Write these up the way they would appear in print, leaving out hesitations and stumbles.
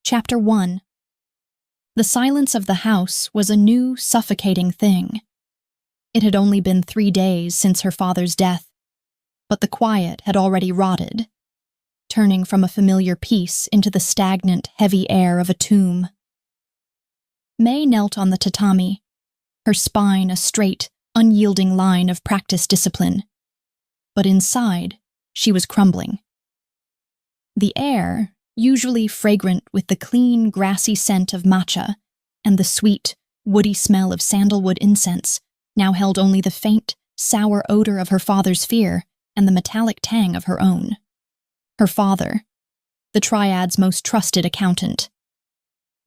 Chapter 1. The silence of the house was a new, suffocating thing. It had only been 3 days since her father's death, but the quiet had already rotted, turning from a familiar peace into the stagnant, heavy air of a tomb. May knelt on the tatami, her spine a straight, unyielding line of practiced discipline, but inside she was crumbling. The air, usually fragrant with the clean, grassy scent of matcha and the sweet, woody smell of sandalwood incense, now held only the faint, sour odor of her father's fear and the metallic tang of her own. Her father, the Triad's most trusted accountant.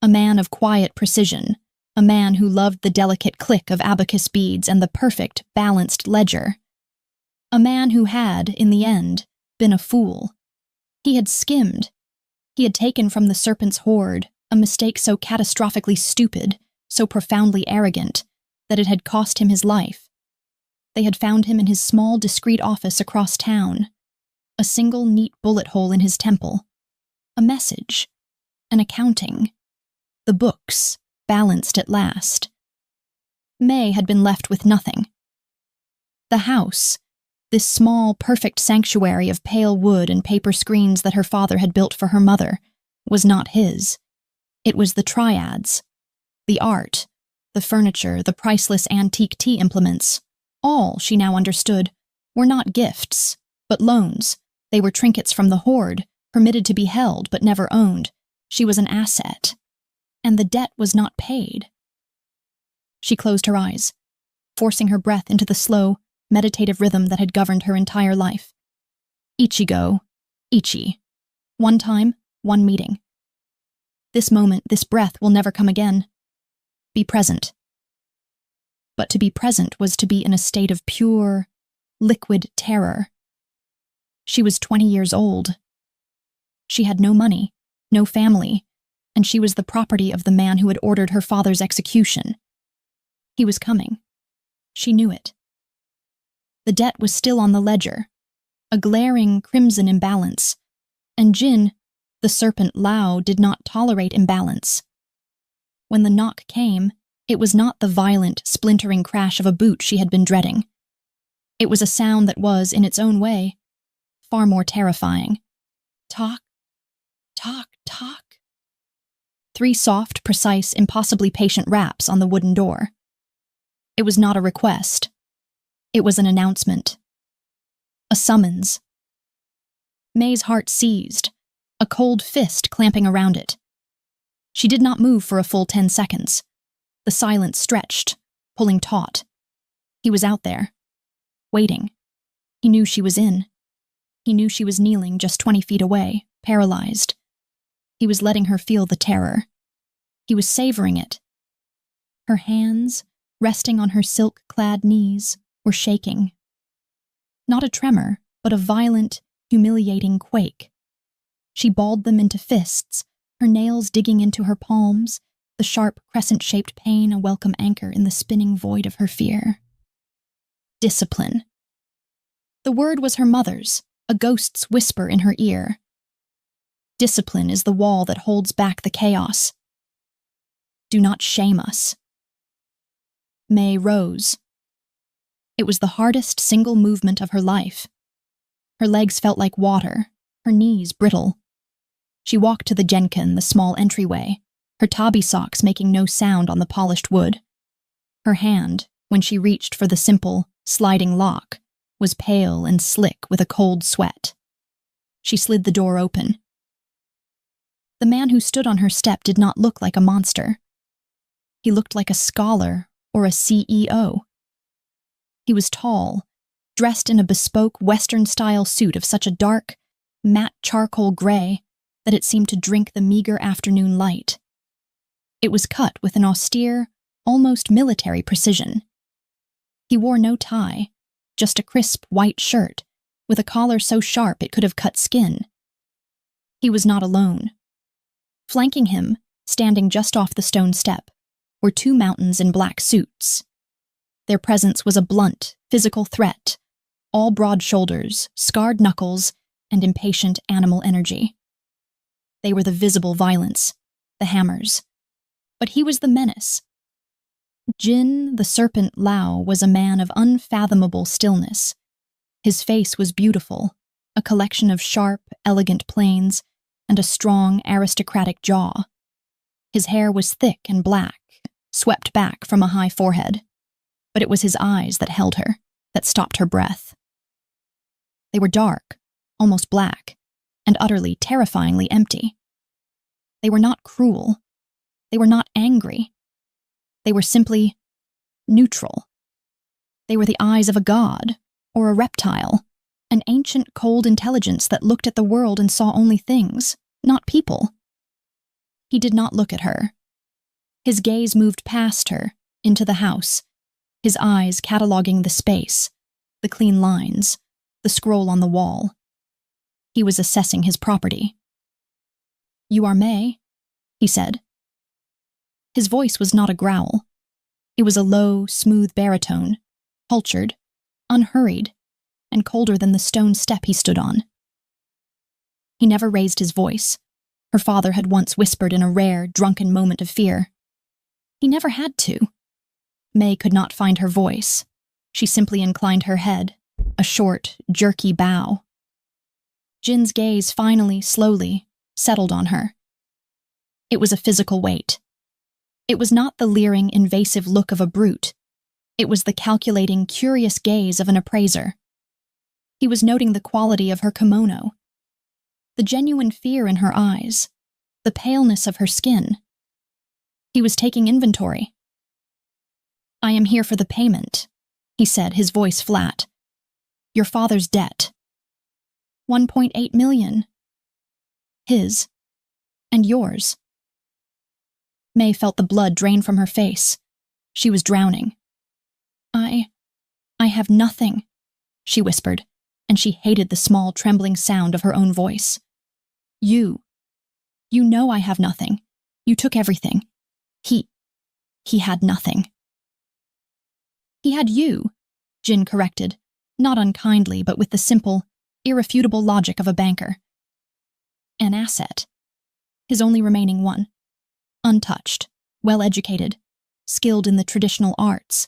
A man of quiet precision, a man who loved the delicate click of abacus beads and the perfect, balanced ledger. A man who had, in the end, been a fool. He had skimmed. He had taken from the Serpent's hoard a mistake so catastrophically stupid, so profoundly arrogant, that it had cost him his life. They had found him in his small, discreet office across town. A single neat bullet hole in his temple. A message. An accounting. The books, balanced at last. May had been left with nothing. The house, this small, perfect sanctuary of pale wood and paper screens that her father had built for her mother, was not his. It was the Triad's. The art, the furniture, the priceless antique tea implements, all, she now understood, were not gifts, but loans. They were trinkets from the hoard, permitted to be held but never owned. She was an asset. And the debt was not paid. She closed her eyes, forcing her breath into the slow, meditative rhythm that had governed her entire life. Ichigo, Ichi. One time, one meeting. This moment, this breath will never come again. Be present. But to be present was to be in a state of pure, liquid terror. She was 20 years old. She had no money, no family, and she was the property of the man who had ordered her father's execution. He was coming. She knew it. The debt was still on the ledger, a glaring crimson imbalance, and Jin, the Serpent Lao, did not tolerate imbalance. When the knock came, it was not the violent, splintering crash of a boot she had been dreading. It was a sound that was, in its own way, far more terrifying. Talk, talk, talk. 3 soft, precise, impossibly patient raps on the wooden door. It was not a request. It was an announcement. A summons. May's heart seized, a cold fist clamping around it. She did not move for a full 10 seconds. The silence stretched, pulling taut. He was out there, waiting. He knew she was in. He knew she was kneeling just 20 feet away, paralyzed. He was letting her feel the terror. He was savoring it. Her hands, resting on her silk-clad knees, were shaking. Not a tremor, but a violent, humiliating quake. She balled them into fists, her nails digging into her palms, the sharp, crescent-shaped pain a welcome anchor in the spinning void of her fear. Discipline. The word was her mother's, a ghost's whisper in her ear. Discipline is the wall that holds back the chaos. Do not shame us. May rose. It was the hardest single movement of her life. Her legs felt like water, her knees brittle. She walked to the genkan, the small entryway, her tabi socks making no sound on the polished wood. Her hand, when she reached for the simple, sliding lock, was pale and slick with a cold sweat. She slid the door open. The man who stood on her step did not look like a monster. He looked like a scholar or a CEO. He was tall, dressed in a bespoke Western-style suit of such a dark, matte charcoal gray that it seemed to drink the meager afternoon light. It was cut with an austere, almost military precision. He wore no tie, just a crisp white shirt, with a collar so sharp it could have cut skin. He was not alone. Flanking him, standing just off the stone step, were 2 mountains in black suits. Their presence was a blunt, physical threat, all broad shoulders, scarred knuckles, and impatient animal energy. They were the visible violence, the hammers. But he was the menace. Jin, the Serpent Lao, was a man of unfathomable stillness. His face was beautiful, a collection of sharp, elegant planes, and a strong, aristocratic jaw. His hair was thick and black, swept back from a high forehead. But it was his eyes that held her, that stopped her breath. They were dark, almost black, and utterly, terrifyingly empty. They were not cruel. They were not angry. They were simply neutral. They were the eyes of a god, or a reptile, an ancient, cold intelligence that looked at the world and saw only things, not people. He did not look at her. His gaze moved past her, into the house, his eyes cataloging the space, the clean lines, the scroll on the wall. He was assessing his property. "You are May," he said. His voice was not a growl. It was a low, smooth baritone, cultured, unhurried, and colder than the stone step he stood on. He never raised his voice. Her father had once whispered in a rare, drunken moment of fear. He never had to. May could not find her voice. She simply inclined her head, a short, jerky bow. Jin's gaze finally, slowly, settled on her. It was a physical weight. It was not the leering, invasive look of a brute. It was the calculating, curious gaze of an appraiser. He was noting the quality of her kimono, the genuine fear in her eyes, the paleness of her skin. He was taking inventory. "I am here for the payment," he said, his voice flat. "Your father's debt. 1.8 million. His. And yours." May felt the blood drain from her face. She was drowning. I have nothing," she whispered, and she hated the small, trembling sound of her own voice. You know I have nothing. You took everything. He had nothing." "He had you," Jin corrected, not unkindly, but with the simple, irrefutable logic of a banker. "An asset. His only remaining one. Untouched, well-educated, skilled in the traditional arts."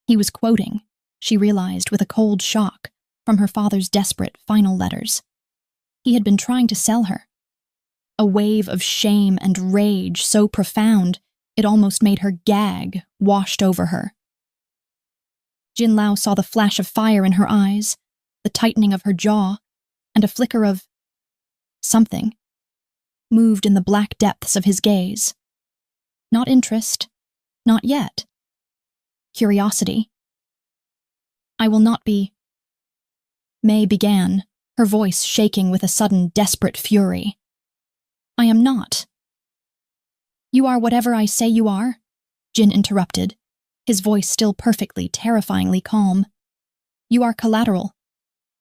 He was quoting, she realized with a cold shock, from her father's desperate final letters. He had been trying to sell her. A wave of shame and rage so profound it almost made her gag washed over her. Jin Lao saw the flash of fire in her eyes, the tightening of her jaw, and a flicker of something moved in the black depths of his gaze. Not interest, not yet. Curiosity. "I will not be..." May began, her voice shaking with a sudden desperate fury. "I am not." "You are whatever I say you are," Jin interrupted, his voice still perfectly, terrifyingly calm. "You are collateral.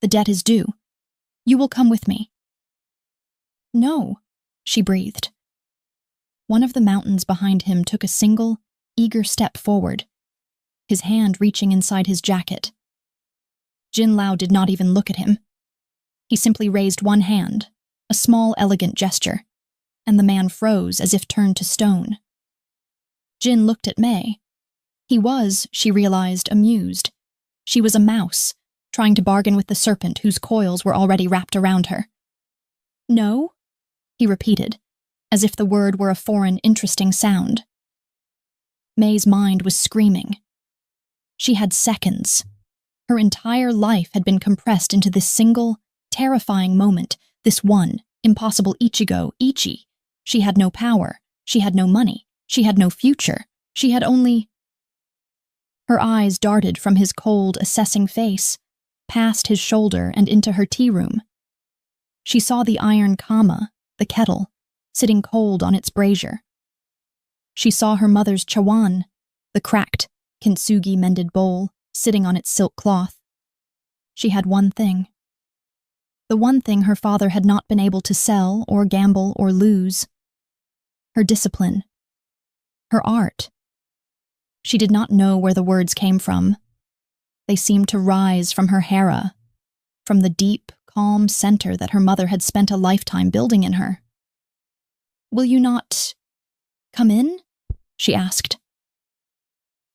The debt is due. You will come with me." "No," she breathed. One of the mountains behind him took a single, eager step forward, his hand reaching inside his jacket. Jin Lao did not even look at him. He simply raised one hand, a small, elegant gesture, and the man froze as if turned to stone. Jin looked at May. He was, she realized, amused. She was a mouse, trying to bargain with the serpent whose coils were already wrapped around her. "No?" he repeated, as if the word were a foreign, interesting sound. May's mind was screaming. She had seconds. Her entire life had been compressed into this single, terrifying moment, this one, impossible Ichi. She had no power. She had no money. She had no future. She had only... Her eyes darted from his cold, assessing face, past his shoulder and into her tea room. She saw the iron kama, the kettle, sitting cold on its brazier. She saw her mother's chawan, the cracked, kintsugi-mended bowl, sitting on its silk cloth. She had one thing. The one thing her father had not been able to sell or gamble or lose. Her discipline. Her art. She did not know where the words came from. They seemed to rise from her hera, from the deep, calm center that her mother had spent a lifetime building in her. "Will you not "Come in?" she asked.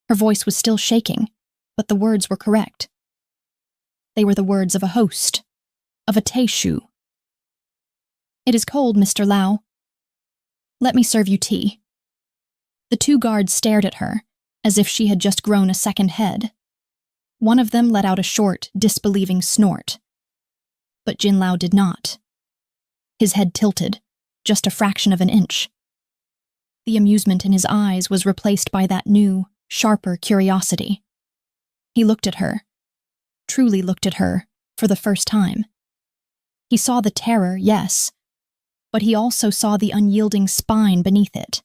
Her voice was still shaking, but the words were correct. They were the words of a host, of a Teishu. "It is cold, Mr. Lau. Let me serve you tea." The two guards stared at her, as if she had just grown a second head. One of them let out a short, disbelieving snort. But Jin Lao did not. His head tilted, just a fraction of an inch. The amusement in his eyes was replaced by that new, sharper curiosity. He looked at her, truly looked at her, for the first time. He saw the terror, yes, but he also saw the unyielding spine beneath it.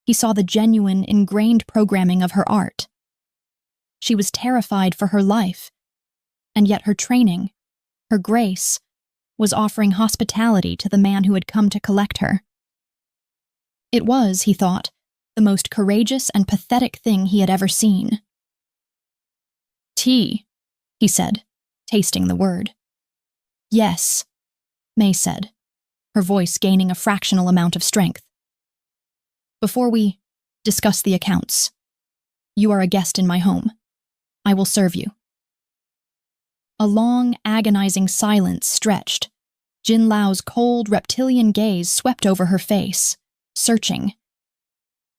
He saw the genuine, ingrained programming of her art. She was terrified for her life, and yet her training, her grace, was offering hospitality to the man who had come to collect her. It was, he thought, the most courageous and pathetic thing he had ever seen. "Tea," he said, tasting the word. "Yes," May said, her voice gaining a fractional amount of strength. "Before we discuss the accounts, you are a guest in my home. I will serve you." A long, agonizing silence stretched. Jin Lao's cold, reptilian gaze swept over her face, searching.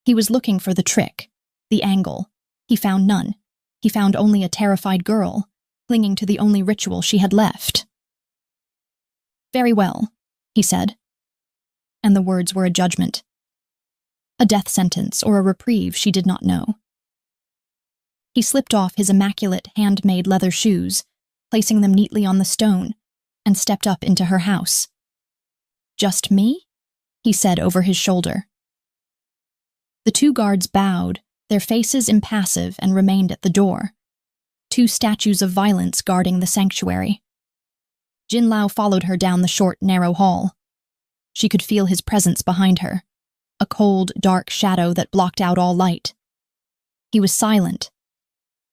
He was looking for the trick, the angle. He found none. He found only a terrified girl, clinging to the only ritual she had left. "Very well," he said. And the words were a judgment. A death sentence or a reprieve she did not know. He slipped off his immaculate handmade leather shoes, placing them neatly on the stone, and stepped up into her house. "Just me?" he said over his shoulder. The two guards bowed, their faces impassive, and remained at the door, two statues of violence guarding the sanctuary. Jin Lao followed her down the short, narrow hall. She could feel his presence behind her, a cold, dark shadow that blocked out all light. He was silent,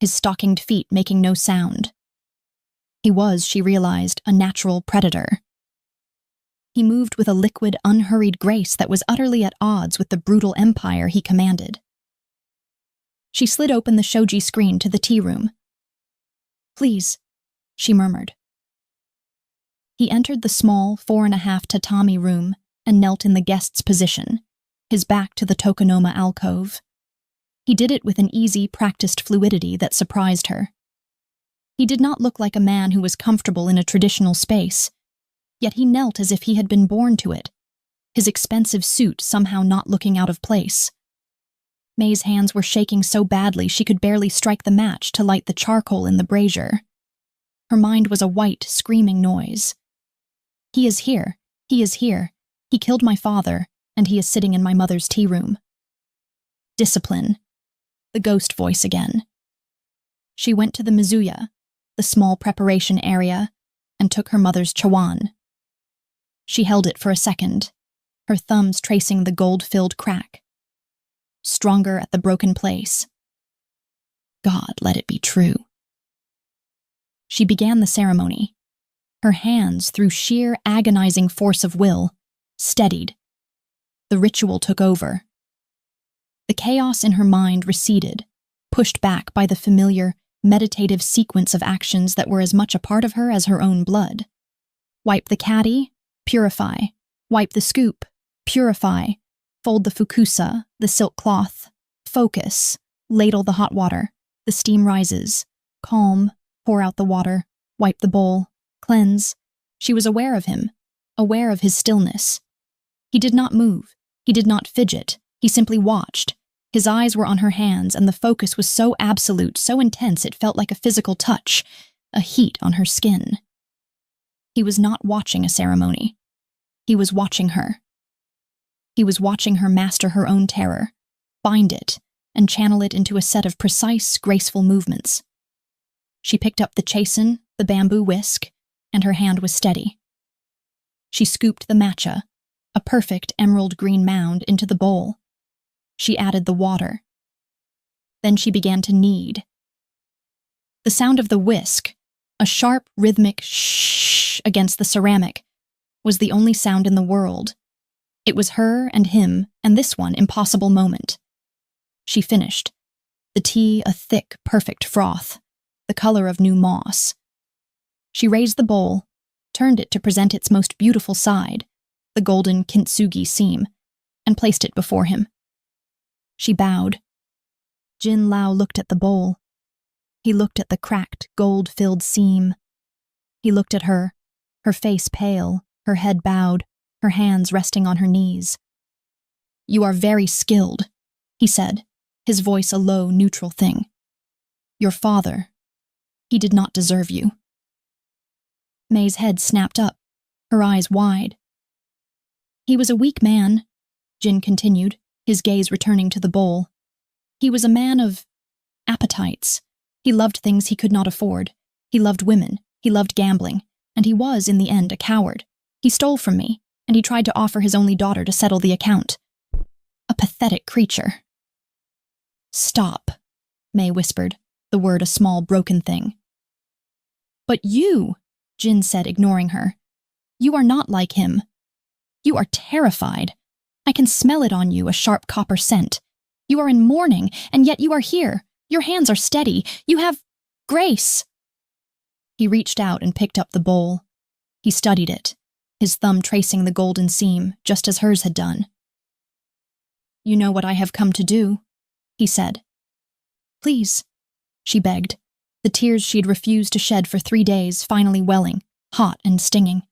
his stockinged feet making no sound. He was, she realized, a natural predator. He moved with a liquid, unhurried grace that was utterly at odds with the brutal empire he commanded. She slid open the shoji screen to the tea room. "Please," she murmured. He entered the small 4.5 tatami room and knelt in the guest's position, his back to the tokonoma alcove. He did it with an easy, practiced fluidity that surprised her. He did not look like a man who was comfortable in a traditional space, yet he knelt as if he had been born to it, his expensive suit somehow not looking out of place. May's hands were shaking so badly she could barely strike the match to light the charcoal in the brazier. Her mind was a white, screaming noise. "He is here. He is here. He killed my father, and he is sitting in my mother's tea room." "Discipline." The ghost voice again. She went to the mizuya, the small preparation area, and took her mother's chawan. She held it for a second, her thumbs tracing the gold-filled crack. Stronger at the broken place. God, let it be true. She began the ceremony. Her hands, through sheer agonizing force of will, steadied. The ritual took over. The chaos in her mind receded, pushed back by the familiar, meditative sequence of actions that were as much a part of her as her own blood. Wipe the caddy, purify. Wipe the scoop, purify. Fold the fukusa, the silk cloth. Focus, ladle the hot water. The steam rises. Calm, pour out the water. Wipe the bowl. Cleanse. She was aware of him, aware of his stillness. He did not move. He did not fidget. He simply watched. His eyes were on her hands, and the focus was so absolute, so intense it felt like a physical touch, a heat on her skin. He was not watching a ceremony. He was watching her. He was watching her master her own terror, bind it, and channel it into a set of precise, graceful movements. She picked up the chasen, the bamboo whisk, and her hand was steady. She scooped the matcha, a perfect emerald green mound, into the bowl. She added the water. Then she began to knead. The sound of the whisk, a sharp, rhythmic shh against the ceramic, was the only sound in the world. It was her and him and this one impossible moment. She finished, the tea a thick, perfect froth, the color of new moss. She raised the bowl, turned it to present its most beautiful side, the golden kintsugi seam, and placed it before him. She bowed. Jin Lao looked at the bowl. He looked at the cracked, gold-filled seam. He looked at her face pale, her head bowed, her hands resting on her knees. "You are very skilled," he said, his voice a low, neutral thing. "Your father, he did not deserve you." May's head snapped up, her eyes wide. "He was a weak man," Jin continued, his gaze returning to the bowl. "He was a man of appetites. He loved things he could not afford. He loved women. He loved gambling. And he was, in the end, a coward. He stole from me, and he tried to offer his only daughter to settle the account. A pathetic creature." "Stop," May whispered, the word a small, broken thing. "But you," Jin said, ignoring her. "You are not like him. You are terrified. I can smell it on you, a sharp copper scent. You are in mourning, and yet you are here. Your hands are steady. You have grace." He reached out and picked up the bowl. He studied it, his thumb tracing the golden seam, just as hers had done. "You know what I have come to do," he said. "Please," she begged, the tears she'd refused to shed for 3 days finally welling, hot and stinging.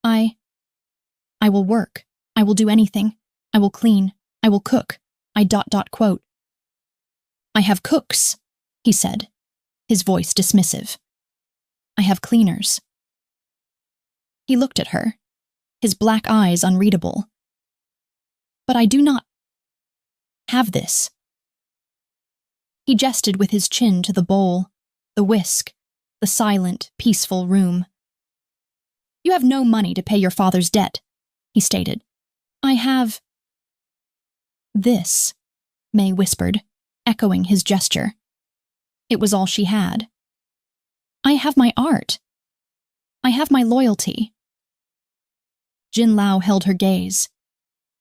I will work. I will do anything. I will clean. I will cook. Quote. "I have cooks," he said, his voice dismissive. "I have cleaners." He looked at her, his black eyes unreadable. "But I do not have this." He gestured with his chin to the bowl, the whisk, the silent, peaceful room. "You have no money to pay your father's debt," he stated. "I have this," May whispered, echoing his gesture. It was all she had. "I have my art. I have my loyalty." Jin Lao held her gaze.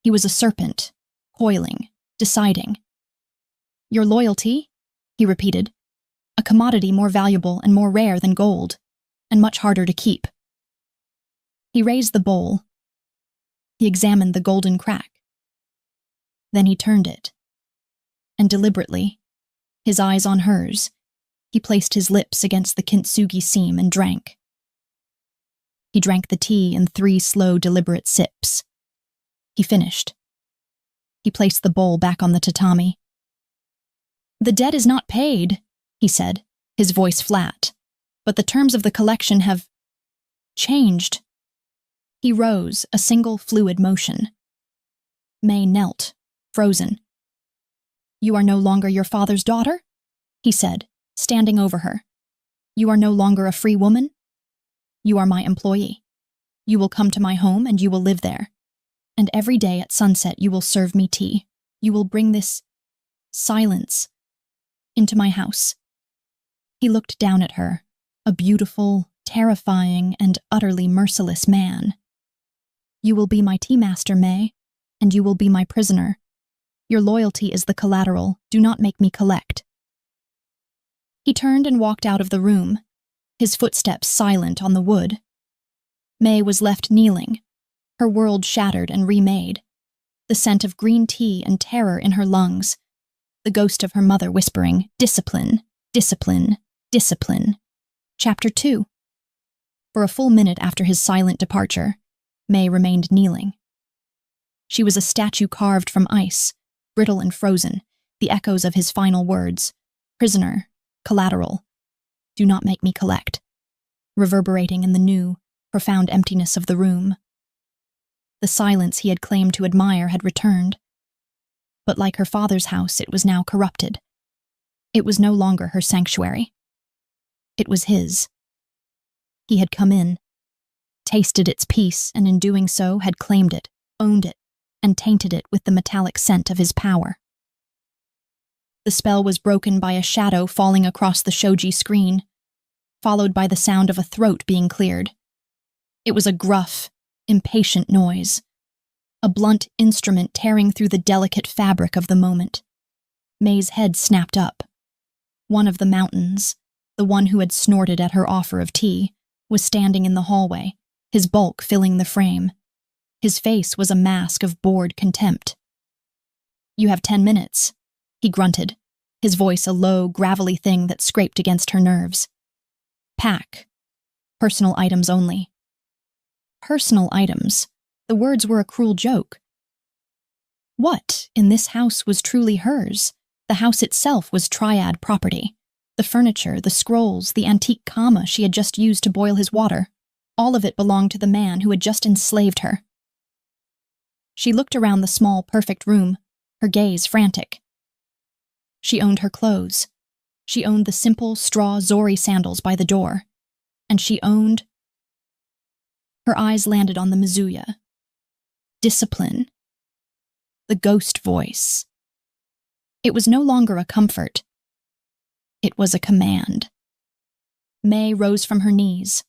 He was a serpent, coiling, deciding. "Your loyalty?" he repeated. "A commodity more valuable and more rare than gold, and much harder to keep." He raised the bowl. He examined the golden crack. Then he turned it. And deliberately, his eyes on hers, he placed his lips against the kintsugi seam and drank. He drank the tea in 3 slow, deliberate sips. He finished. He placed the bowl back on the tatami. "The debt is not paid," he said, his voice flat, "but the terms of the collection have changed." He rose, a single fluid motion. May knelt, frozen. "You are no longer your father's daughter?" he said, standing over her. "You are no longer a free woman? You are my employee. You will come to my home and you will live there. And every day at sunset you will serve me tea. You will bring this silence into my house." He looked down at her, a beautiful, terrifying, and utterly merciless man. "You will be my tea master, May, and you will be my prisoner. Your loyalty is the collateral. Do not make me collect." He turned and walked out of the room, his footsteps silent on the wood. May was left kneeling, her world shattered and remade, the scent of green tea and terror in her lungs, the ghost of her mother whispering, "Discipline, discipline, discipline." Chapter 2. For a full minute after his silent departure, May remained kneeling. She was a statue carved from ice, brittle and frozen, the echoes of his final words, "Prisoner, collateral, do not make me collect," reverberating in the new, profound emptiness of the room. The silence he had claimed to admire had returned. But like her father's house, it was now corrupted. It was no longer her sanctuary. It was his. He had come in, tasted its peace, and in doing so had claimed it, owned it, and tainted it with the metallic scent of his power. The spell was broken by a shadow falling across the shoji screen, followed by the sound of a throat being cleared. It was a gruff, impatient noise, a blunt instrument tearing through the delicate fabric of the moment. May's head snapped up. One of the mountains, the one who had snorted at her offer of tea, was standing in the hallway, his bulk filling the frame. His face was a mask of bored contempt. "You have 10 minutes," he grunted, his voice a low, gravelly thing that scraped against her nerves. "Pack. Personal items only." Personal items. The words were a cruel joke. What, in this house, was truly hers? The house itself was Triad property. The furniture, the scrolls, the antique comma she had just used to boil his water, all of it belonged to the man who had just enslaved her. She looked around the small, perfect room, her gaze frantic. She owned her clothes. She owned the simple, straw Zori sandals by the door. And she owned... Her eyes landed on the Mizuya. Discipline. The ghost voice. It was no longer a comfort. It was a command. May rose from her knees.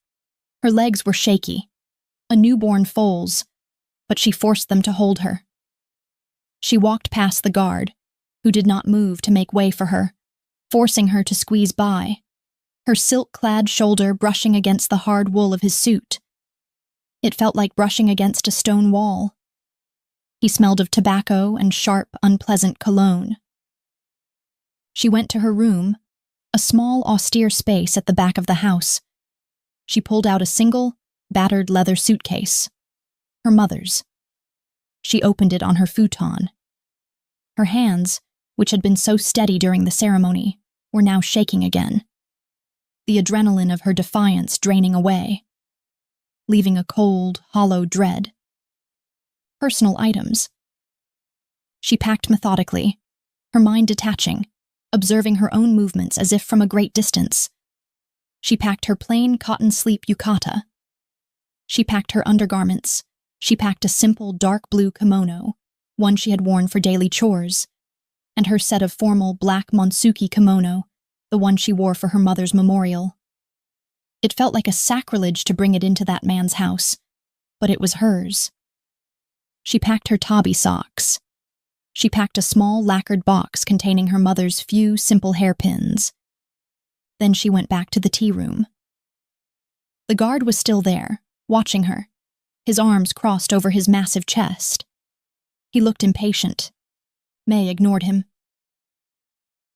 Her legs were shaky, a newborn foal's, but she forced them to hold her. She walked past the guard, who did not move to make way for her, forcing her to squeeze by, her silk-clad shoulder brushing against the hard wool of his suit. It felt like brushing against a stone wall. He smelled of tobacco and sharp, unpleasant cologne. She went to her room, a small, austere space at the back of the house. She pulled out a single, battered leather suitcase. Her mother's. She opened it on her futon. Her hands, which had been so steady during the ceremony, were now shaking again. The adrenaline of her defiance draining away, leaving a cold, hollow dread. Personal items. She packed methodically, her mind detaching, observing her own movements as if from a great distance. She packed her plain cotton sleep yukata. She packed her undergarments. She packed a simple dark blue kimono, one she had worn for daily chores, and her set of formal black monsuki kimono, the one she wore for her mother's memorial. It felt like a sacrilege to bring it into that man's house, but it was hers. She packed her tabi socks. She packed a small lacquered box containing her mother's few simple hairpins. Then she went back to the tea room. The guard was still there, watching her, his arms crossed over his massive chest. He looked impatient. May ignored him.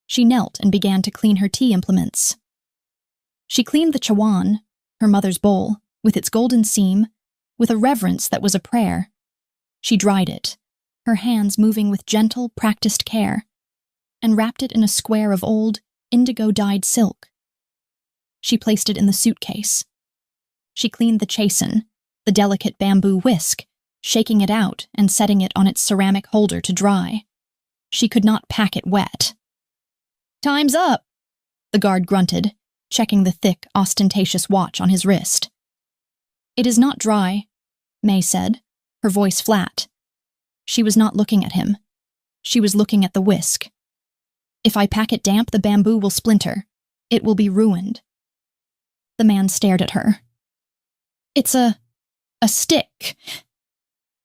She knelt and began to clean her tea implements. She cleaned the chawan, her mother's bowl, with its golden seam, with a reverence that was a prayer. She dried it, her hands moving with gentle, practiced care, and wrapped it in a square of old, indigo-dyed silk. She placed it in the suitcase. She cleaned the chasen, the delicate bamboo whisk, shaking it out and setting it on its ceramic holder to dry. She could not pack it wet. "Time's up," the guard grunted, checking the thick, ostentatious watch on his wrist. "It is not dry," May said, her voice flat. She was not looking at him. She was looking at the whisk. "If I pack it damp, the bamboo will splinter. It will be ruined." The man stared at her. "It's a stick.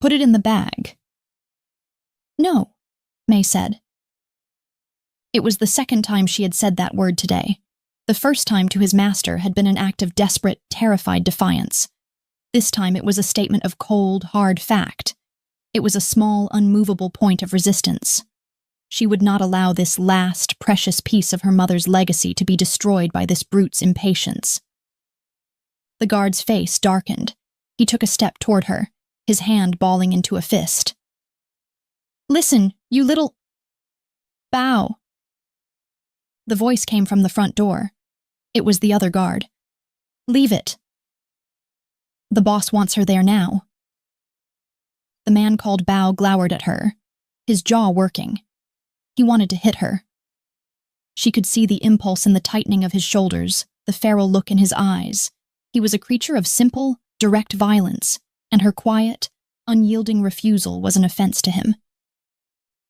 Put it in the bag." "No," May said. It was the second time she had said that word today. The first time to his master had been an act of desperate, terrified defiance. This time it was a statement of cold, hard fact. It was a small, unmovable point of resistance. She would not allow this last, precious piece of her mother's legacy to be destroyed by this brute's impatience. The guard's face darkened. He took a step toward her, his hand balling into a fist. "Listen, you little..." "Bow." The voice came from the front door. It was the other guard. "Leave it. The boss wants her there now." The man called Bao glowered at her, his jaw working. He wanted to hit her. She could see the impulse in the tightening of his shoulders, the feral look in his eyes. He was a creature of simple, direct violence, and her quiet, unyielding refusal was an offense to him.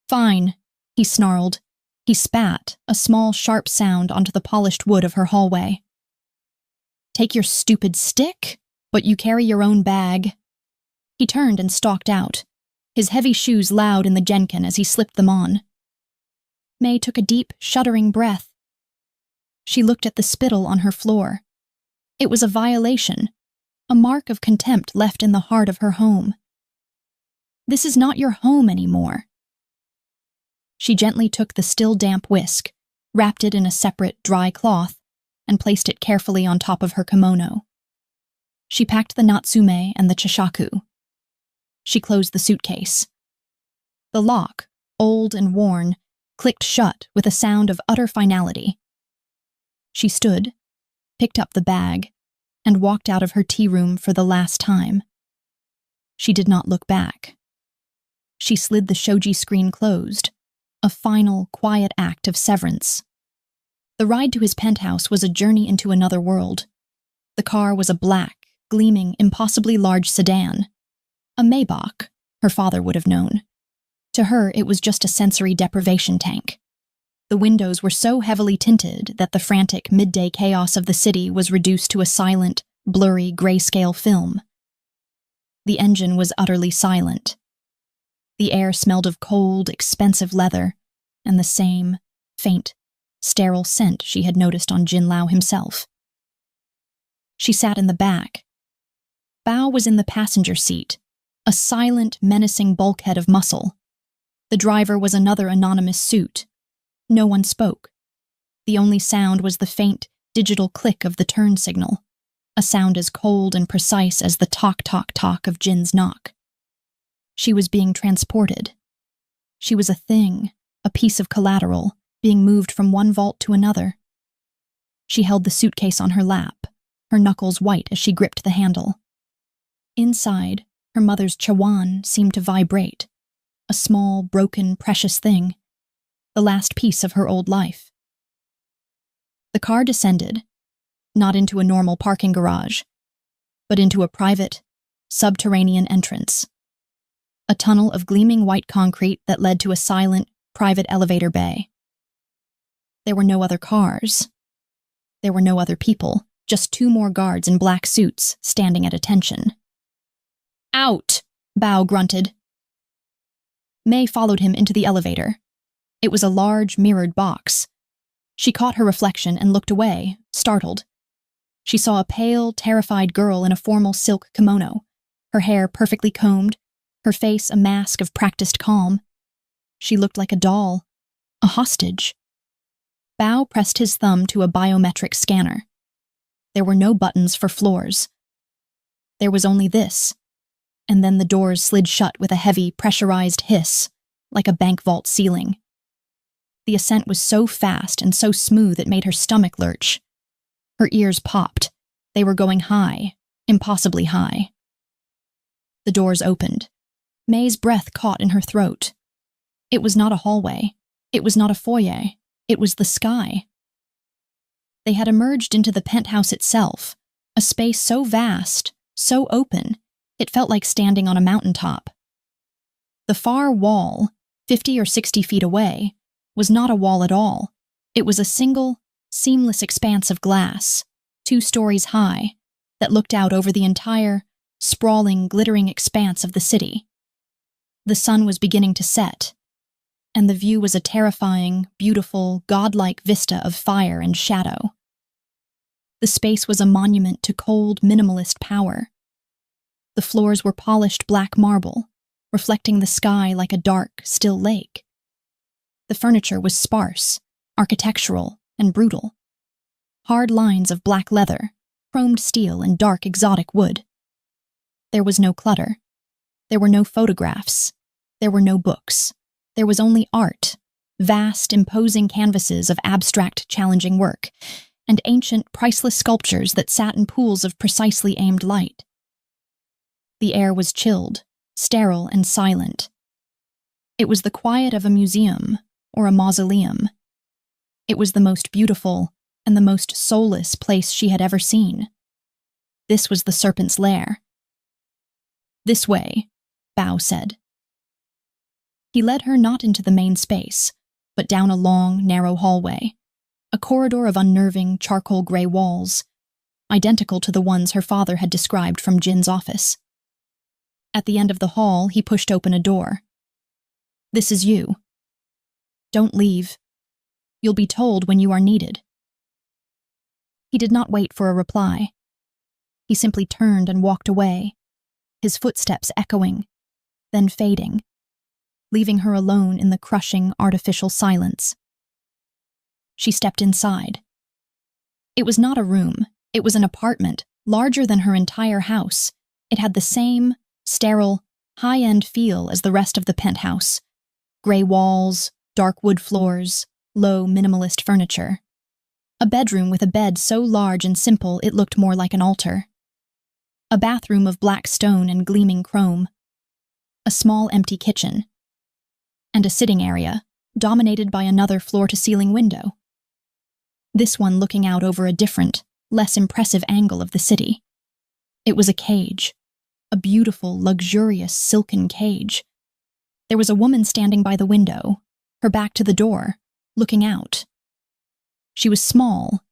"Fine," he snarled. He spat, a small, sharp sound onto the polished wood of her hallway. "Take your stupid stick, but you carry your own bag." He turned and stalked out. his heavy shoes loud in the jenkin as he slipped them on. May took a deep, shuddering breath. She looked at the spittle on her floor. It was a violation, a mark of contempt left in the heart of her home. This is not your home anymore. She gently took the still damp whisk, wrapped it in a separate, dry cloth, and placed it carefully on top of her kimono. She packed the natsume and the chishaku. She closed the suitcase. The lock, old and worn, clicked shut with a sound of utter finality. She stood, picked up the bag, and walked out of her tea room for the last time. She did not look back. She slid the shoji screen closed, a final, quiet act of severance. The ride to his penthouse was a journey into another world. The car was a black, gleaming, impossibly large sedan. A Maybach, her father would have known. To her, it was just a sensory deprivation tank. The windows were so heavily tinted that the frantic midday chaos of the city was reduced to a silent, blurry grayscale film. The engine was utterly silent. The air smelled of cold, expensive leather and the same, faint, sterile scent she had noticed on Jin Lao himself. She sat in the back. Bao was in the passenger seat, a silent, menacing bulkhead of muscle. The driver was another anonymous suit. No one spoke. The only sound was the faint, digital click of the turn signal, a sound as cold and precise as the tock-tock-tock of Jin's knock. She was being transported. She was a thing, a piece of collateral, being moved from one vault to another. She held the suitcase on her lap, her knuckles white as she gripped the handle. Inside, her mother's chawan seemed to vibrate, a small, broken, precious thing, the last piece of her old life. The car descended, not into a normal parking garage, but into a private, subterranean entrance. A tunnel of gleaming white concrete that led to a silent, private elevator bay. There were no other cars. There were no other people, just two more guards in black suits standing at attention. "Out!" Bao grunted. May followed him into the elevator. It was a large, mirrored box. She caught her reflection and looked away, startled. She saw a pale, terrified girl in a formal silk kimono, her hair perfectly combed, her face a mask of practiced calm. She looked like a doll, a hostage. Bao pressed his thumb to a biometric scanner. There were no buttons for floors. There was only this, and then the doors slid shut with a heavy, pressurized hiss, like a bank vault ceiling. The ascent was so fast and so smooth it made her stomach lurch. Her ears popped. They were going high, impossibly high. The doors opened. May's breath caught in her throat. It was not a hallway. It was not a foyer. It was the sky. They had emerged into the penthouse itself, a space so vast, so open, it felt like standing on a mountaintop. The far wall, 50 or 60 feet away, was not a wall at all. It was a single, seamless expanse of glass, 2 stories high, that looked out over the entire, sprawling, glittering expanse of the city. The sun was beginning to set, and the view was a terrifying, beautiful, godlike vista of fire and shadow. The space was a monument to cold, minimalist power. The floors were polished black marble, reflecting the sky like a dark, still lake. The furniture was sparse, architectural, and brutal. Hard lines of black leather, chromed steel, and dark, exotic wood. There was no clutter. There were no photographs. There were no books. There was only art, vast, imposing canvases of abstract, challenging work, and ancient, priceless sculptures that sat in pools of precisely aimed light. The air was chilled, sterile, and silent. It was the quiet of a museum or a mausoleum. It was the most beautiful and the most soulless place she had ever seen. This was the Serpent's lair. "This way," Bao said. He led her not into the main space, but down a long, narrow hallway, a corridor of unnerving, charcoal-gray walls, identical to the ones her father had described from Jin's office. At the end of the hall, he pushed open a door. "This is you. Don't leave. You'll be told when you are needed." He did not wait for a reply. He simply turned and walked away, his footsteps echoing, then fading, leaving her alone in the crushing, artificial silence. She stepped inside. It was not a room. It was an apartment, larger than her entire house. It had the same sterile, high-end feel as the rest of the penthouse. Gray walls, dark wood floors, low, minimalist furniture. A bedroom with a bed so large and simple it looked more like an altar. A bathroom of black stone and gleaming chrome. A small empty kitchen. And a sitting area, dominated by another floor-to-ceiling window. This one looking out over a different, less impressive angle of the city. It was a cage. A beautiful, luxurious, silken cage. There was a woman standing by the window, her back to the door, looking out. She was small,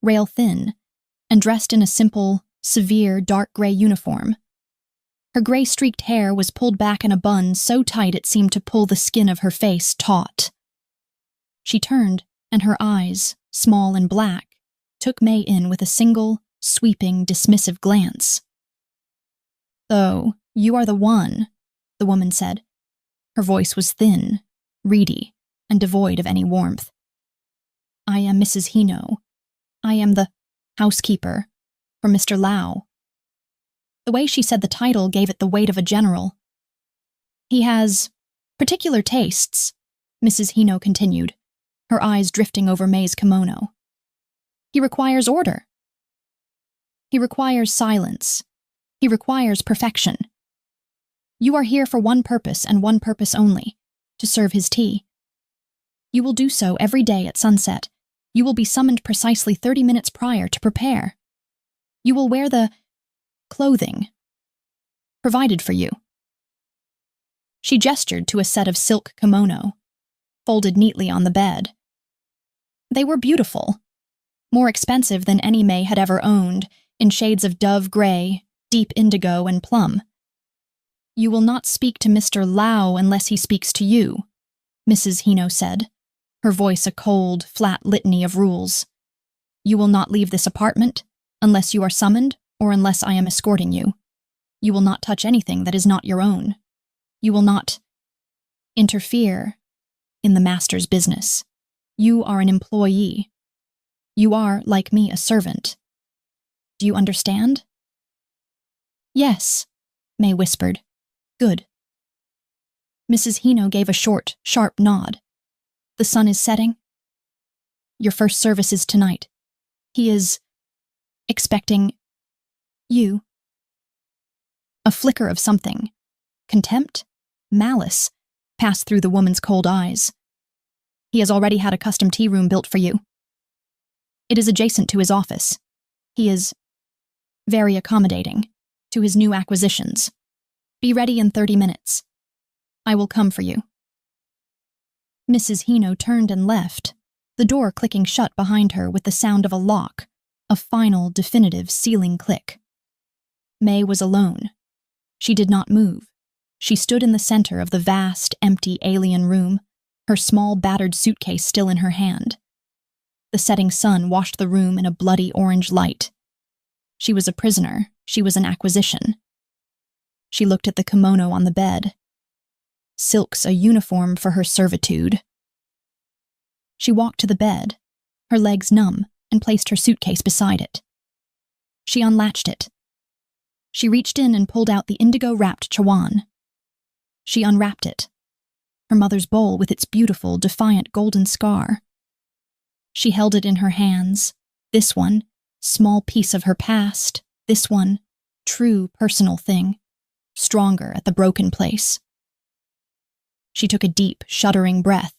rail-thin, and dressed in a simple, severe, dark gray uniform. Her gray-streaked hair was pulled back in a bun so tight it seemed to pull the skin of her face taut. She turned, and her eyes, small and black, took May in with a single, sweeping, dismissive glance. "Oh, you are the one," the woman said. Her voice was thin, reedy, and devoid of any warmth. "I am Mrs. Hino. I am the housekeeper for Mr. Lau." The way she said the title gave it the weight of a general. "He has particular tastes," Mrs. Hino continued, her eyes drifting over May's kimono. "He requires order. He requires silence. He requires perfection. You are here for one purpose and one purpose only, to serve his tea. You will do so every day at sunset. You will be summoned precisely 30 minutes prior to prepare. You will wear the clothing provided for you." She gestured to a set of silk kimono, folded neatly on the bed. They were beautiful, more expensive than any May had ever owned, in shades of dove gray, deep indigo, and plum. "You will not speak to Mr. Lau unless he speaks to you," Mrs. Hino said, her voice a cold, flat litany of rules. "You will not leave this apartment unless you are summoned or unless I am escorting you. You will not touch anything that is not your own. You will not interfere in the master's business. You are an employee. You are, like me, a servant. Do you understand?" "Yes," May whispered. "Good." Mrs. Hino gave a short, sharp nod. "The sun is setting? Your first service is tonight. He is expecting you." A flicker of something, contempt, malice, passed through the woman's cold eyes. "He has already had a custom tea room built for you. It is adjacent to his office. He is very accommodating to his new acquisitions. Be ready in 30 minutes. I will come for you." Mrs. Hino turned and left, the door clicking shut behind her with the sound of a lock, a final, definitive sealing click. May was alone. She did not move. She stood in the center of the vast, empty alien room, her small, battered suitcase still in her hand. The setting sun washed the room in a bloody orange light. She was a prisoner. She was an acquisition. She looked at the kimono on the bed. Silk's a uniform for her servitude. She walked to the bed, her legs numb, and placed her suitcase beside it. She unlatched it. She reached in and pulled out the indigo-wrapped chawan. She unwrapped it, her mother's bowl with its beautiful, defiant golden scar. She held it in her hands, this one, small piece of her past, this one, true personal thing, stronger at the broken place. She took a deep, shuddering breath.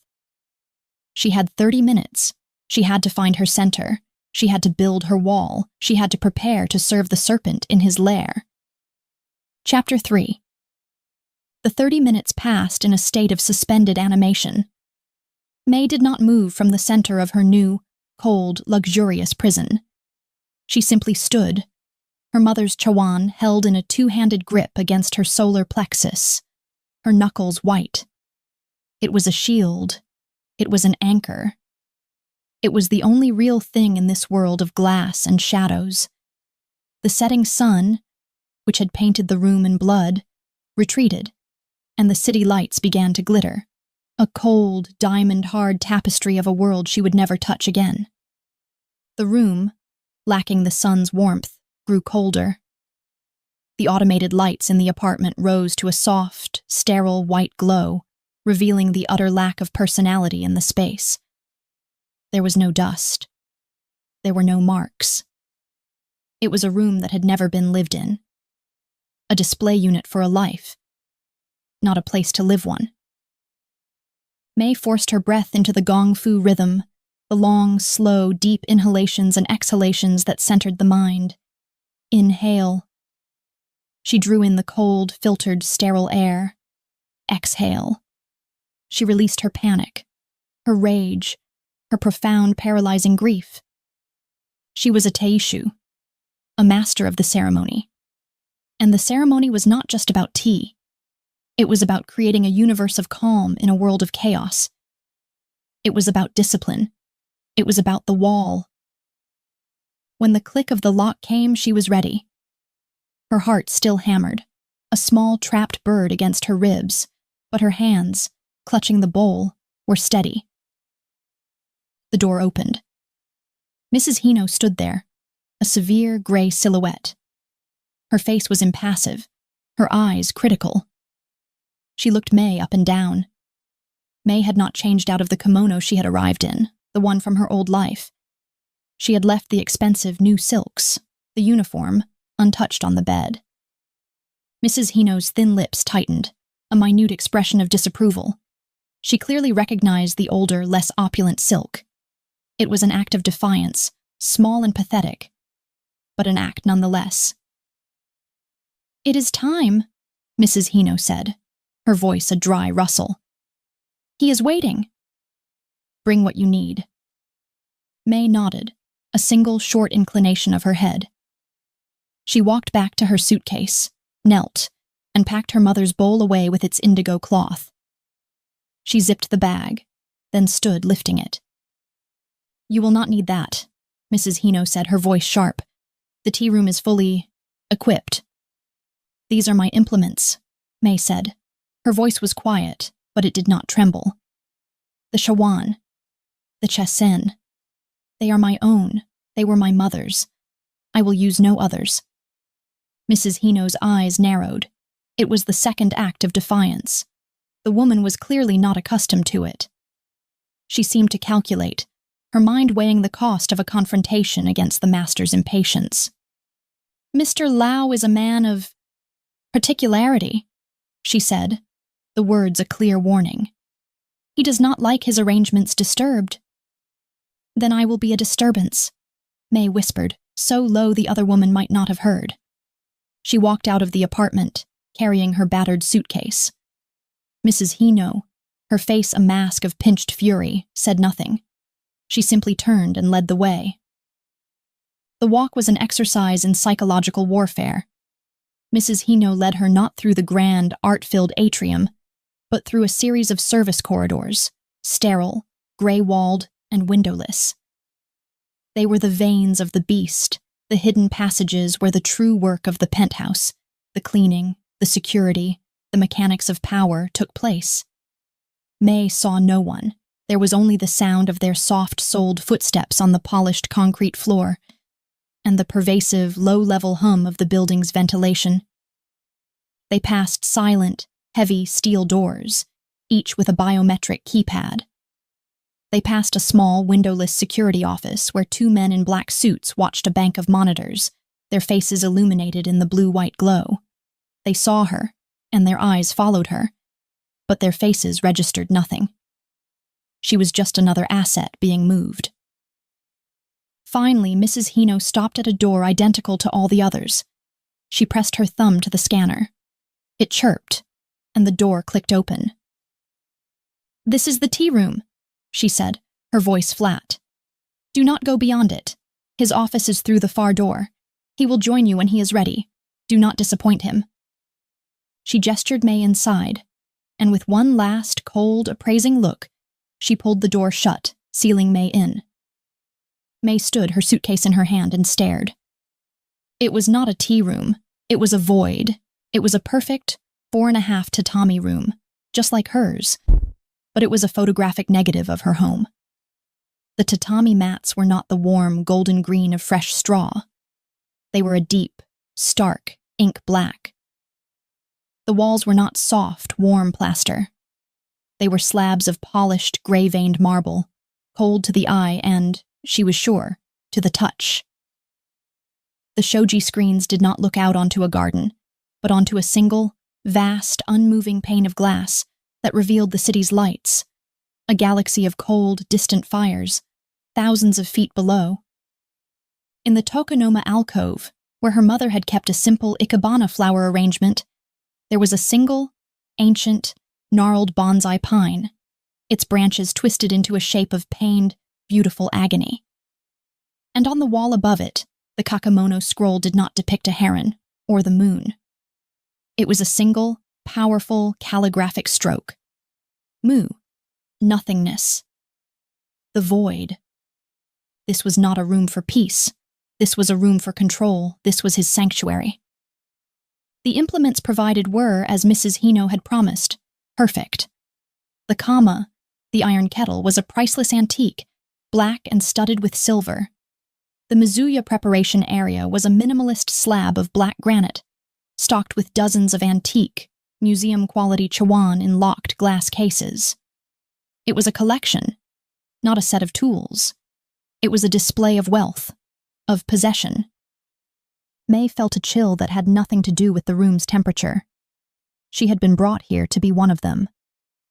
She had 30 minutes. She had to find her center. She had to build her wall. She had to prepare to serve the serpent in his lair. Chapter 3. The 30 minutes passed in a state of suspended animation. May did not move from the center of her new, cold, luxurious prison. She simply stood, her mother's chawan held in a two-handed grip against her solar plexus, her knuckles white. It was a shield. It was an anchor. It was the only real thing in this world of glass and shadows. The setting sun, which had painted the room in blood, retreated, and the city lights began to glitter, a cold, diamond-hard tapestry of a world she would never touch again. The room, lacking the sun's warmth, grew colder. The automated lights in the apartment rose to a soft, sterile white glow, revealing the utter lack of personality in the space. There was no dust. There were no marks. It was a room that had never been lived in. A display unit for a life, not a place to live one. May forced her breath into the gong fu rhythm, the long, slow, deep inhalations and exhalations that centered the mind. Inhale. She drew in the cold, filtered, sterile air. Exhale. She released her panic, her rage, her profound, paralyzing grief. She was a teishu, a master of the ceremony. And the ceremony was not just about tea. It was about creating a universe of calm in a world of chaos. It was about discipline. It was about the wall. When the click of the lock came, she was ready. Her heart still hammered, a small trapped bird against her ribs, but her hands, clutching the bowl, were steady. The door opened. Mrs. Hino stood there, a severe gray silhouette. Her face was impassive, her eyes critical. She looked May up and down. May had not changed out of the kimono she had arrived in, the one from her old life. She had left the expensive new silks, the uniform, untouched on the bed. Mrs. Hino's thin lips tightened, a minute expression of disapproval. She clearly recognized the older, less opulent silk. It was an act of defiance, small and pathetic, but an act nonetheless. "It is time," Mrs. Hino said, her voice a dry rustle. "He is waiting." "Bring what you need." May nodded, a single short inclination of her head. She walked back to her suitcase, knelt, and packed her mother's bowl away with its indigo cloth. She zipped the bag, then stood lifting it. "You will not need that," Mrs. Hino said, her voice sharp. "The tea room is fully equipped." "These are my implements," May said. Her voice was quiet, but it did not tremble. "The chawan, the chasen. They are my own. They were my mother's. I will use no others." Mrs. Hino's eyes narrowed. It was the second act of defiance. The woman was clearly not accustomed to it. She seemed to calculate, her mind weighing the cost of a confrontation against the master's impatience. "Mr. Lau is a man of particularity," she said, the words a clear warning. "He does not like his arrangements disturbed." "Then I will be a disturbance," May whispered, so low the other woman might not have heard. She walked out of the apartment, carrying her battered suitcase. Mrs. Hino, her face a mask of pinched fury, said nothing. She simply turned and led the way. The walk was an exercise in psychological warfare. Mrs. Hino led her not through the grand, art-filled atrium, but through a series of service corridors, sterile, gray-walled, and windowless. They were the veins of the beast, the hidden passages where the true work of the penthouse, the cleaning, the security, the mechanics of power took place. May saw no one. There was only the sound of their soft-soled footsteps on the polished concrete floor, and the pervasive, low-level hum of the building's ventilation. They passed silent, heavy steel doors, each with a biometric keypad. They passed a small, windowless security office where two men in black suits watched a bank of monitors, their faces illuminated in the blue-white glow. They saw her, and their eyes followed her, but their faces registered nothing. She was just another asset being moved. Finally, Mrs. Hino stopped at a door identical to all the others. She pressed her thumb to the scanner. It chirped, and the door clicked open. "This is the tea room," she said, her voice flat. "Do not go beyond it. His office is through the far door. He will join you when he is ready. Do not disappoint him." She gestured May inside, and with one last, cold, appraising look, she pulled the door shut, sealing May in. May stood, her suitcase in her hand, and stared. It was not a tea room. It was a void. It was a perfect 4.5 tatami room, just like hers, but it was a photographic negative of her home. The tatami mats were not the warm, golden green of fresh straw. They were a deep, stark, ink black. The walls were not soft, warm plaster. They were slabs of polished, gray-veined marble, cold to the eye and, she was sure, to the touch. The shoji screens did not look out onto a garden, but onto a single, vast, unmoving pane of glass that revealed the city's lights, a galaxy of cold, distant fires, thousands of feet below. In the Tokonoma alcove, where her mother had kept a simple ikebana flower arrangement, there was a single, ancient, gnarled bonsai pine, its branches twisted into a shape of pained, beautiful agony. And on the wall above it, the Kakemono scroll did not depict a heron or the moon. It was a single, powerful, calligraphic stroke. Mu, nothingness. The void. This was not a room for peace. This was a room for control. This was his sanctuary. The implements provided were, as Mrs. Hino had promised, perfect. The kama, the iron kettle, was a priceless antique, black and studded with silver. The mizuya preparation area was a minimalist slab of black granite, stocked with dozens of antique, museum-quality chawan in locked glass cases. It was a collection, not a set of tools. It was a display of wealth, of possession. May felt a chill that had nothing to do with the room's temperature. She had been brought here to be one of them.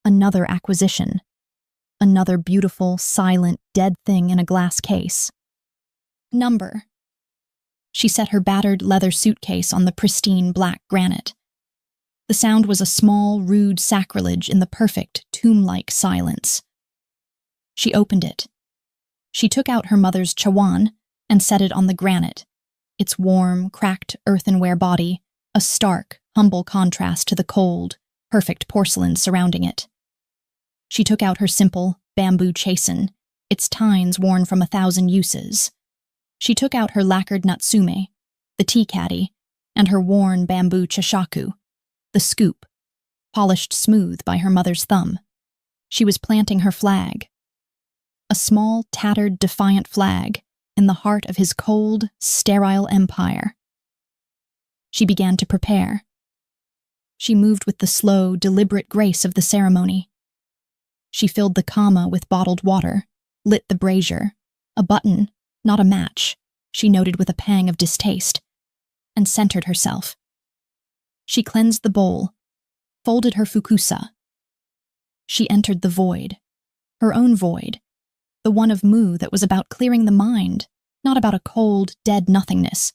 Another acquisition. Another beautiful, silent, dead thing in a glass case. Number. She set her battered leather suitcase on the pristine black granite. The sound was a small, rude sacrilege in the perfect, tomb-like silence. She opened it. She took out her mother's chawan and set it on the granite, its warm, cracked earthenware body, a stark, humble contrast to the cold, perfect porcelain surrounding it. She took out her simple, bamboo chasen, its tines worn from 1,000 uses. She took out her lacquered natsume, the tea caddy, and her worn bamboo chashaku, the scoop, polished smooth by her mother's thumb. She was planting her flag. A small, tattered, defiant flag in the heart of his cold, sterile empire. She began to prepare. She moved with the slow, deliberate grace of the ceremony. She filled the kama with bottled water, lit the brazier, a button, not a match, she noted with a pang of distaste, and centered herself. She cleansed the bowl, folded her fukusa. She entered the void, her own void, the one of Mu that was about clearing the mind, not about a cold, dead nothingness.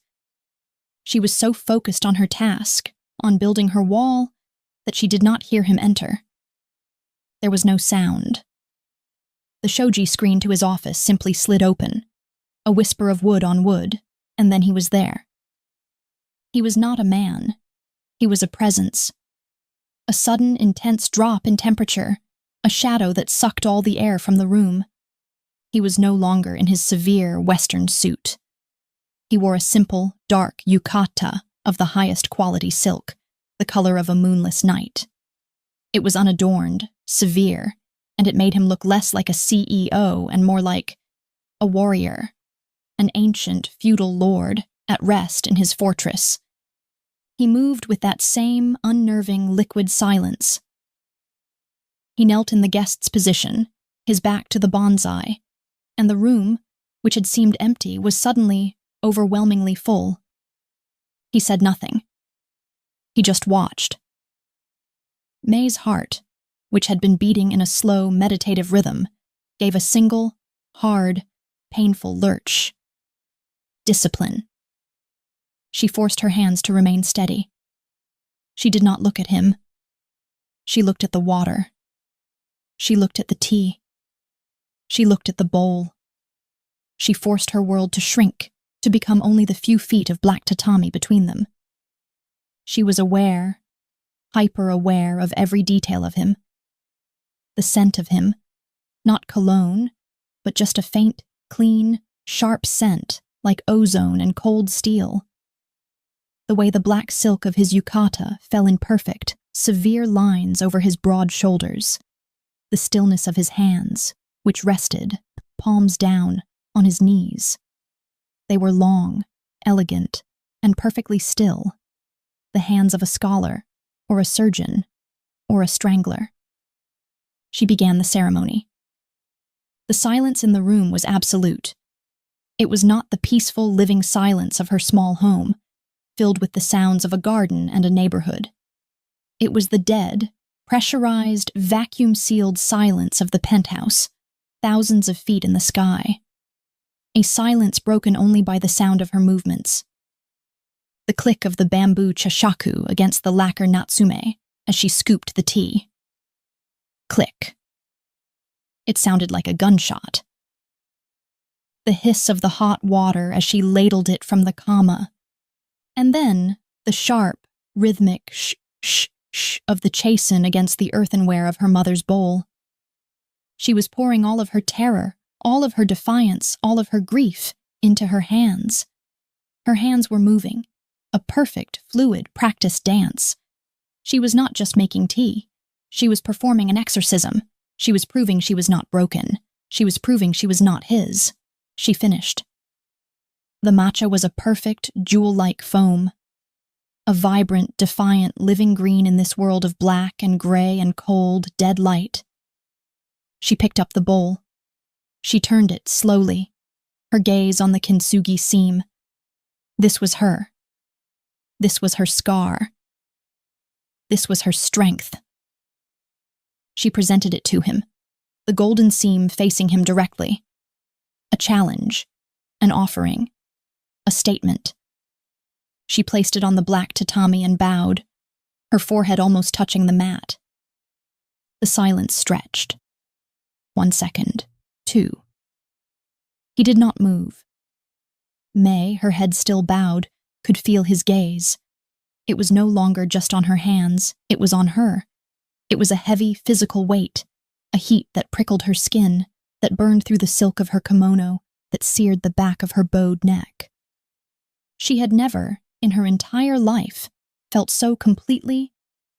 She was so focused on her task, on building her wall, that she did not hear him enter. There was no sound. The shoji screen to his office simply slid open, a whisper of wood on wood, and then he was there. He was not a man. He was a presence. A sudden, intense drop in temperature, a shadow that sucked all the air from the room. He was no longer in his severe Western suit. He wore a simple, dark yukata of the highest quality silk, the color of a moonless night. It was unadorned, severe, and it made him look less like a CEO and more like a warrior, an ancient, feudal lord at rest in his fortress. He moved with that same unnerving, liquid silence. He knelt in the guest's position, his back to the bonsai, and the room, which had seemed empty, was suddenly overwhelmingly full. He said nothing. He just watched. May's heart, which had been beating in a slow, meditative rhythm, gave a single, hard, painful lurch. Discipline. She forced her hands to remain steady. She did not look at him. She looked at the water. She looked at the tea. She looked at the bowl. She forced her world to shrink, to become only the few feet of black tatami between them. She was aware, hyper-aware of every detail of him. The scent of him, not cologne, but just a faint, clean, sharp scent like ozone and cold steel. The way the black silk of his yukata fell in perfect, severe lines over his broad shoulders. The stillness of his hands, which rested, palms down, on his knees. They were long, elegant, and perfectly still. The hands of a scholar, or a surgeon, or a strangler. She began the ceremony. The silence in the room was absolute. It was not the peaceful, living silence of her small home, filled with the sounds of a garden and a neighborhood. It was the dead, pressurized, vacuum-sealed silence of the penthouse, thousands of feet in the sky. A silence broken only by the sound of her movements. The click of the bamboo chashaku against the lacquer natsume as she scooped the tea. Click. It sounded like a gunshot. The hiss of the hot water as she ladled it from the kama, and then the sharp, rhythmic sh-sh-sh of the chasen against the earthenware of her mother's bowl. She was pouring all of her terror, all of her defiance, all of her grief into her hands. Her hands were moving, a perfect, fluid, practiced dance. She was not just making tea. She was performing an exorcism. She was proving she was not broken. She was proving she was not his. She finished. The matcha was a perfect, jewel-like foam. A vibrant, defiant, living green in this world of black and gray and cold, dead light. She picked up the bowl. She turned it slowly, her gaze on the kintsugi seam. This was her. This was her scar. This was her strength. She presented it to him, the golden seam facing him directly. A challenge, an offering, a statement. She placed it on the black tatami and bowed, her forehead almost touching the mat. The silence stretched. 1 second, 2. He did not move. May, her head still bowed, could feel his gaze. It was no longer just on her hands, it was on her. It was a heavy, physical weight, a heat that prickled her skin, that burned through the silk of her kimono, that seared the back of her bowed neck. She had never, in her entire life, felt so completely,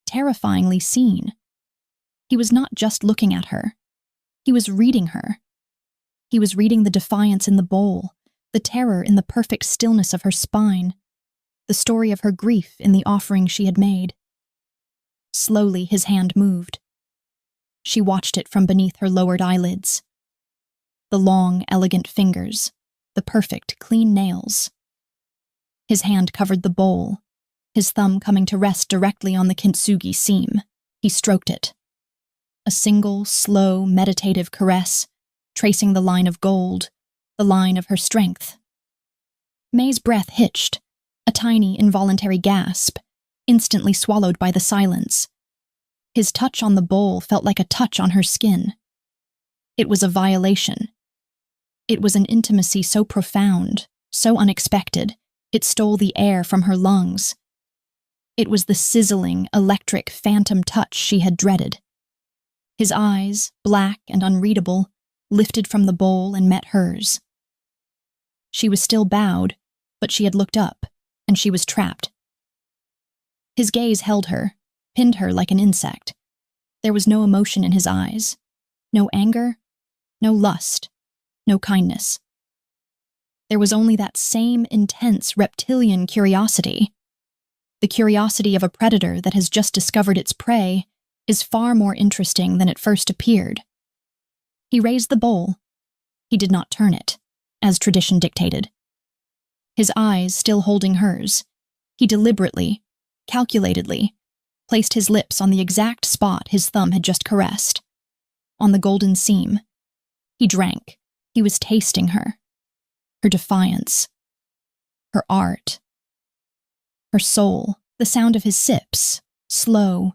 terrifyingly seen. He was not just looking at her. He was reading her. He was reading the defiance in the bowl, the terror in the perfect stillness of her spine, the story of her grief in the offering she had made. Slowly his hand moved. She watched it from beneath her lowered eyelids. The long, elegant fingers, the perfect, clean nails. His hand covered the bowl, his thumb coming to rest directly on the kintsugi seam. He stroked it. A single, slow, meditative caress, tracing the line of gold, the line of her strength. May's breath hitched, a tiny, involuntary gasp, instantly swallowed by the silence. His touch on the bowl felt like a touch on her skin. It was a violation. It was an intimacy so profound, so unexpected, it stole the air from her lungs. It was the sizzling, electric, phantom touch she had dreaded. His eyes, black and unreadable, lifted from the bowl and met hers. She was still bowed, but she had looked up, and she was trapped. His gaze held her, pinned her like an insect. There was no emotion in his eyes, no anger, no lust, no kindness. There was only that same intense reptilian curiosity. The curiosity of a predator that has just discovered its prey is far more interesting than it first appeared. He raised the bowl. He did not turn it, as tradition dictated. His eyes still holding hers, he deliberately, calculatedly, placed his lips on the exact spot his thumb had just caressed, on the golden seam. He drank. He was tasting her. Her defiance. Her art. Her soul. The sound of his sips, slow,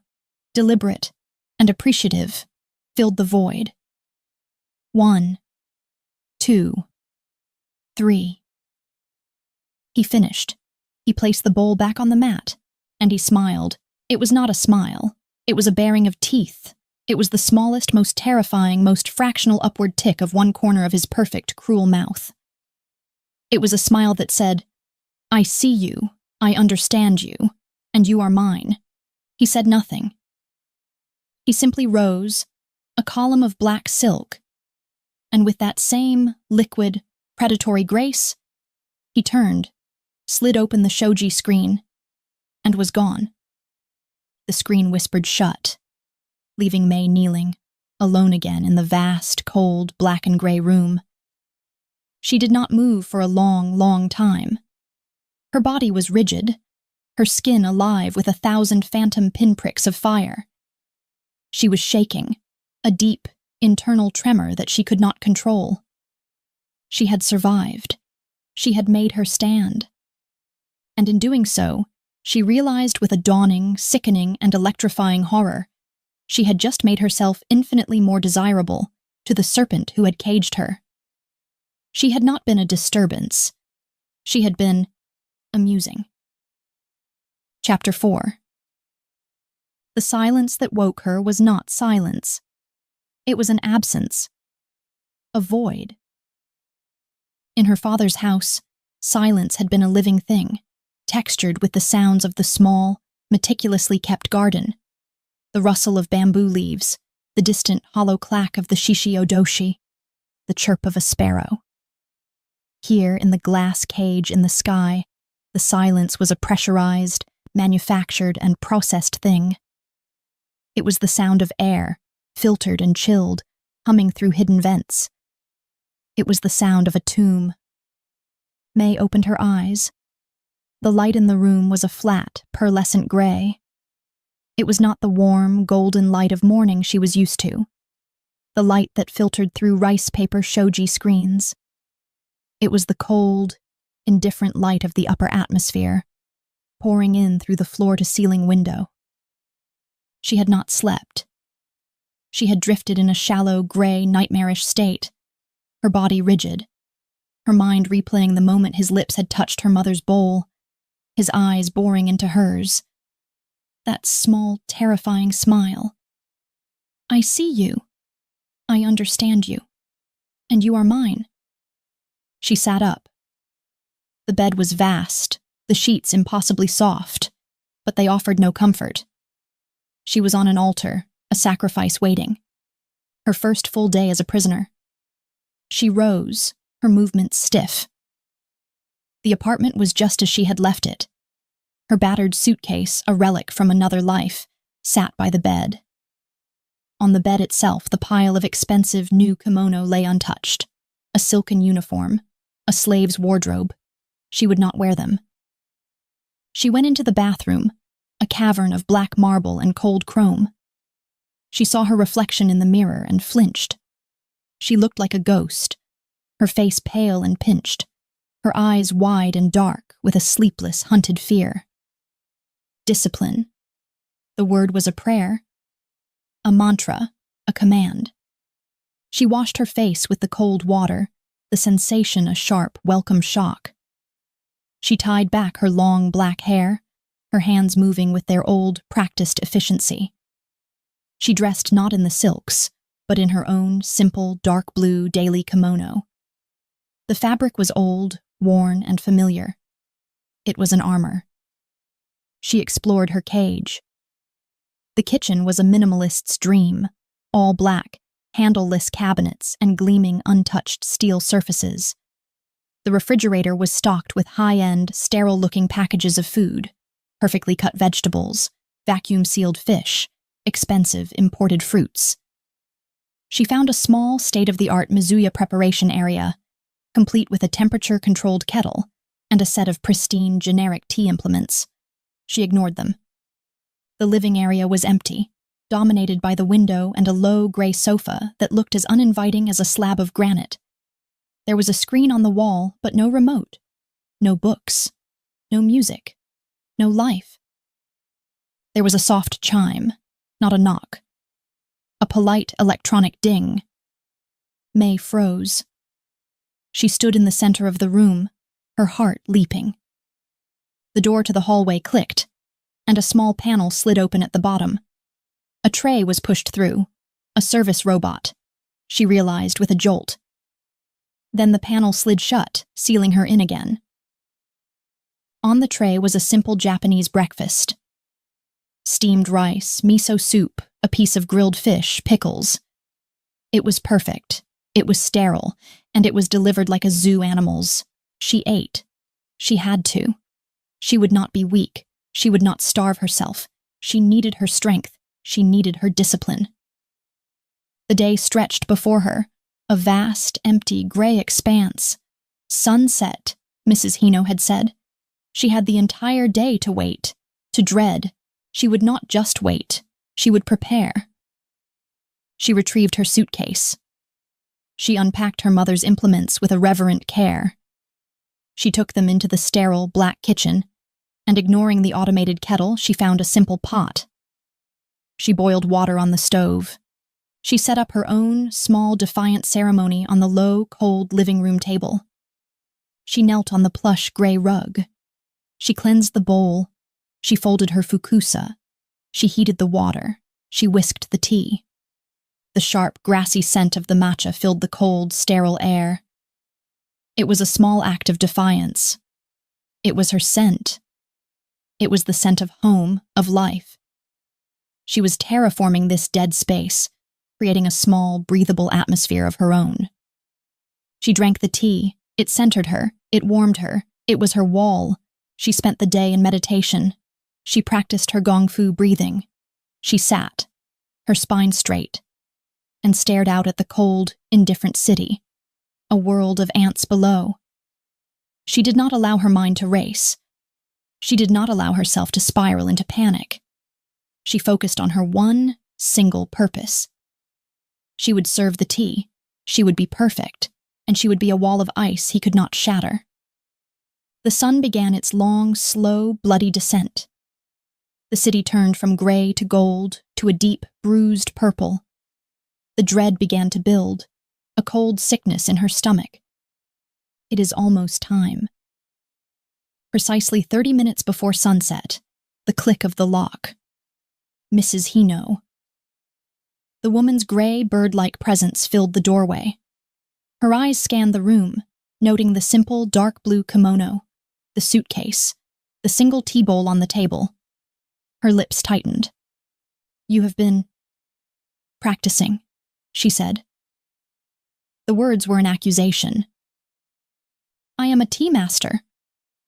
deliberate, and appreciative, filled the void. 1, 2, 3. He finished. He placed the bowl back on the mat, and he smiled. It was not a smile. It was a baring of teeth. It was the smallest, most terrifying, most fractional upward tick of one corner of his perfect, cruel mouth. It was a smile that said, "I see you, I understand you, and you are mine." He said nothing. He simply rose, a column of black silk, and with that same liquid, predatory grace, he turned, slid open the shoji screen, and was gone. The screen whispered shut, leaving May kneeling, alone again in the vast, cold, black and gray room. She did not move for a long, long time. Her body was rigid, her skin alive with 1,000 phantom pinpricks of fire. She was shaking, a deep, internal tremor that she could not control. She had survived. She had made her stand. And in doing so, she realized with a dawning, sickening, and electrifying horror, she had just made herself infinitely more desirable to the serpent who had caged her. She had not been a disturbance. She had been amusing. Chapter 4. The silence that woke her was not silence. It was an absence. A void. In her father's house, silence had been a living thing, textured with the sounds of the small, meticulously kept garden, the rustle of bamboo leaves, the distant hollow clack of the shishiodoshi, the chirp of a sparrow. Here, in the glass cage in the sky, the silence was a pressurized, manufactured, and processed thing. It was the sound of air, filtered and chilled, humming through hidden vents. It was the sound of a tomb. May opened her eyes. The light in the room was a flat, pearlescent gray. It was not the warm, golden light of morning she was used to, the light that filtered through rice paper shoji screens. It was the cold, indifferent light of the upper atmosphere, pouring in through the floor-to-ceiling window. She had not slept. She had drifted in a shallow, gray, nightmarish state, her body rigid, her mind replaying the moment his lips had touched her mother's bowl, his eyes boring into hers. That small, terrifying smile. "I see you. I understand you. And you are mine." She sat up. The bed was vast, the sheets impossibly soft, but they offered no comfort. She was on an altar, a sacrifice waiting. Her first full day as a prisoner. She rose, her movements stiff. The apartment was just as she had left it. Her battered suitcase, a relic from another life, sat by the bed. On the bed itself, the pile of expensive new kimono lay untouched. A silken uniform, a slave's wardrobe. She would not wear them. She went into the bathroom, a cavern of black marble and cold chrome. She saw her reflection in the mirror and flinched. She looked like a ghost, her face pale and pinched, her eyes wide and dark with a sleepless, hunted fear. Discipline. The word was a prayer, a mantra, a command. She washed her face with the cold water, the sensation a sharp, welcome shock. She tied back her long black hair, her hands moving with their old, practiced efficiency. She dressed not in the silks, but in her own simple, dark blue daily kimono. The fabric was old, worn, and familiar. It was an armor. She explored her cage. The kitchen was a minimalist's dream, all black, handleless cabinets and gleaming, untouched steel surfaces. The refrigerator was stocked with high-end, sterile-looking packages of food, perfectly cut vegetables, vacuum-sealed fish, expensive imported fruits. She found a small, state-of-the-art Mizuya preparation area, complete with a temperature-controlled kettle and a set of pristine, generic tea implements. She ignored them. The living area was empty, dominated by the window and a low gray sofa that looked as uninviting as a slab of granite. There was a screen on the wall, but no remote, no books, no music, no life. There was a soft chime, not a knock. A polite electronic ding. May froze. She stood in the center of the room, her heart leaping. The door to the hallway clicked, and a small panel slid open at the bottom. A tray was pushed through, a service robot, she realized with a jolt. Then the panel slid shut, sealing her in again. On the tray was a simple Japanese breakfast. Steamed rice, miso soup, a piece of grilled fish, pickles. It was perfect, it was sterile, and it was delivered like a zoo animal's. She ate. She had to. She would not be weak. She would not starve herself. She needed her strength. She needed her discipline. The day stretched before her, a vast, empty, gray expanse. Sunset, Mrs. Hino had said. She had the entire day to wait, to dread. She would not just wait. She would prepare. She retrieved her suitcase. She unpacked her mother's implements with a reverent care. She took them into the sterile, black kitchen, and ignoring the automated kettle, she found a simple pot. She boiled water on the stove. She set up her own small, defiant ceremony on the low, cold living room table. She knelt on the plush gray rug. She cleansed the bowl. She folded her fukusa. She heated the water. She whisked the tea. The sharp, grassy scent of the matcha filled the cold, sterile air. It was a small act of defiance. It was her scent. It was the scent of home, of life. She was terraforming this dead space, creating a small, breathable atmosphere of her own. She drank the tea. It centered her. It warmed her. It was her wall. She spent the day in meditation. She practiced her gong fu breathing. She sat, her spine straight, and stared out at the cold, indifferent city, a world of ants below. She did not allow her mind to race. She did not allow herself to spiral into panic. She focused on her one single purpose. She would serve the tea. She would be perfect, and she would be a wall of ice he could not shatter. The sun began its long, slow, bloody descent. The city turned from gray to gold to a deep, bruised purple. The dread began to build, a cold sickness in her stomach. It is almost time. Precisely 30 minutes before sunset, the click of the lock. Mrs. Hino. The woman's gray, bird-like presence filled the doorway. Her eyes scanned the room, noting the simple, dark blue kimono, the suitcase, the single tea bowl on the table. Her lips tightened. "You have been practicing," she said. The words were an accusation. "I am a tea master,"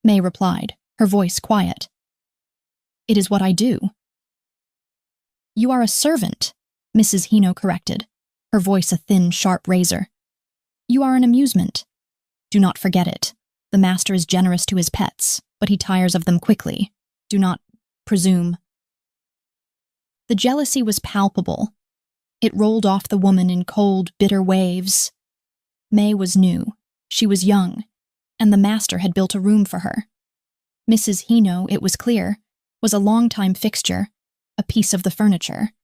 May replied, her voice quiet. "It is what I do." "You are a servant," Mrs. Hino corrected, her voice a thin, sharp razor. "You are an amusement. Do not forget it. The master is generous to his pets, but he tires of them quickly. Do not presume." The jealousy was palpable. It rolled off the woman in cold, bitter waves. May was new. She was young, and the master had built a room for her. Mrs. Hino, it was clear, was a long-time fixture, a piece of the furniture,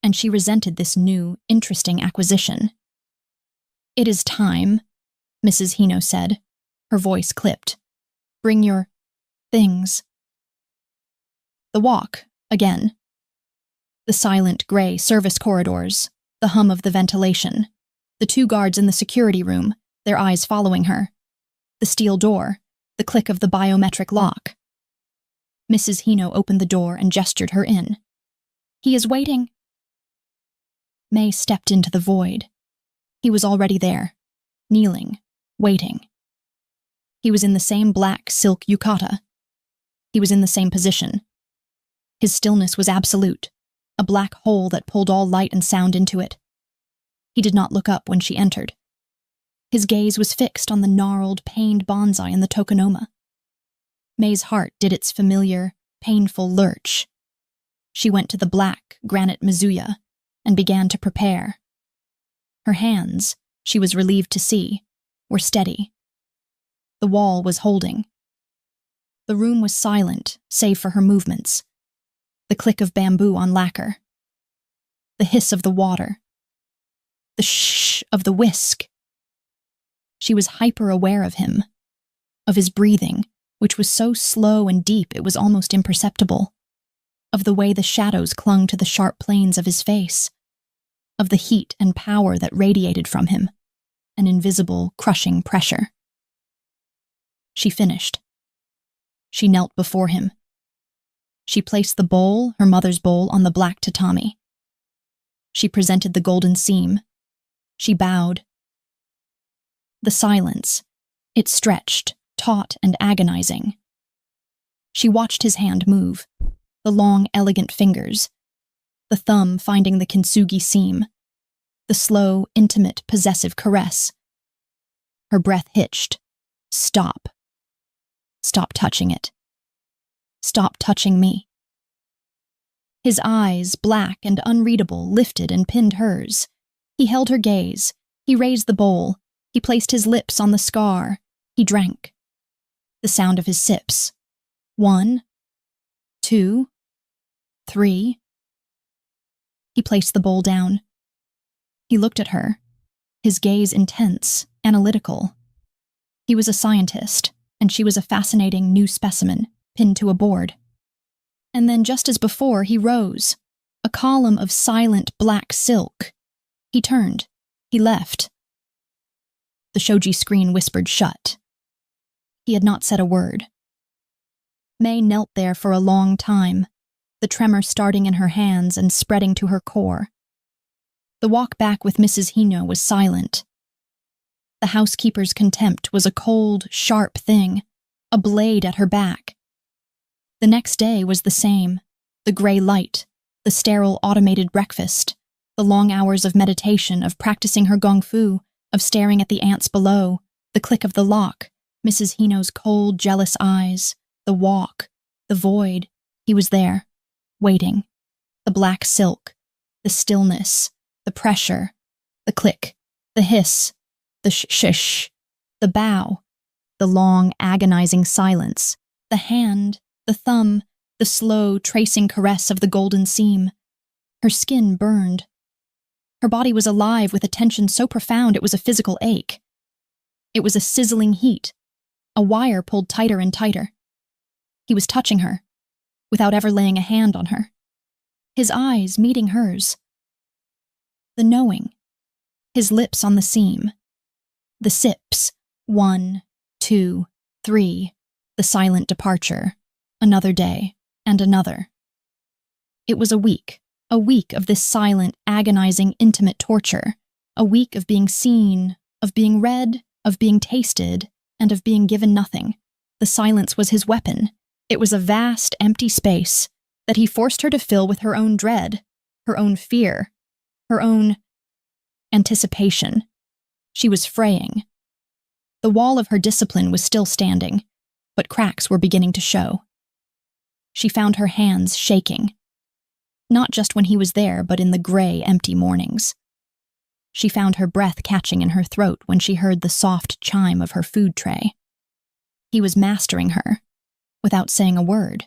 and she resented this new, interesting acquisition. "It is time," Mrs. Hino said, her voice clipped. "Bring your things." The walk, again. The silent, gray service corridors, the hum of the ventilation, the two guards in the security room, their eyes following her, the steel door, the click of the biometric lock. Mrs. Hino opened the door and gestured her in. "He is waiting." May stepped into the void. He was already there, kneeling, waiting. He was in the same black silk yukata. He was in the same position. His stillness was absolute, a black hole that pulled all light and sound into it. He did not look up when she entered. His gaze was fixed on the gnarled, pained bonsai in the tokonoma. May's heart did its familiar, painful lurch. She went to the black, granite mizuya and began to prepare. Her hands, she was relieved to see, were steady. The wall was holding. The room was silent, save for her movements. The click of bamboo on lacquer. The hiss of the water. The shh of the whisk. She was hyper-aware of him, of his breathing, which was so slow and deep it was almost imperceptible, of the way the shadows clung to the sharp planes of his face, of the heat and power that radiated from him, an invisible, crushing pressure. She finished. She knelt before him. She placed the bowl, her mother's bowl, on the black tatami. She presented the golden seam. She bowed. The silence, it stretched, taut and agonizing. She watched his hand move, the long, elegant fingers, the thumb finding the kintsugi seam, the slow, intimate, possessive caress. Her breath hitched. Stop. Stop touching it. Stop touching me. His eyes, black and unreadable, lifted and pinned hers. He held her gaze. He raised the bowl. He placed his lips on the scar. He drank. The sound of his sips. 1, 2, 3. He placed the bowl down. He looked at her, his gaze intense, analytical. He was a scientist, and she was a fascinating new specimen, pinned to a board. And then, just as before, he rose, a column of silent black silk. He turned. He left. The shoji screen whispered shut. He had not said a word. May knelt there for a long time, the tremor starting in her hands and spreading to her core. The walk back with Mrs. Hino was silent. The housekeeper's contempt was a cold, sharp thing, a blade at her back. The next day was the same, the gray light, the sterile automated breakfast, the long hours of meditation, of practicing her gong fu, of staring at the ants below, the click of the lock, Mrs. Hino's cold, jealous eyes, the walk, the void. He was there, waiting. The black silk, the stillness, the pressure, the click, the hiss, the shh, the bow, the long, agonizing silence, the hand, the thumb, the slow, tracing caress of the golden seam. Her skin burned. Her body was alive with a tension so profound it was a physical ache. It was a sizzling heat, a wire pulled tighter and tighter. He was touching her, without ever laying a hand on her. His eyes meeting hers. The knowing. His lips on the seam. The sips. 1, 2, 3. The silent departure. Another day, and another. It was a week of this silent, agonizing, intimate torture, a week of being seen, of being read, of being tasted, and of being given nothing. The silence was his weapon. It was a vast, empty space that he forced her to fill with her own dread, her own fear, her own anticipation. She was fraying. The wall of her discipline was still standing, but cracks were beginning to show. She found her hands shaking, not just when he was there, but in the gray, empty mornings. She found her breath catching in her throat when she heard the soft chime of her food tray. He was mastering her, without saying a word.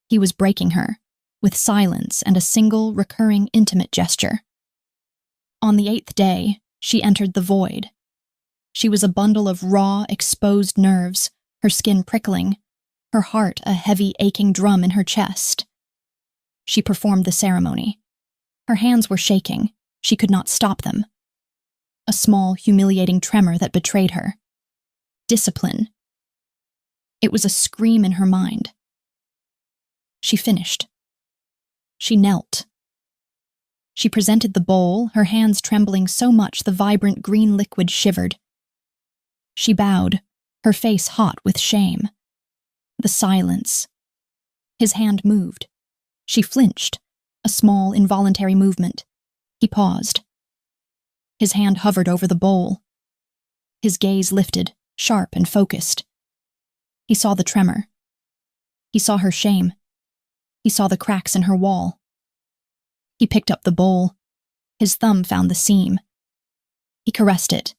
He was breaking her, with silence and a single, recurring, intimate gesture. On the 8th day, she entered the void. She was a bundle of raw, exposed nerves, her skin prickling, her heart a heavy, aching drum in her chest. She performed the ceremony. Her hands were shaking. She could not stop them. A small, humiliating tremor that betrayed her. Discipline. It was a scream in her mind. She finished. She knelt. She presented the bowl, her hands trembling so much the vibrant green liquid shivered. She bowed, her face hot with shame. The silence. His hand moved. She flinched, a small, involuntary movement. He paused. His hand hovered over the bowl. His gaze lifted, sharp and focused. He saw the tremor. He saw her shame. He saw the cracks in her wall. He picked up the bowl. His thumb found the seam. He caressed it,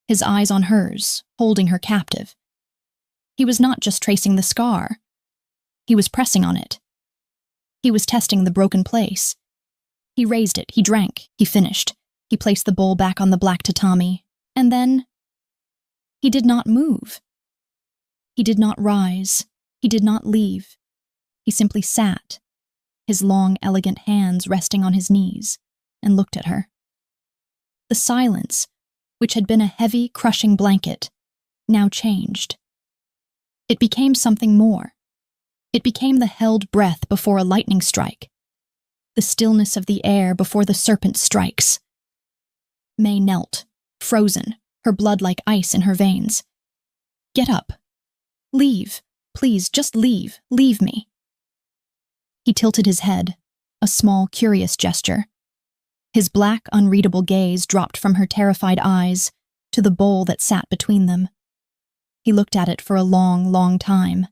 his eyes on hers, holding her captive. He was not just tracing the scar. He was pressing on it. He was testing the broken place. He raised it, he drank, he finished. He placed the bowl back on the black tatami, and then he did not move. He did not rise. He did not leave. He simply sat, his long, elegant hands resting on his knees, and looked at her. The silence, which had been a heavy, crushing blanket, now changed. It became something more. It became the held breath before a lightning strike, the stillness of the air before the serpent strikes. May knelt, frozen, her blood like ice in her veins. Get up. Leave. Please, just leave. Leave me. He tilted his head, a small, curious gesture. His black, unreadable gaze dropped from her terrified eyes to the bowl that sat between them. He looked at it for a long, long time.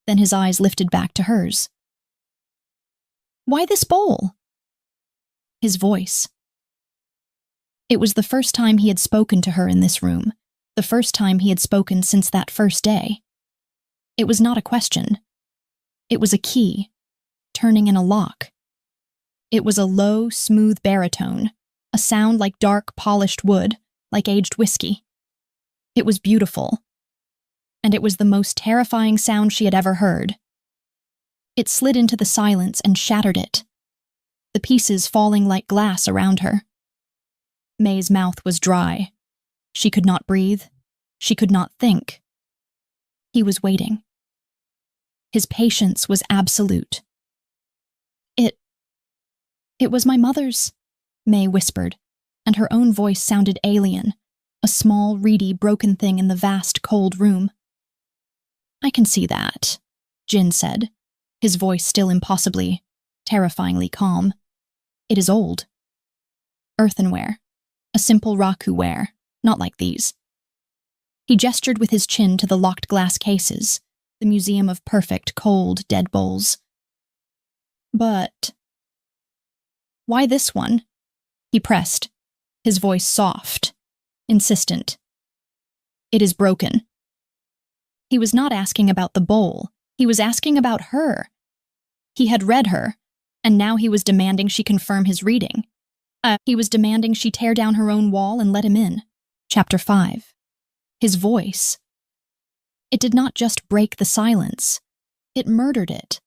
Then his eyes lifted back to hers. Why this bowl? His voice. It was the first time he had spoken to her in this room, the first time he had spoken since that first day. It was not a question. It was a key, turning in a lock. It was a low, smooth baritone, a sound like dark, polished wood, like aged whiskey. It was beautiful, and it was the most terrifying sound she had ever heard. It slid into the silence and shattered it, the pieces falling like glass around her. May's mouth was dry. She could not breathe. She could not think. He was waiting. His patience was absolute. It was my mother's, May whispered, and her own voice sounded alien, a small, reedy, broken thing in the vast, cold room. I can see that, Jin said, his voice still impossibly, terrifyingly calm. It is old. Earthenware. A simple raku-ware, not like these. He gestured with his chin to the locked glass cases, the museum of perfect, cold, dead bowls. But why this one? He pressed, his voice soft, insistent. It is broken. He was not asking about the bowl. He was asking about her. He had read her, and now he was demanding she confirm his reading. He was demanding she tear down her own wall and let him in. Chapter 5. His voice. It did not just break the silence. It murdered it.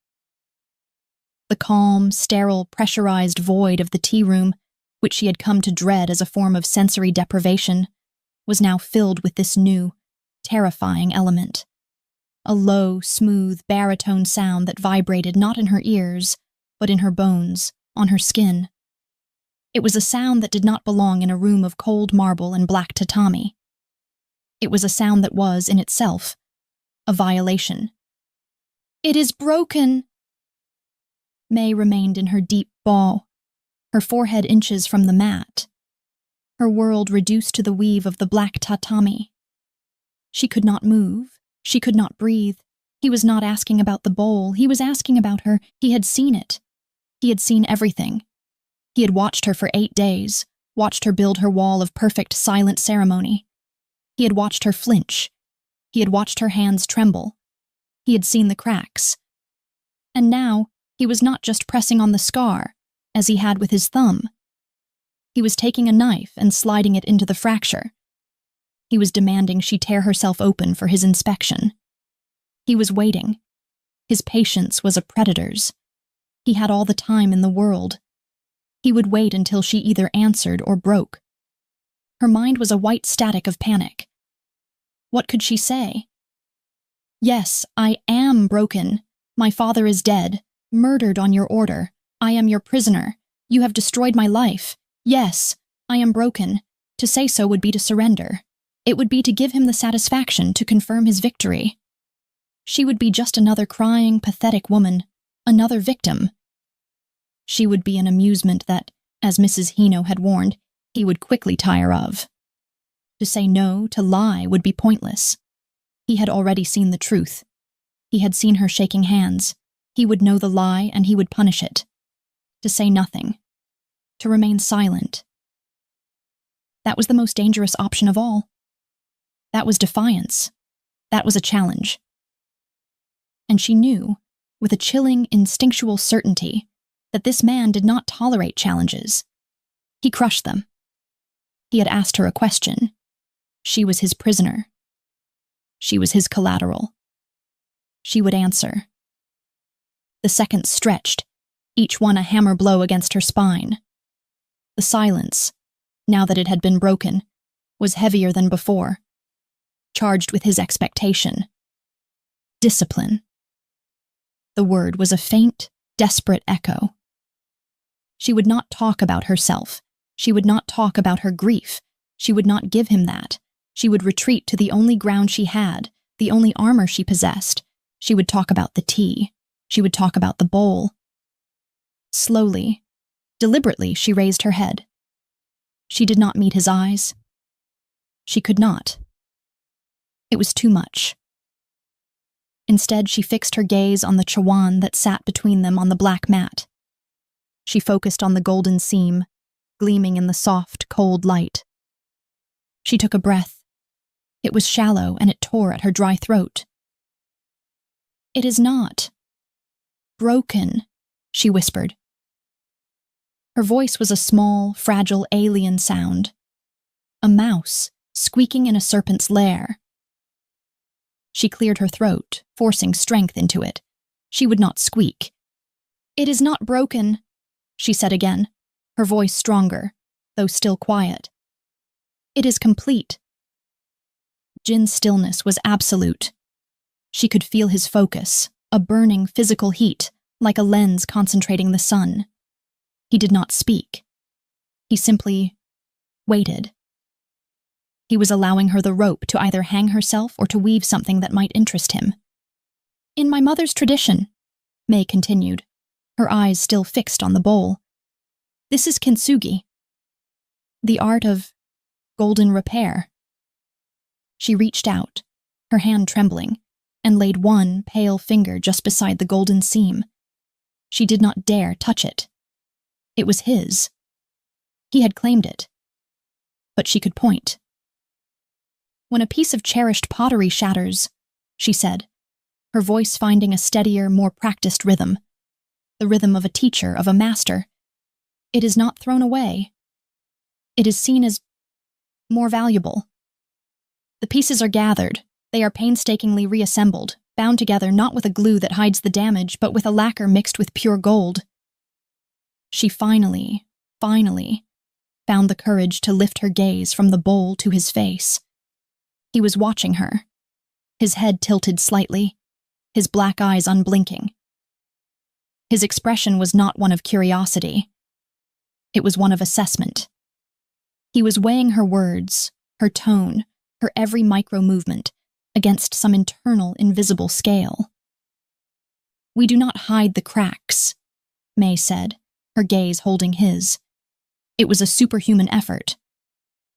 The calm, sterile, pressurized void of the tea room, which she had come to dread as a form of sensory deprivation, was now filled with this new, terrifying element. A low, smooth, baritone sound that vibrated not in her ears, but in her bones, on her skin. It was a sound that did not belong in a room of cold marble and black tatami. It was a sound that was, in itself, a violation. It is broken! May remained in her deep bow, her forehead inches from the mat, her world reduced to the weave of the black tatami. She could not move, she could not breathe. He was not asking about the bowl, he was asking about her. He had seen it. He had seen everything. He had watched her for 8 days, watched her build her wall of perfect, silent ceremony. He had watched her flinch. He had watched her hands tremble. He had seen the cracks. And now, he was not just pressing on the scar, as he had with his thumb. He was taking a knife and sliding it into the fracture. He was demanding she tear herself open for his inspection. He was waiting. His patience was a predator's. He had all the time in the world. He would wait until she either answered or broke. Her mind was a white static of panic. What could she say? Yes, I am broken. My father is dead, murdered on your order. I am your prisoner. You have destroyed my life. Yes, I am broken. To say so would be to surrender. It would be to give him the satisfaction to confirm his victory. She would be just another crying, pathetic woman, another victim. She would be an amusement that, as Mrs. Hino had warned, he would quickly tire of. To say no, to lie, would be pointless. He had already seen the truth. He had seen her shaking hands. He would know the lie, and he would punish it. To say nothing. To remain silent. That was the most dangerous option of all. That was defiance. That was a challenge. And she knew, with a chilling, instinctual certainty, that this man did not tolerate challenges. He crushed them. He had asked her a question. She was his prisoner. She was his collateral. She would answer. The seconds stretched, each one a hammer blow against her spine. The silence, now that it had been broken, was heavier than before, charged with his expectation. Discipline. The word was a faint, desperate echo. She would not talk about herself. She would not talk about her grief. She would not give him that. She would retreat to the only ground she had, the only armor she possessed. She would talk about the tea. She would talk about the bowl. Slowly, deliberately, she raised her head. She did not meet his eyes. She could not. It was too much. Instead, she fixed her gaze on the chawan that sat between them on the black mat. She focused on the golden seam, gleaming in the soft, cold light. She took a breath. It was shallow, and it tore at her dry throat. "It is not broken," she whispered. Her voice was a small, fragile alien sound. A mouse squeaking in a serpent's lair. She cleared her throat, forcing strength into it. She would not squeak. "It is not broken," she said again, her voice stronger, though still quiet. "It is complete." Jin's stillness was absolute. She could feel his focus, a burning physical heat, like a lens concentrating the sun. He did not speak. He simply waited. He was allowing her the rope to either hang herself or to weave something that might interest him. "In my mother's tradition," May continued, her eyes still fixed on the bowl, "this is kintsugi, the art of golden repair." She reached out, her hand trembling, and laid one pale finger just beside the golden seam. She did not dare touch it. It was his. He had claimed it. But she could point. "When a piece of cherished pottery shatters," she said, her voice finding a steadier, more practiced rhythm, the rhythm of a teacher, of a master, "it is not thrown away. It is seen as more valuable. The pieces are gathered. They are painstakingly reassembled, bound together not with a glue that hides the damage, but with a lacquer mixed with pure gold." She finally found the courage to lift her gaze from the bowl to his face. He was watching her, his head tilted slightly, his black eyes unblinking. His expression was not one of curiosity. It was one of assessment. He was weighing her words, her tone, her every micro-movement, against some internal, invisible scale. "We do not hide the cracks," May said, her gaze holding his. "It was a superhuman effort.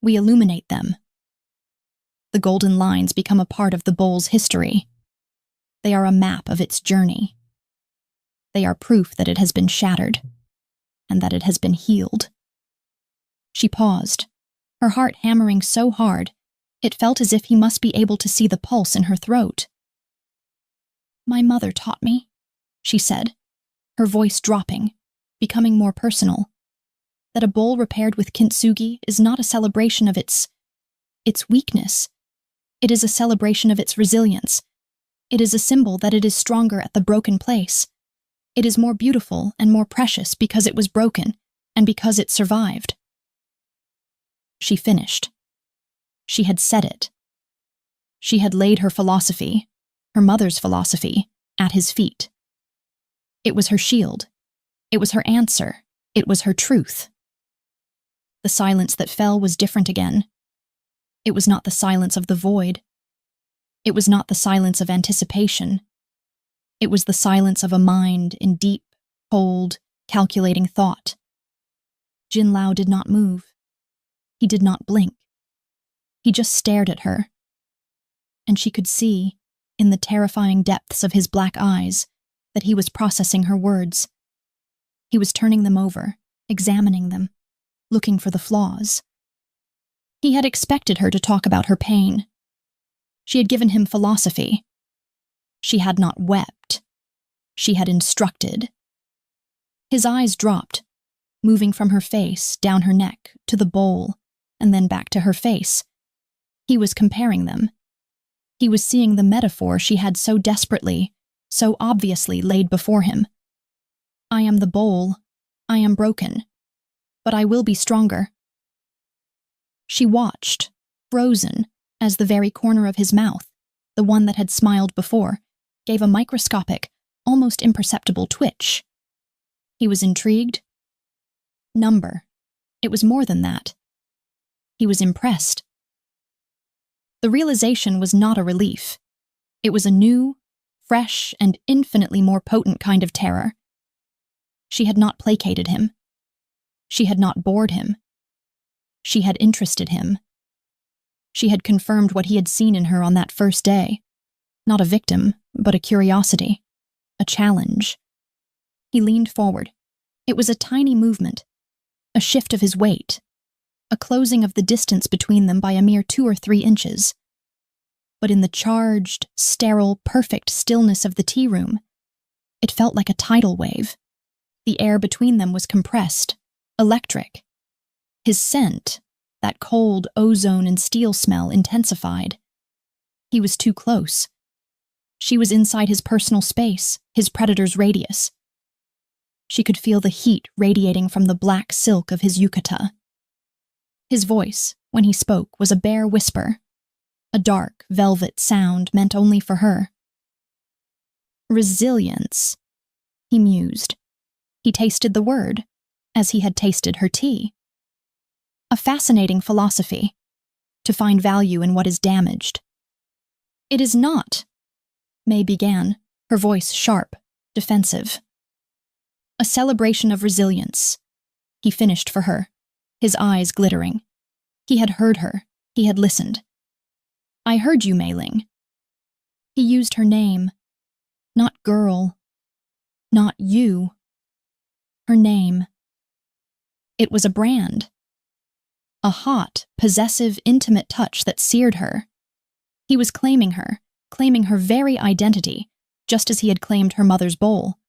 We illuminate them." The golden lines become a part of the bowl's history. They are a map of its journey. They are proof that it has been shattered, and that it has been healed. She paused, her heart hammering so hard, it felt as if he must be able to see the pulse in her throat. "My mother taught me," she said, her voice dropping, becoming more personal, "that a bowl repaired with kintsugi is not a celebration of its weakness. It is a celebration of its resilience. It is a symbol that it is stronger at the broken place. It is more beautiful and more precious because it was broken, and because it survived." She finished. She had said it. She had laid her philosophy, her mother's philosophy, at his feet. It was her shield. It was her answer. It was her truth. The silence that fell was different again. It was not the silence of the void. It was not the silence of anticipation. It was the silence of a mind in deep, cold, calculating thought. Jin Lao did not move. He did not blink. He just stared at her. And she could see, in the terrifying depths of his black eyes, that he was processing her words. He was turning them over, examining them, looking for the flaws. He had expected her to talk about her pain. She had given him philosophy. She had not wept. She had instructed. His eyes dropped, moving from her face, down her neck, to the bowl, and then back to her face. He was comparing them. He was seeing the metaphor she had so desperately, so obviously laid before him. I am the bowl. I am broken. But I will be stronger. She watched, frozen, as the very corner of his mouth, the one that had smiled before, gave a microscopic, almost imperceptible twitch. He was intrigued. Number. It was more than that. He was impressed. The realization was not a relief. It was a new, fresh, and infinitely more potent kind of terror. She had not placated him. She had not bored him. She had interested him. She had confirmed what he had seen in her on that first day. Not a victim, but a curiosity. A challenge. He leaned forward. It was a tiny movement. A shift of his weight. A closing of the distance between them by a mere 2 or 3 inches. But in the charged, sterile, perfect stillness of the tea room, it felt like a tidal wave. The air between them was compressed, electric. His scent, that cold ozone and steel smell, intensified. He was too close. She was inside his personal space, his predator's radius. She could feel the heat radiating from the black silk of his yukata. His voice, when he spoke, was a bare whisper, a dark, velvet sound meant only for her. Resilience, he mused. He tasted the word, as he had tasted her tea. A fascinating philosophy, to find value in what is damaged. It is not, May began, her voice sharp, defensive. A celebration of resilience, he finished for her, his eyes glittering. He had heard her, he had listened. I heard you, Mei-ling. He used her name, not girl, not you. Her name. It was a brand. A hot, possessive, intimate touch that seared her. He was claiming her very identity, just as he had claimed her mother's bowl.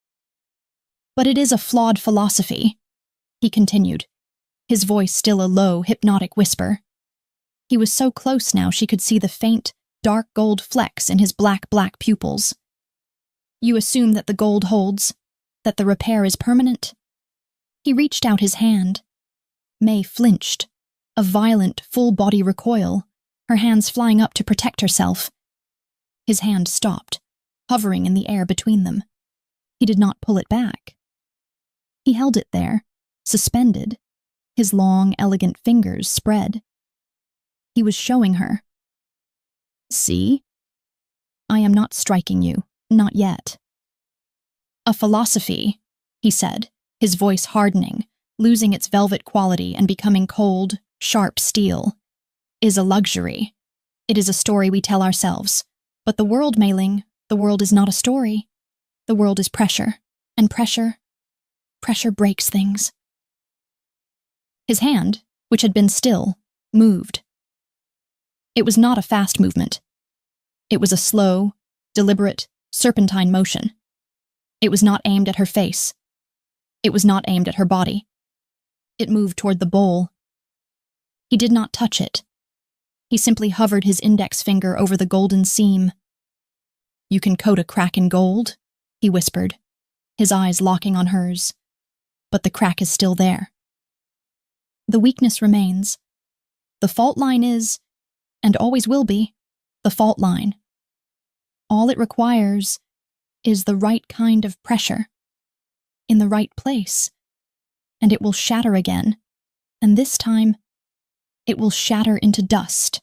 But it is a flawed philosophy, he continued, his voice still a low, hypnotic whisper. He was so close now she could see the faint, dark gold flecks in his black pupils. You assume that the gold holds, that the repair is permanent? He reached out his hand. May flinched, a violent, full-body recoil, her hands flying up to protect herself. His hand stopped, hovering in the air between them. He did not pull it back. He held it there, suspended, his long, elegant fingers spread. He was showing her. See? I am not striking you, not yet. A philosophy, he said, his voice hardening, losing its velvet quality and becoming cold, sharp steel, is a luxury. It is a story we tell ourselves. But the world, Mei-ling, the world is not a story. The world is pressure, and pressure breaks things. His hand, which had been still, moved. It was not a fast movement. It was a slow, deliberate, serpentine motion. It was not aimed at her face. It was not aimed at her body. It moved toward the bowl. He did not touch it. He simply hovered his index finger over the golden seam. You can coat a crack in gold, he whispered, his eyes locking on hers. But the crack is still there. The weakness remains. The fault line is, and always will be, the fault line. All it requires is the right kind of pressure, in the right place, and it will shatter again, and this time, it will shatter into dust.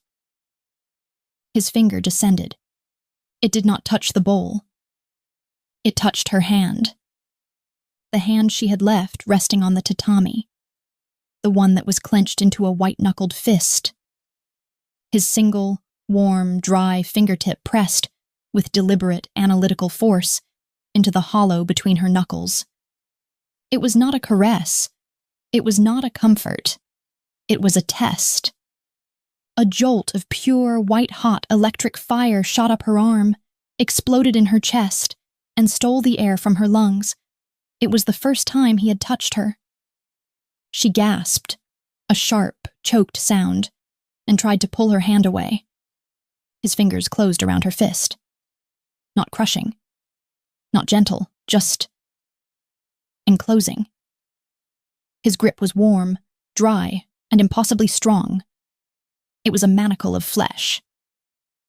His finger descended. It did not touch the bowl. It touched her hand. The hand she had left resting on the tatami. The one that was clenched into a white-knuckled fist. His single, warm, dry fingertip pressed, with deliberate, analytical force, into the hollow between her knuckles. It was not a caress. It was not a comfort. It was a test. A jolt of pure, white-hot electric fire shot up her arm, exploded in her chest, and stole the air from her lungs. It was the first time he had touched her. She gasped, a sharp, choked sound, and tried to pull her hand away. His fingers closed around her fist. Not crushing. Not gentle, just enclosing. His grip was warm, dry, and impossibly strong. It was a manacle of flesh.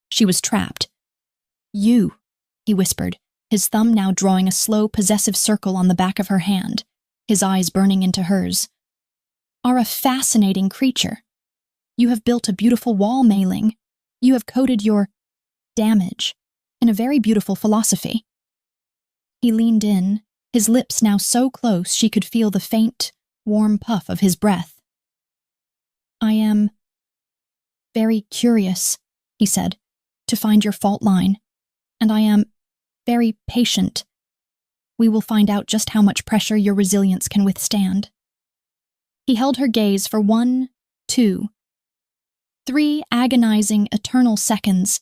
She was trapped. You, he whispered, his thumb now drawing a slow, possessive circle on the back of her hand, his eyes burning into hers, are a fascinating creature. You have built a beautiful wall, Mei Ling. You have coded your damage in a very beautiful philosophy. He leaned in, his lips now so close she could feel the faint, warm puff of his breath. I am very curious, he said, to find your fault line, and I am very patient. We will find out just how much pressure your resilience can withstand. He held her gaze for 1, 2, 3 agonizing, eternal seconds.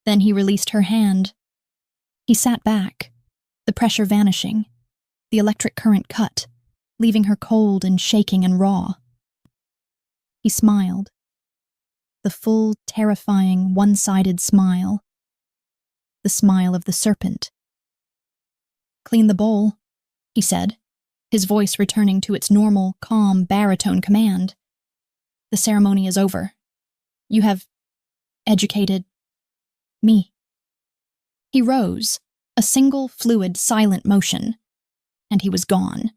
Then he released her hand. He sat back, the pressure vanishing, the electric current cut, leaving her cold and shaking and raw. He smiled. The full, terrifying, one-sided smile. The smile of the serpent. Clean the bowl, he said, his voice returning to its normal, calm, baritone command. The ceremony is over. You have educated me. He rose, a single, fluid, silent motion, and he was gone.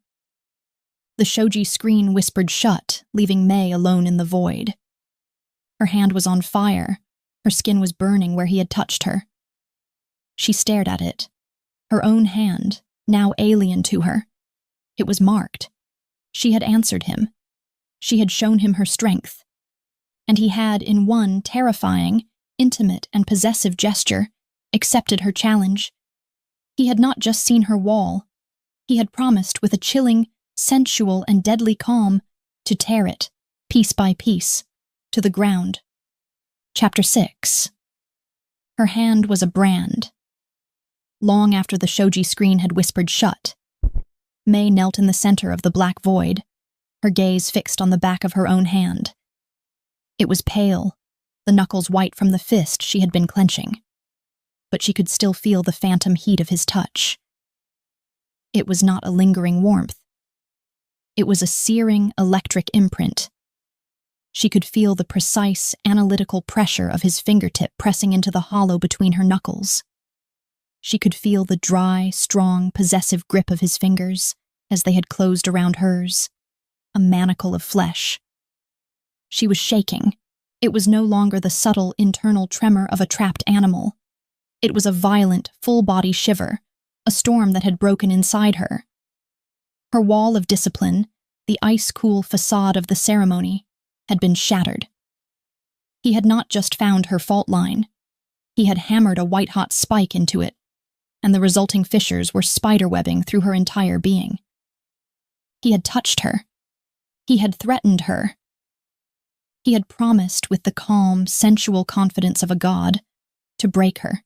The shoji screen whispered shut, leaving Mei alone in the void. Her hand was on fire. Her skin was burning where he had touched her. She stared at it. Her own hand, now alien to her. It was marked. She had answered him. She had shown him her strength. And he had, in one terrifying, intimate, and possessive gesture, accepted her challenge. He had not just seen her wall. He had promised, with a chilling, sensual, and deadly calm, to tear it, piece by piece, to the ground. Chapter 6. Her hand was a brand. Long after the shoji screen had whispered shut, Mei knelt in the center of the black void, her gaze fixed on the back of her own hand. It was pale, the knuckles white from the fist she had been clenching, but she could still feel the phantom heat of his touch. It was not a lingering warmth. It was a searing, electric imprint. She could feel the precise, analytical pressure of his fingertip pressing into the hollow between her knuckles. She could feel the dry, strong, possessive grip of his fingers as they had closed around hers, a manacle of flesh. She was shaking. It was no longer the subtle, internal tremor of a trapped animal. It was a violent, full-body shiver, a storm that had broken inside her. Her wall of discipline, the ice-cool facade of the ceremony, had been shattered. He had not just found her fault line. He had hammered a white-hot spike into it, and the resulting fissures were spiderwebbing through her entire being. He had touched her. He had threatened her. He had promised, with the calm, sensual confidence of a god, to break her.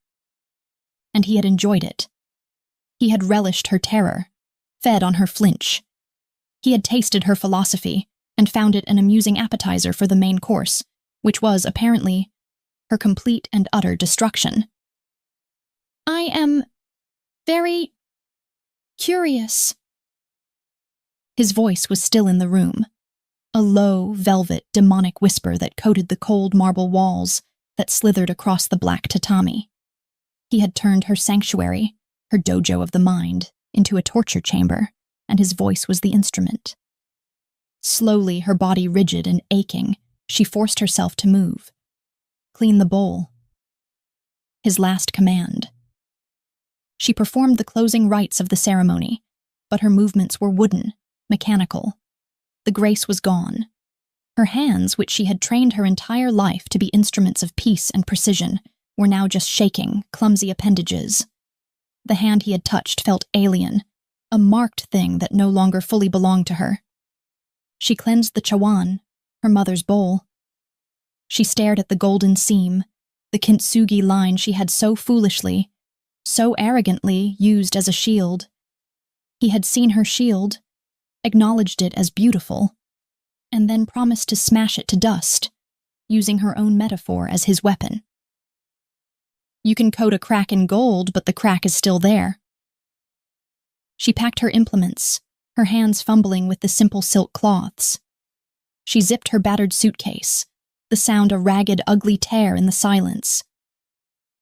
And he had enjoyed it. He had relished her terror, fed on her flinch. He had tasted her philosophy and found it an amusing appetizer for the main course, which was, apparently, her complete and utter destruction. I am very curious. His voice was still in the room, a low, velvet, demonic whisper that coated the cold marble walls that slithered across the black tatami. He had turned her sanctuary, her dojo of the mind, into a torture chamber, and his voice was the instrument. Slowly, her body rigid and aching, she forced herself to move. Clean the bowl. His last command. She performed the closing rites of the ceremony, but her movements were wooden, mechanical. The grace was gone. Her hands, which she had trained her entire life to be instruments of peace and precision, were now just shaking, clumsy appendages. The hand he had touched felt alien, a marked thing that no longer fully belonged to her. She cleansed the chawan, her mother's bowl. She stared at the golden seam, the kintsugi line she had so foolishly, so arrogantly used as a shield. He had seen her shield, acknowledged it as beautiful, and then promised to smash it to dust, using her own metaphor as his weapon. You can coat a crack in gold, but the crack is still there. She packed her implements, her hands fumbling with the simple silk cloths. She zipped her battered suitcase, the sound a ragged, ugly tear in the silence.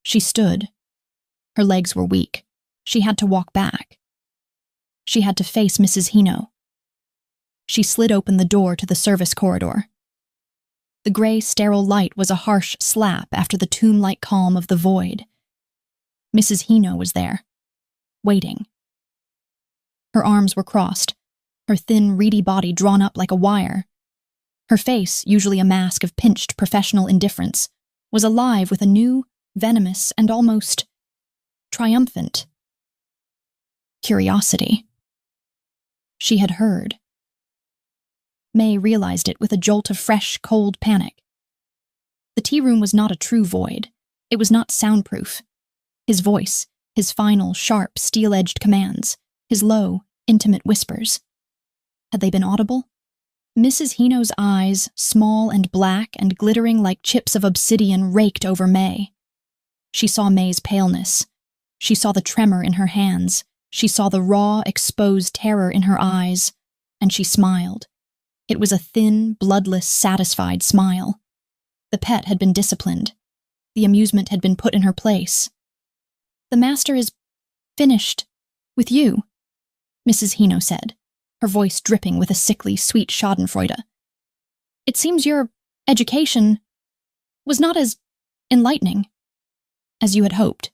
She stood. Her legs were weak. She had to walk back. She had to face Mrs. Hino. She slid open the door to the service corridor. The gray, sterile light was a harsh slap after the tomb-like calm of the void. Mrs. Hino was there, waiting. Her arms were crossed, her thin, reedy body drawn up like a wire. Her face, usually a mask of pinched professional indifference, was alive with a new, venomous, and almost triumphant curiosity. She had heard. May realized it with a jolt of fresh, cold panic. The tea room was not a true void. It was not soundproof. His voice, his final, sharp, steel-edged commands, his low, intimate whispers. Had they been audible? Mrs. Hino's eyes, small and black and glittering like chips of obsidian, raked over May. She saw May's paleness. She saw the tremor in her hands. She saw the raw, exposed terror in her eyes. And she smiled. It was a thin, bloodless, satisfied smile. The pet had been disciplined. The amusement had been put in her place. "The master is finished with you," Mrs. Hino said, her voice dripping with a sickly, sweet schadenfreude. "It seems your education was not as enlightening as you had hoped."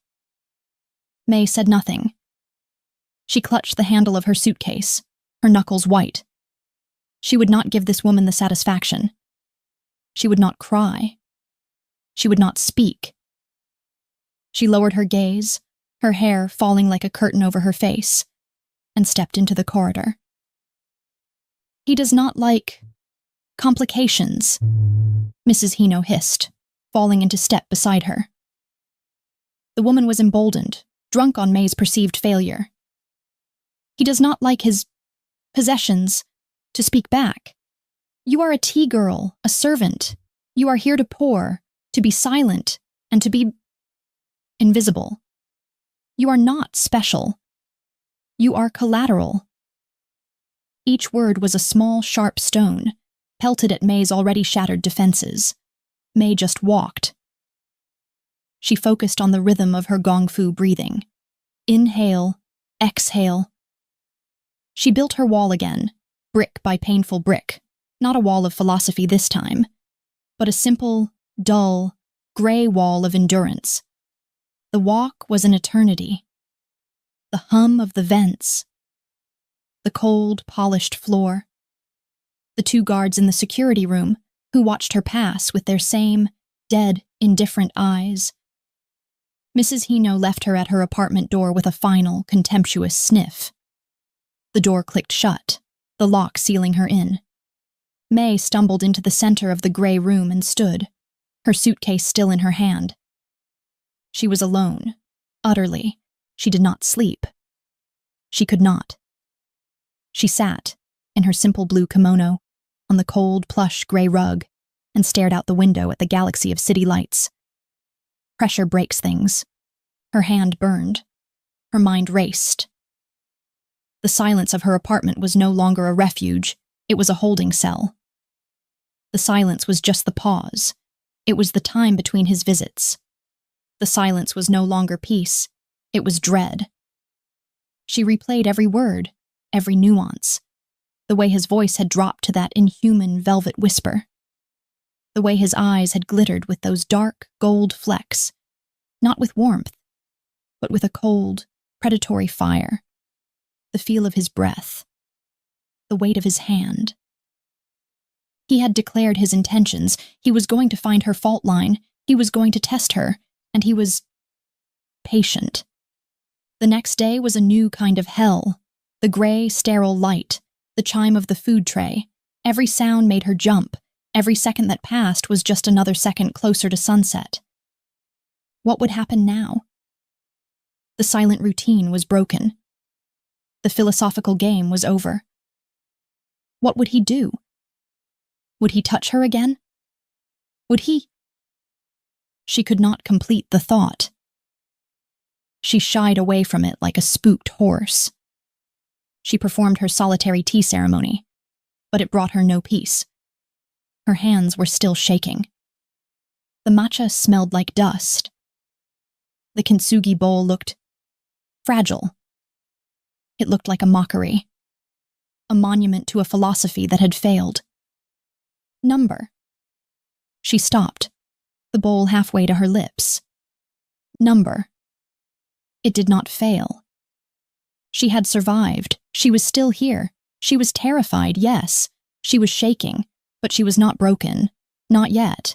May said nothing. She clutched the handle of her suitcase, her knuckles white. She would not give this woman the satisfaction. She would not cry. She would not speak. She lowered her gaze, her hair falling like a curtain over her face, and stepped into the corridor. "He does not like complications," Mrs. Hino hissed, falling into step beside her. The woman was emboldened, drunk on May's perceived failure. "He does not like his possessions to speak back. You are a tea girl, a servant. You are here to pour, to be silent, and to be invisible. You are not special. You are collateral." Each word was a small, sharp stone, pelted at May's already shattered defenses. May just walked. She focused on the rhythm of her gong fu breathing. Inhale, exhale. She built her wall again, brick by painful brick, not a wall of philosophy this time, but a simple, dull, gray wall of endurance. The walk was an eternity. The hum of the vents. The cold, polished floor. The two guards in the security room who watched her pass with their same, dead, indifferent eyes. Mrs. Hino left her at her apartment door with a final, contemptuous sniff. The door clicked shut, the lock sealing her in. May stumbled into the center of the gray room and stood, her suitcase still in her hand. She was alone, utterly. She did not sleep. She could not. She sat, in her simple blue kimono, on the cold, plush gray rug, and stared out the window at the galaxy of city lights. Pressure breaks things. Her hand burned. Her mind raced. The silence of her apartment was no longer a refuge. It was a holding cell. The silence was just the pause. It was the time between his visits. The silence was no longer peace. It was dread. She replayed every word, every nuance, the way his voice had dropped to that inhuman velvet whisper, the way his eyes had glittered with those dark gold flecks, not with warmth, but with a cold, predatory fire, the feel of his breath, the weight of his hand. He had declared his intentions. He was going to find her fault line. He was going to test her, and he was patient. The next day was a new kind of hell. The gray, sterile light, the chime of the food tray. Every sound made her jump. Every second that passed was just another second closer to sunset. What would happen now? The silent routine was broken. The philosophical game was over. What would he do? Would he touch her again? Would he? She could not complete the thought. She shied away from it like a spooked horse. She performed her solitary tea ceremony, but it brought her no peace. Her hands were still shaking. The matcha smelled like dust. The kintsugi bowl looked fragile. It looked like a mockery, a monument to a philosophy that had failed. Number. She stopped, the bowl halfway to her lips. Number. It did not fail. She had survived. She was still here. She was terrified, yes. She was shaking, but she was not broken. Not yet.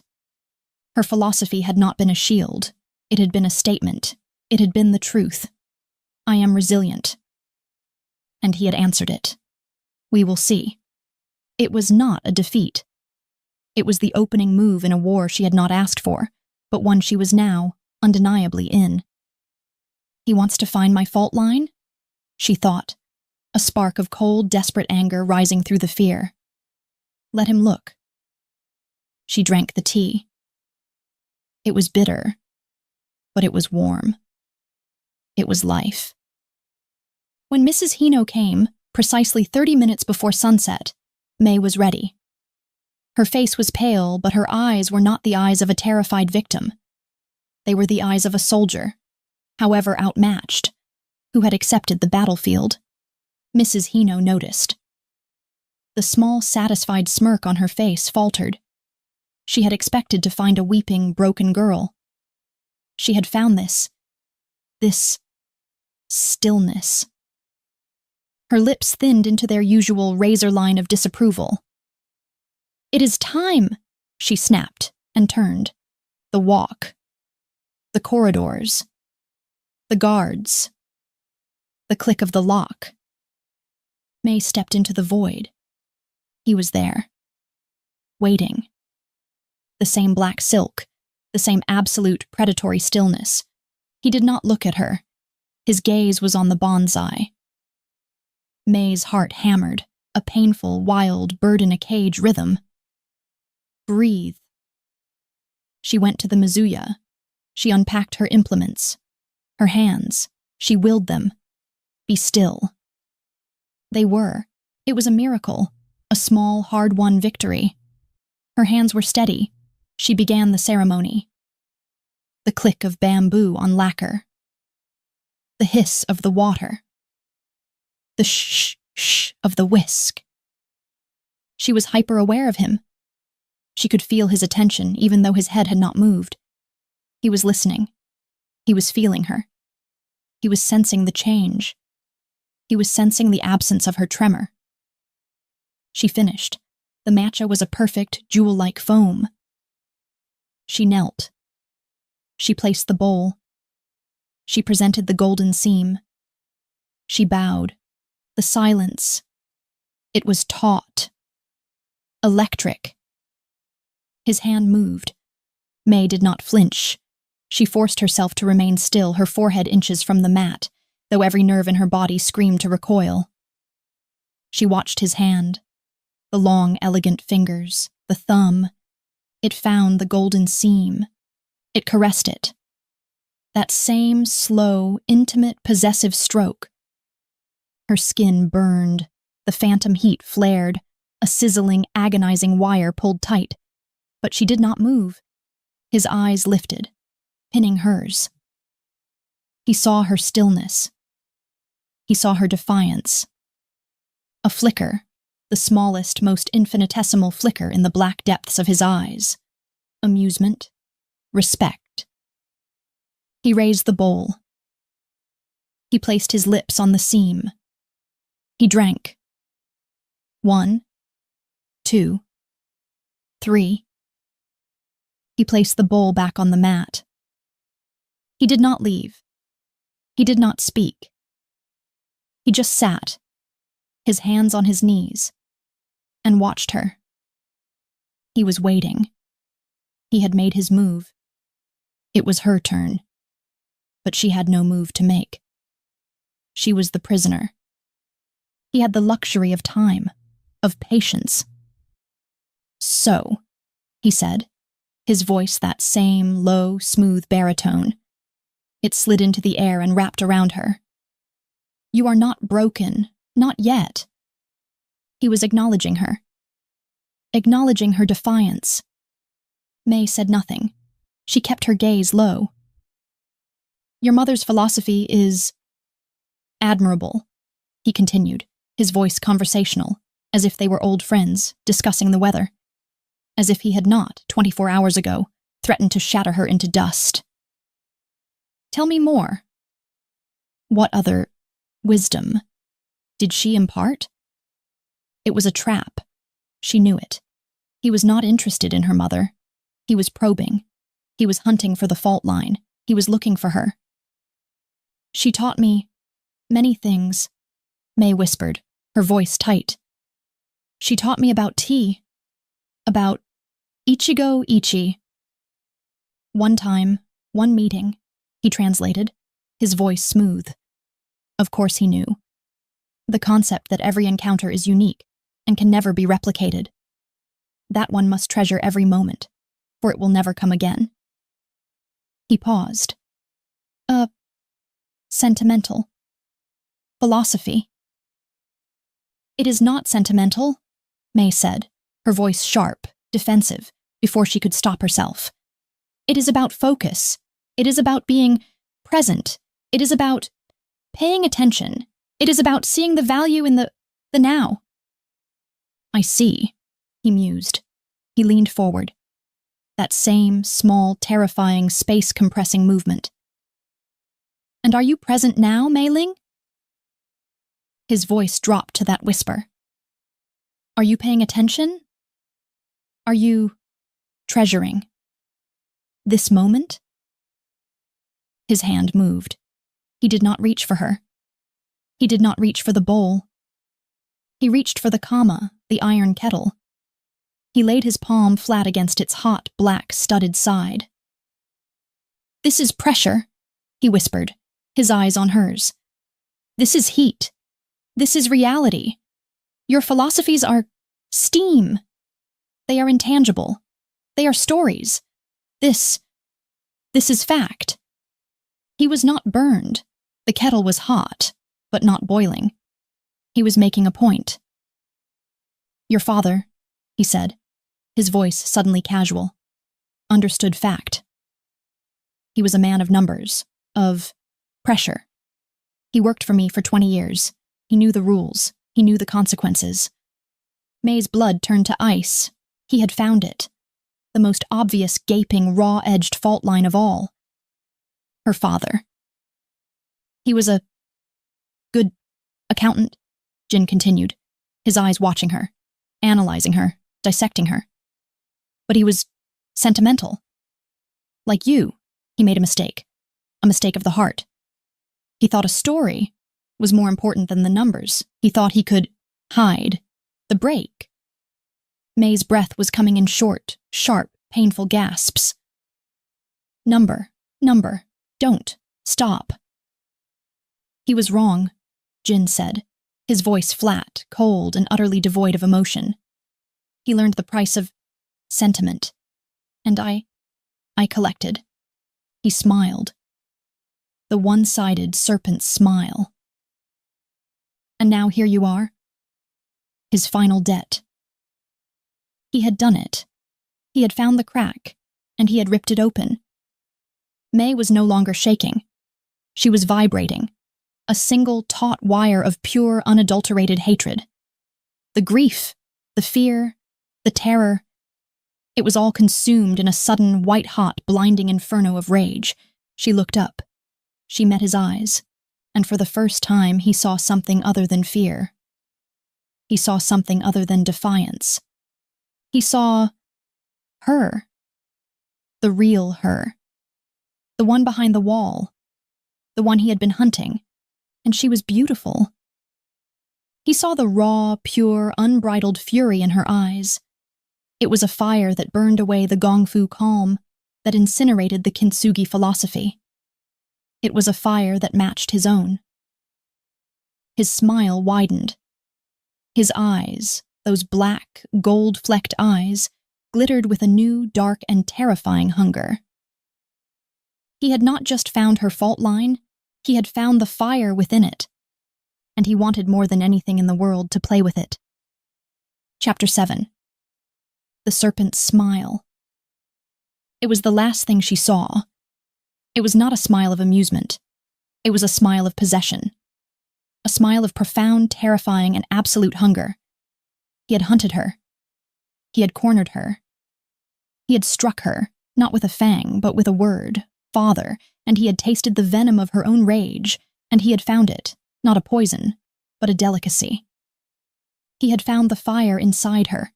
Her philosophy had not been a shield. It had been a statement. It had been the truth. I am resilient. And he had answered it. We will see. It was not a defeat. It was the opening move in a war she had not asked for, but one she was now undeniably in. He wants to find my fault line? She thought, a spark of cold, desperate anger rising through the fear. Let him look. She drank the tea. It was bitter, but it was warm. It was life. When Mrs. Hino came, precisely 30 minutes before sunset, May was ready. Her face was pale, but her eyes were not the eyes of a terrified victim. They were the eyes of a soldier, however outmatched, who had accepted the battlefield. Mrs. Hino noticed. The small, satisfied smirk on her face faltered. She had expected to find a weeping, broken girl. She had found this stillness. Her lips thinned into their usual razor line of disapproval. It is time, she snapped and turned. The walk. The corridors. The guards. The click of the lock. May stepped into the void. He was there. Waiting. The same black silk. The same absolute predatory stillness. He did not look at her. His gaze was on the bonsai. May's heart hammered, a painful, wild, bird-in-a-cage rhythm. Breathe. She went to the Mizuya. She unpacked her implements. Her hands. She willed them. Be still. They were. It was a miracle, a small, hard-won victory. Her hands were steady. She began the ceremony. The click of bamboo on lacquer. The hiss of the water. The shh of the whisk. She was hyper-aware of him. She could feel his attention, even though his head had not moved. He was listening. He was feeling her. He was sensing the change. He was sensing the absence of her tremor. She finished. The matcha was a perfect, jewel-like foam. She knelt. She placed the bowl. She presented the golden seam. She bowed. The silence. It was taut. Electric. His hand moved. May did not flinch. She forced herself to remain still, her forehead inches from the mat, though every nerve in her body screamed to recoil. She watched his hand. The long, elegant fingers, the thumb. It found the golden seam. It caressed it. That same slow, intimate, possessive stroke. Her skin burned. The phantom heat flared. A sizzling, agonizing wire pulled tight. But she did not move. His eyes lifted, pinning hers. He saw her stillness. He saw her defiance. A flicker, the smallest, most infinitesimal flicker in the black depths of his eyes. Amusement. Respect. He raised the bowl. He placed his lips on the seam. He drank. 1, 2, 3. He placed the bowl back on the mat. He did not leave. He did not speak. He just sat, his hands on his knees, and watched her. He was waiting. He had made his move. It was her turn. But she had no move to make. She was the prisoner. He had the luxury of time, of patience. So, he said, his voice that same low, smooth baritone. It slid into the air and wrapped around her. You are not broken, not yet. He was acknowledging her. Acknowledging her defiance. May said nothing. She kept her gaze low. Your mother's philosophy is admirable, he continued, his voice conversational, as if they were old friends, discussing the weather. As if he had not, 24 hours ago, threatened to shatter her into dust. Tell me more. What other wisdom did she impart? It was a trap. She knew it. He was not interested in her mother. He was probing. He was hunting for the fault line. He was looking for her. She taught me many things, May whispered, her voice tight. She taught me about tea, about Ichigo Ichi. One time, one meeting, he translated, his voice smooth. Of course he knew. The concept that every encounter is unique and can never be replicated. That one must treasure every moment, for it will never come again. He paused. Sentimental. Philosophy. It is not sentimental, May said, her voice sharp, defensive, before she could stop herself. It is about focus. It is about being present. It is about paying attention. It is about seeing the value in the now. I see, he mused. He leaned forward. That same, small, terrifying, space-compressing movement. And are you present now, Mei-ling? His voice dropped to that whisper. Are you paying attention? Are you treasuring this moment? His hand moved. He did not reach for her. He did not reach for the bowl. He reached for the kama, the iron kettle. He laid his palm flat against its hot, black, studded side. This is pressure, he whispered, his eyes on hers. This is heat. This is reality. Your philosophies are steam. They are intangible. They are stories. This is fact. He was not burned. The kettle was hot, but not boiling. He was making a point. Your father, he said, his voice suddenly casual, understood fact. He was a man of numbers, of pressure. He worked for me for 20 years. He knew the rules. He knew the consequences. May's blood turned to ice. He had found it. The most obvious, gaping, raw-edged fault line of all. Her father. He was a good accountant, Jin continued, his eyes watching her, analyzing her, dissecting her. But he was sentimental. Like you, he made a mistake of the heart. He thought a story was more important than the numbers. He thought he could hide the break. May's breath was coming in short, sharp, painful gasps. Number, don't, stop. He was wrong, Jin said, his voice flat, cold, and utterly devoid of emotion. He learned the price of sentiment, and I collected. He smiled. The one-sided serpent smile. And now here you are. His final debt. He had done it. He had found the crack, and he had ripped it open. May was no longer shaking. She was vibrating, a single taut wire of pure, unadulterated hatred. The grief, the fear, the terror, it was all consumed in a sudden, white-hot, blinding inferno of rage. She looked up. She met his eyes, and for the first time he saw something other than fear. He saw something other than defiance. He saw her. The real her. The one behind the wall. The one he had been hunting. And she was beautiful. He saw the raw, pure, unbridled fury in her eyes. It was a fire that burned away the gongfu calm, that incinerated the kintsugi philosophy. It was a fire that matched his own. His smile widened. His eyes, those black, gold-flecked eyes, glittered with a new, dark, and terrifying hunger. He had not just found her fault line, he had found the fire within it, and he wanted more than anything in the world to play with it. Chapter 7. The Serpent's Smile. It was the last thing she saw. It was not a smile of amusement. It was a smile of possession. A smile of profound, terrifying, and absolute hunger. He had hunted her. He had cornered her. He had struck her, not with a fang, but with a word, father, and he had tasted the venom of her own rage, and he had found it, not a poison, but a delicacy. He had found the fire inside her,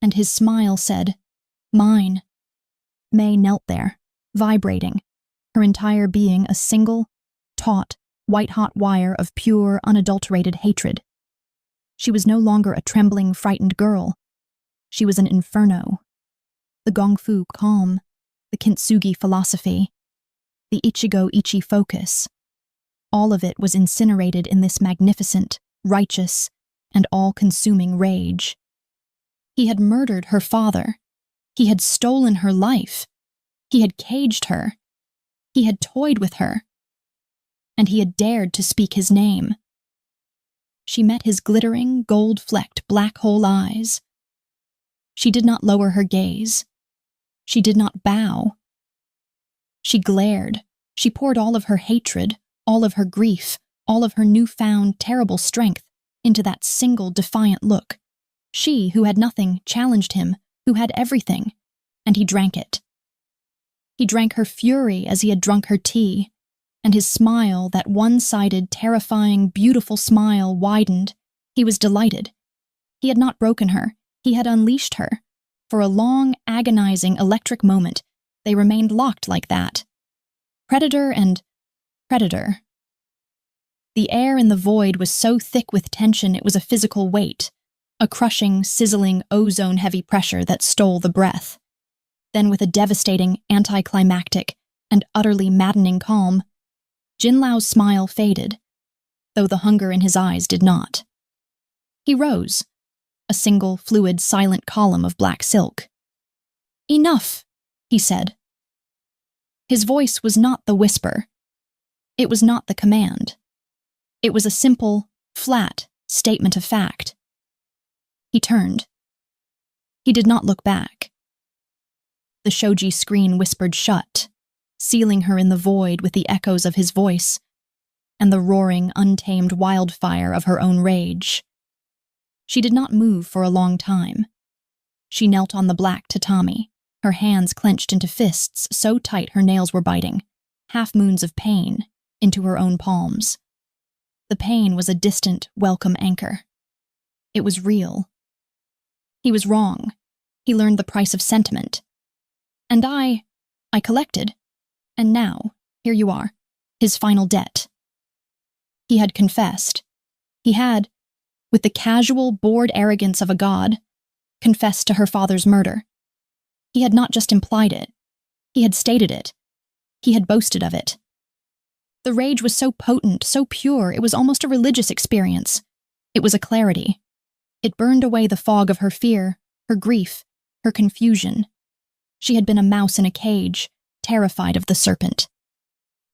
and his smile said, "Mine." May knelt there, vibrating, her entire being a single, taut, white-hot wire of pure, unadulterated hatred. She was no longer a trembling, frightened girl. She was an inferno. The Gongfu calm, the Kintsugi philosophy, the Ichigo-ichi focus, all of it was incinerated in this magnificent, righteous, and all-consuming rage. He had murdered her father. He had stolen her life. He had caged her. He had toyed with her. And he had dared to speak his name. She met his glittering, gold-flecked black hole eyes. She did not lower her gaze. She did not bow. She glared. She poured all of her hatred, all of her grief, all of her newfound, terrible strength into that single defiant look. She, who had nothing, challenged him, who had everything, and he drank it. He drank her fury as he had drunk her tea, and his smile, that one-sided, terrifying, beautiful smile, widened. He was delighted. He had not broken her. He had unleashed her. For a long, agonizing, electric moment, they remained locked like that. Predator and predator. The air in the void was so thick with tension it was a physical weight, a crushing, sizzling, ozone-heavy pressure that stole the breath. Then with a devastating, anticlimactic, and utterly maddening calm, Jinlao's smile faded, though the hunger in his eyes did not. He rose, a single, fluid, silent column of black silk. "Enough," he said. His voice was not the whisper. It was not the command. It was a simple, flat statement of fact. He turned. He did not look back. The shoji screen whispered shut, sealing her in the void with the echoes of his voice and the roaring, untamed wildfire of her own rage. She did not move for a long time. She knelt on the black tatami, her hands clenched into fists so tight her nails were biting, half-moons of pain, into her own palms. The pain was a distant, welcome anchor. It was real. He was wrong. He learned the price of sentiment. And I collected. And now, here you are, his final debt. He had confessed. He had, with the casual, bored arrogance of a god, confessed to her father's murder. He had not just implied it. He had stated it. He had boasted of it. The rage was so potent, so pure, it was almost a religious experience. It was a clarity. It burned away the fog of her fear, her grief, her confusion. She had been a mouse in a cage, terrified of the serpent.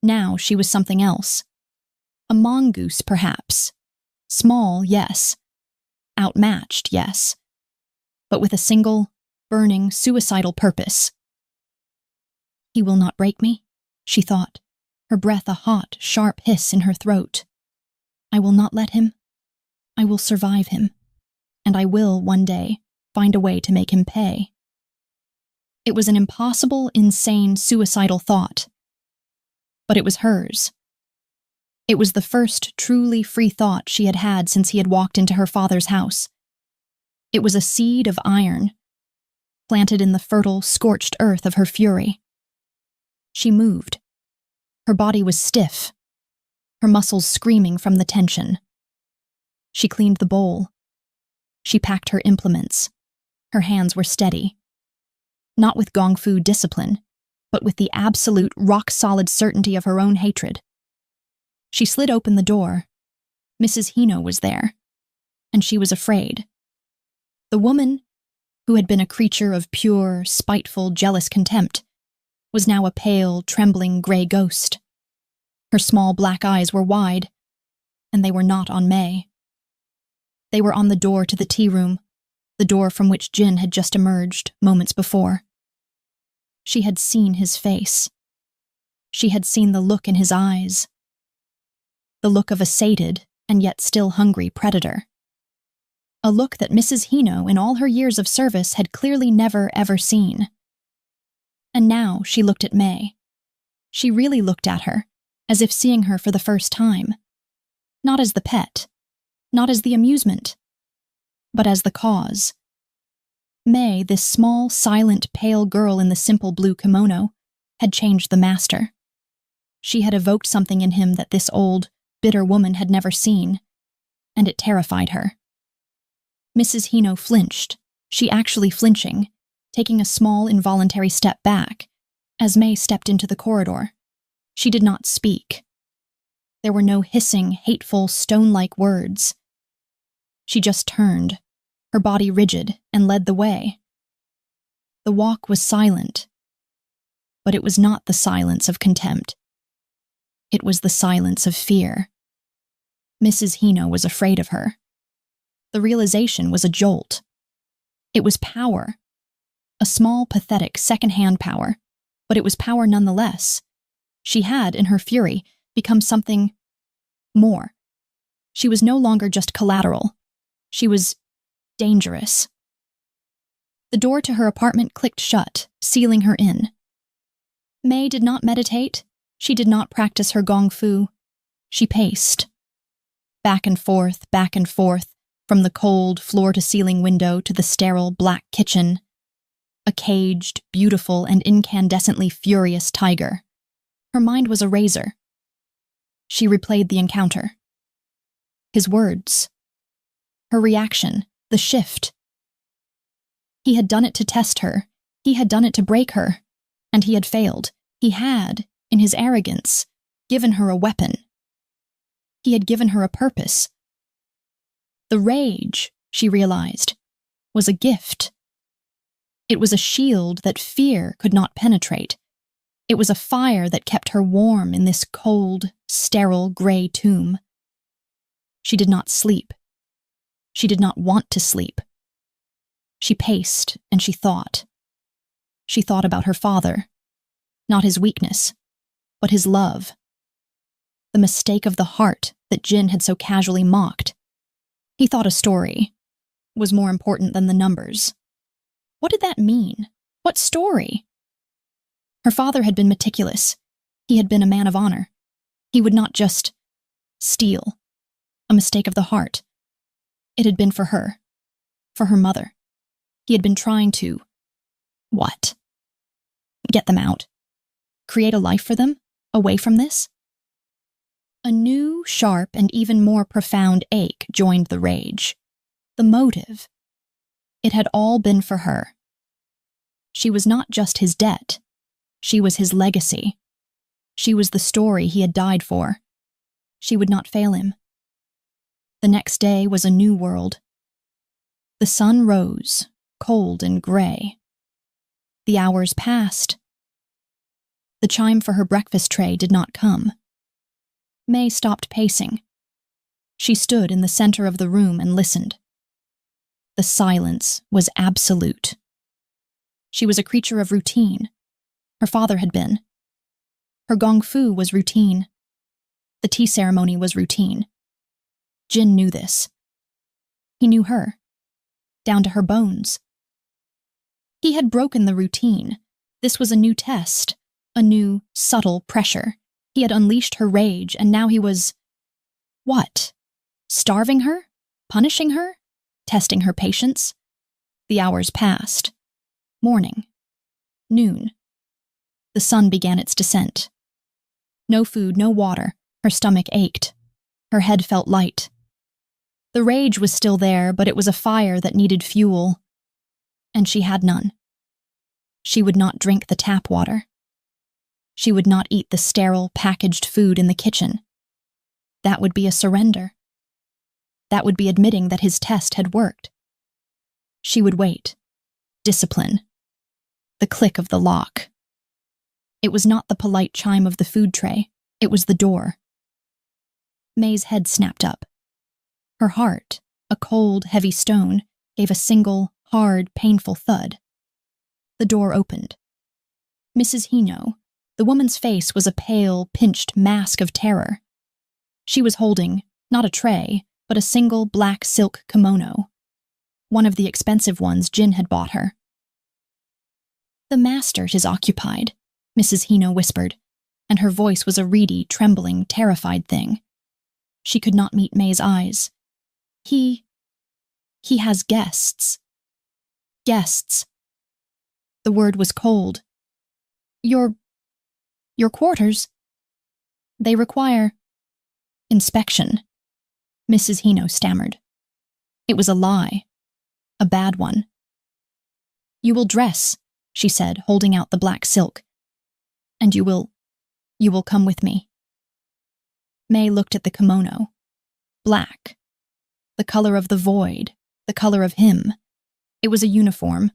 Now she was something else. A mongoose, perhaps. Small, yes. Outmatched, yes. But with a single, burning, suicidal purpose. He will not break me, she thought, her breath a hot, sharp hiss in her throat. I will not let him. I will survive him. And I will, one day, find a way to make him pay. It was an impossible, insane, suicidal thought. But it was hers. It was the first truly free thought she had had since he had walked into her father's house. It was a seed of iron, planted in the fertile, scorched earth of her fury. She moved. Her body was stiff, her muscles screaming from the tension. She cleaned the bowl. She packed her implements. Her hands were steady. Not with Gongfu discipline, but with the absolute, rock-solid certainty of her own hatred. She slid open the door. Mrs. Hino was there, and she was afraid. The woman, who had been a creature of pure, spiteful, jealous contempt, was now a pale, trembling gray ghost. Her small black eyes were wide, and they were not on May. They were on the door to the tea room, the door from which Jin had just emerged moments before. She had seen his face. She had seen the look in his eyes. The look of a sated and yet still hungry predator. A look that Mrs. Hino, in all her years of service, had clearly never ever seen. And now she looked at May. She really looked at her, as if seeing her for the first time. Not as the pet, not as the amusement, but as the cause. May, this small, silent, pale girl in the simple blue kimono, had changed the master. She had evoked something in him that this old, bitter woman had never seen, and it terrified her. Mrs. Hino flinched, she actually flinching, taking a small, involuntary step back, as May stepped into the corridor. She did not speak. There were no hissing, hateful, stone-like words. She just turned, her body rigid, and led the way. The walk was silent, but it was not the silence of contempt. It was the silence of fear. Mrs. Hino was afraid of her. The realization was a jolt. It was power. A small, pathetic, second-hand power, but it was power nonetheless. She had, in her fury, become something more. She was no longer just collateral. She was dangerous. The door to her apartment clicked shut, sealing her in. May did not meditate. She did not practice her gong fu. She paced. Back and forth, from the cold, floor-to-ceiling window to the sterile, black kitchen. A caged, beautiful, and incandescently furious tiger. Her mind was a razor. She replayed the encounter. His words. Her reaction, the shift. He had done it to test her. He had done it to break her. And he had failed. He had, in his arrogance, given her a weapon. He had given her a purpose. The rage, she realized, was a gift. It was a shield that fear could not penetrate. It was a fire that kept her warm in this cold, sterile, gray tomb. She did not sleep. She did not want to sleep. She paced and she thought. She thought about her father. Not his weakness, but his love. The mistake of the heart that Jin had so casually mocked. He thought a story was more important than the numbers. What did that mean? What story? Her father had been meticulous. He had been a man of honor. He would not just steal. A mistake of the heart. It had been for her mother. He had been trying to, what? Get them out. Create a life for them, away from this? A new, sharp, and even more profound ache joined the rage. The motive. It had all been for her. She was not just his debt. She was his legacy. She was the story he had died for. She would not fail him. The next day was a new world. The sun rose, cold and gray. The hours passed. The chime for her breakfast tray did not come. May stopped pacing. She stood in the center of the room and listened. The silence was absolute. She was a creature of routine. Her father had been. Her gong fu was routine. The tea ceremony was routine. Jin knew this. He knew her, down to her bones. He had broken the routine. This was a new test, a new, subtle pressure. He had unleashed her rage, and now he was... what? Starving her? Punishing her? Testing her patience? The hours passed. Morning. Noon. The sun began its descent. No food, no water. Her stomach ached. Her head felt light. The rage was still there, but it was a fire that needed fuel. And she had none. She would not drink the tap water. She would not eat the sterile, packaged food in the kitchen. That would be a surrender. That would be admitting that his test had worked. She would wait. Discipline. The click of the lock. It was not the polite chime of the food tray. It was the door. May's head snapped up. Her heart, a cold, heavy stone, gave a single, hard, painful thud. The door opened. Mrs. Hino, the woman's face was a pale, pinched mask of terror. She was holding, not a tray, but a single black silk kimono, one of the expensive ones Jin had bought her. "The master is occupied," Mrs. Hino whispered, and her voice was a reedy, trembling, terrified thing. She could not meet May's eyes. He has guests. Guests. The word was cold. Your quarters. They require inspection," Mrs. Hino stammered. It was a lie. A bad one. "You will dress," she said, holding out the black silk. "And you will come with me." May looked at the kimono. Black. The color of the void, the color of him. It was a uniform,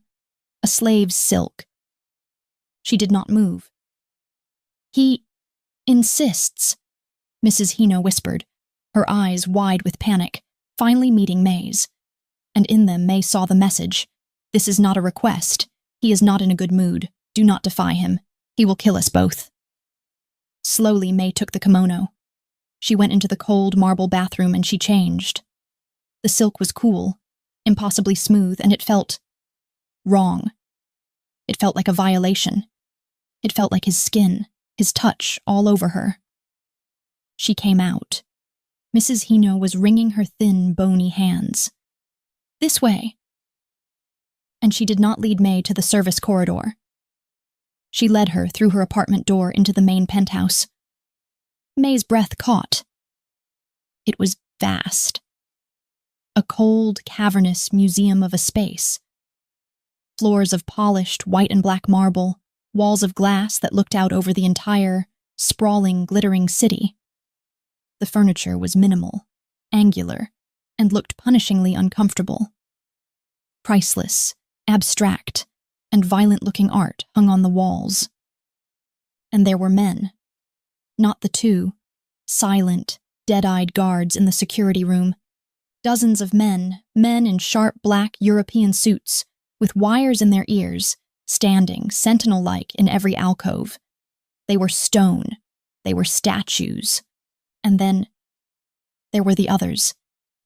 a slave's silk. She did not move. "He insists," Mrs. Hino whispered, her eyes wide with panic, finally meeting May's. And in them May saw the message. "This is not a request. He is not in a good mood. Do not defy him. He will kill us both." Slowly May took the kimono. She went into the cold marble bathroom and she changed. The silk was cool, impossibly smooth, and it felt wrong. It felt like a violation. It felt like his skin, his touch, all over her. She came out. Mrs. Hino was wringing her thin, bony hands. "This way." And she did not lead May to the service corridor. She led her through her apartment door into the main penthouse. May's breath caught. It was vast. A cold, cavernous museum of a space. Floors of polished white and black marble, walls of glass that looked out over the entire, sprawling, glittering city. The furniture was minimal, angular, and looked punishingly uncomfortable. Priceless, abstract, and violent-looking art hung on the walls. And there were men. Not the two, silent, dead-eyed guards in the security room. Dozens of men in sharp black European suits, with wires in their ears, standing, sentinel-like, in every alcove. They were stone. They were statues. And then there were the others.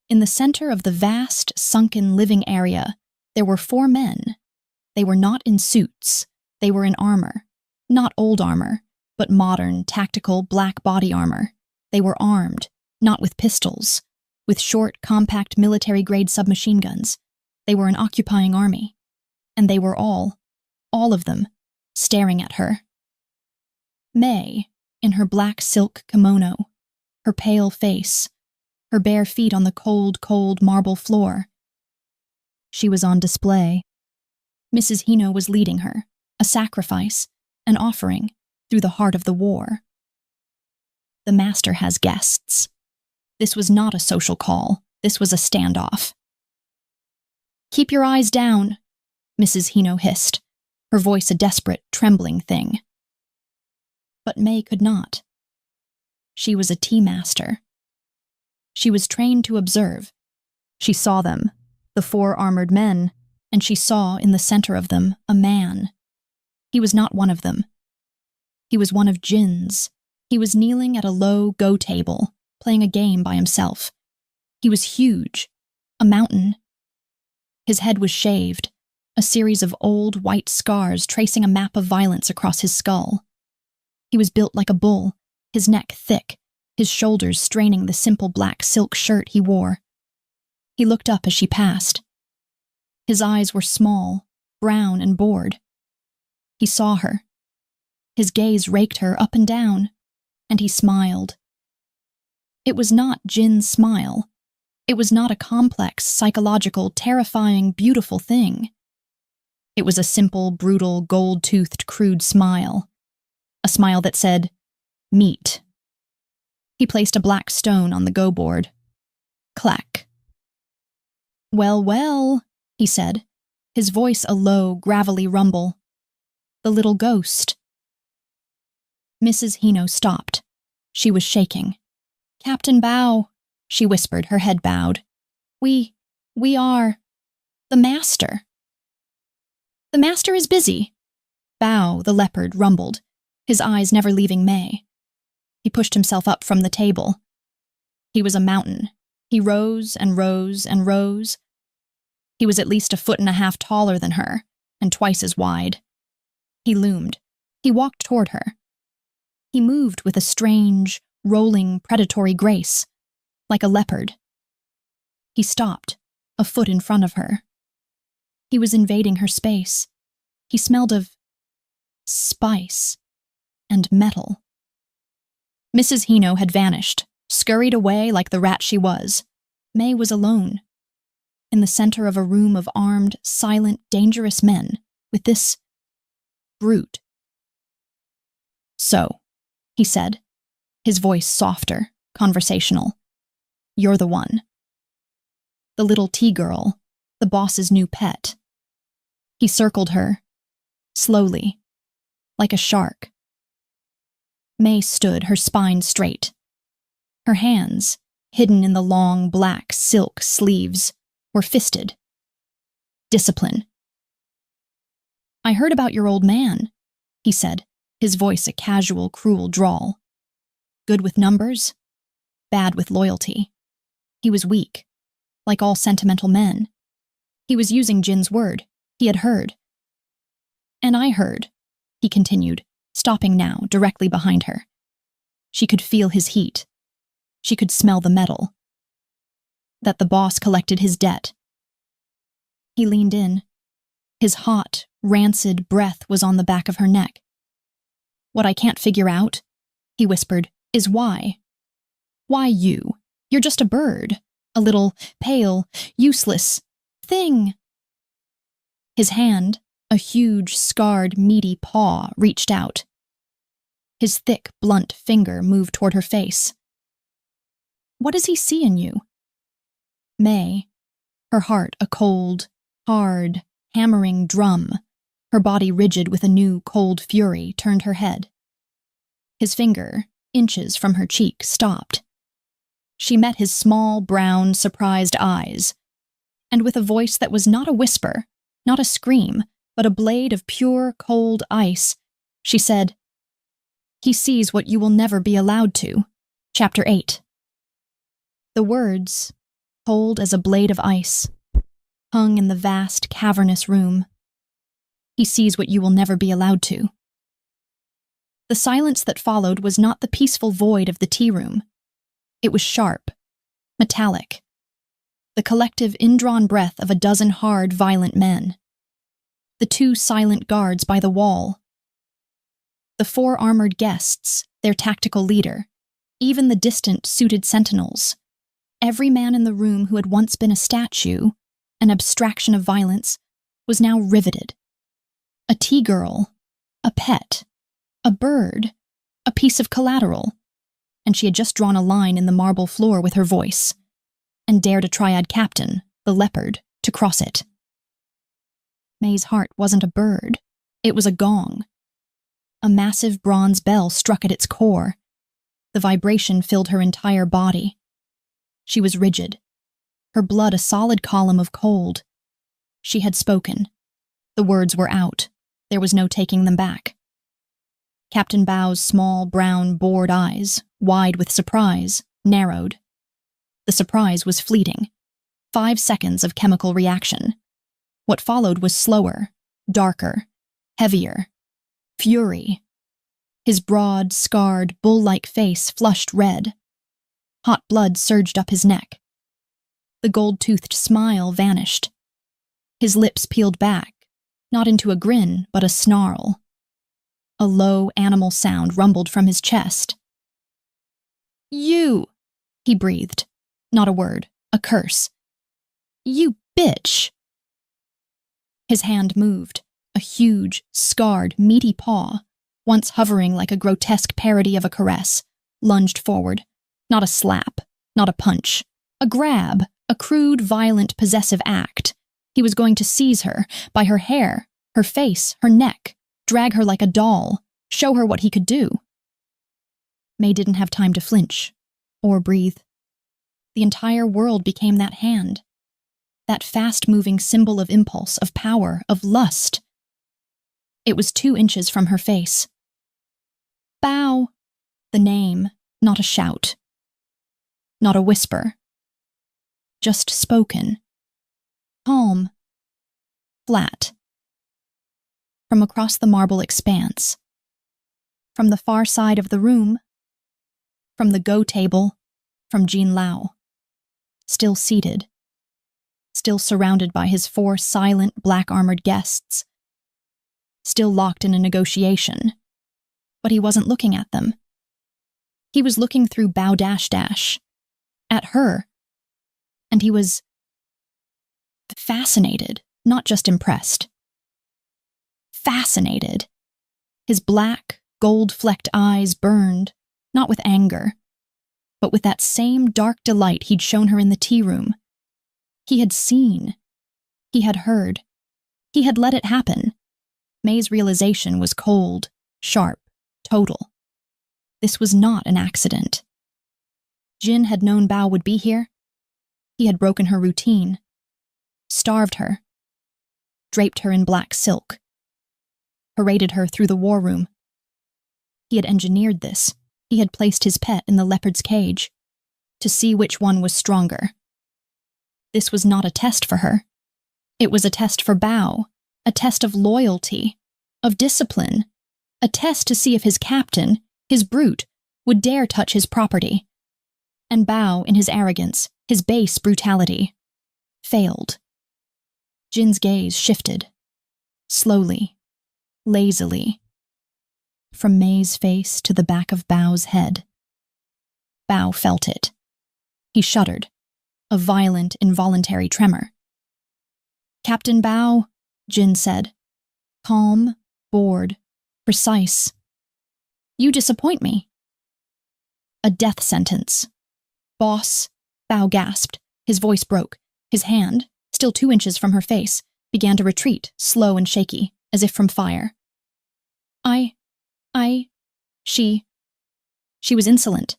In the center of the vast, sunken living area, there were 4 men. They were not in suits. They were in armor. Not old armor, but modern, tactical, black body armor. They were armed, not with pistols, with short, compact military-grade submachine guns. They were an occupying army. And they were all of them, staring at her. May, in her black silk kimono, her pale face, her bare feet on the cold, cold marble floor. She was on display. Mrs. Hino was leading her, a sacrifice, an offering, through the heart of the war. The master has guests. This was not a social call. This was a standoff. "Keep your eyes down," Mrs. Hino hissed, her voice a desperate, trembling thing. But May could not. She was a tea master. She was trained to observe. She saw them, the 4 armored men, and she saw in the center of them a man. He was not one of them. He was one of Jin's. He was kneeling at a low go table, playing a game by himself. He was huge, a mountain. His head was shaved, a series of old white scars tracing a map of violence across his skull. He was built like a bull, his neck thick, his shoulders straining the simple black silk shirt he wore. He looked up as she passed. His eyes were small, brown, and bored. He saw her. His gaze raked her up and down, and he smiled. It was not Jin's smile. It was not a complex, psychological, terrifying, beautiful thing. It was a simple, brutal, gold-toothed, crude smile. A smile that said, "Meat." He placed a black stone on the go board. Clack. "Well, well," he said, his voice a low, gravelly rumble. "The little ghost." Mrs. Hino stopped. She was shaking. "Captain Bao," she whispered, her head bowed. We are the master." "The master is busy," Bao, the leopard, rumbled, his eyes never leaving May. He pushed himself up from the table. He was a mountain. He rose and rose and rose. He was at least 1.5 feet taller than her, and twice as wide. He loomed. He walked toward her. He moved with a strange, rolling, predatory grace, like a leopard. He stopped, a foot in front of her. He was invading her space. He smelled of spice and metal. Mrs. Hino had vanished, scurried away like the rat she was. May was alone, in the center of a room of armed, silent, dangerous men, with this brute. "So," he said, his voice softer, conversational. "You're the one. The little tea girl, the boss's new pet." He circled her, slowly, like a shark. May stood, her spine straight. Her hands, hidden in the long, black silk sleeves, were fisted. Discipline. "I heard about your old man," he said, his voice a casual, cruel drawl. "Good with numbers, bad with loyalty. He was weak, like all sentimental men. He was using Jin's word. He had heard. And I heard," he continued, stopping now, directly behind her. She could feel his heat. She could smell the metal. "That the boss collected his debt." He leaned in. His hot, rancid breath was on the back of her neck. "What I can't figure out," he whispered, "is why. Why you? You're just a bird. A little, pale, useless thing." His hand, a huge, scarred, meaty paw, reached out. His thick, blunt finger moved toward her face. "What does he see in you?" May, her heart a cold, hard, hammering drum, her body rigid with a new, cold fury, turned her head. His finger, inches from her cheek, stopped. She met his small, brown, surprised eyes, and with a voice that was not a whisper, not a scream, but a blade of pure, cold ice, she said, "He sees what you will never be allowed to." Chapter 8. The words, cold as a blade of ice, hung in the vast, cavernous room. "He sees what you will never be allowed to." The silence that followed was not the peaceful void of the tea room. It was sharp, metallic, the collective indrawn breath of a dozen hard, violent men. The 2 silent guards by the wall. The 4 armored guests, their tactical leader, even the distant, suited sentinels. Every man in the room who had once been a statue, an abstraction of violence, was now riveted. A tea girl, a pet, a bird, a piece of collateral, and she had just drawn a line in the marble floor with her voice, and dared a Triad captain, the leopard, to cross it. May's heart wasn't a bird, it was a gong. A massive bronze bell struck at its core. The vibration filled her entire body. She was rigid, her blood a solid column of cold. She had spoken. The words were out. There was no taking them back. Captain Bao's small, brown, bored eyes, wide with surprise, narrowed. The surprise was fleeting. 5 seconds of chemical reaction. What followed was slower, darker, heavier. Fury. His broad, scarred, bull-like face flushed red. Hot blood surged up his neck. The gold-toothed smile vanished. His lips peeled back, not into a grin, but a snarl. A low animal sound rumbled from his chest. "You," he breathed. Not a word, a curse. "You bitch." His hand moved, a huge, scarred, meaty paw, once hovering like a grotesque parody of a caress, lunged forward. Not a slap, not a punch. A grab, a crude, violent, possessive act. He was going to seize her, by her hair, her face, her neck, drag her like a doll, show her what he could do. May didn't have time to flinch or breathe. The entire world became that hand, that fast-moving symbol of impulse, of power, of lust. It was 2 inches from her face. Bao! The name, not a shout. Not a whisper. Just spoken. Calm. Flat. From across the marble expanse. From the far side of the room. From the go table. From Jean Lao. Still seated. Still surrounded by his 4 silent, black-armored guests. Still locked in a negotiation. But he wasn't looking at them. He was looking through Bao at her. And he was fascinated, not just impressed. Fascinated. His black, gold-flecked eyes burned, not with anger, but with that same dark delight he'd shown her in the tea room. He had seen. He had heard. He had let it happen. May's realization was cold, sharp, total. This was not an accident. Jin had known Bao would be here. He had broken her routine, starved her, draped her in black silk, paraded her through the war room. He had engineered this. He had placed his pet in the leopard's cage to see which one was stronger. This was not a test for her. It was a test for Bao, a test of loyalty, of discipline, a test to see if his captain, his brute, would dare touch his property. And Bao, in his arrogance, his base brutality, failed. Jin's gaze shifted, slowly, lazily, from May's face to the back of Bao's head. Bao felt it. He shuddered, a violent, involuntary tremor. Captain Bao, Jin said, calm, bored, precise. You disappoint me. A death sentence. Boss, Bao gasped. His voice broke. His hand, still 2 inches from her face, began to retreat, slow and shaky, as if from fire. She was insolent.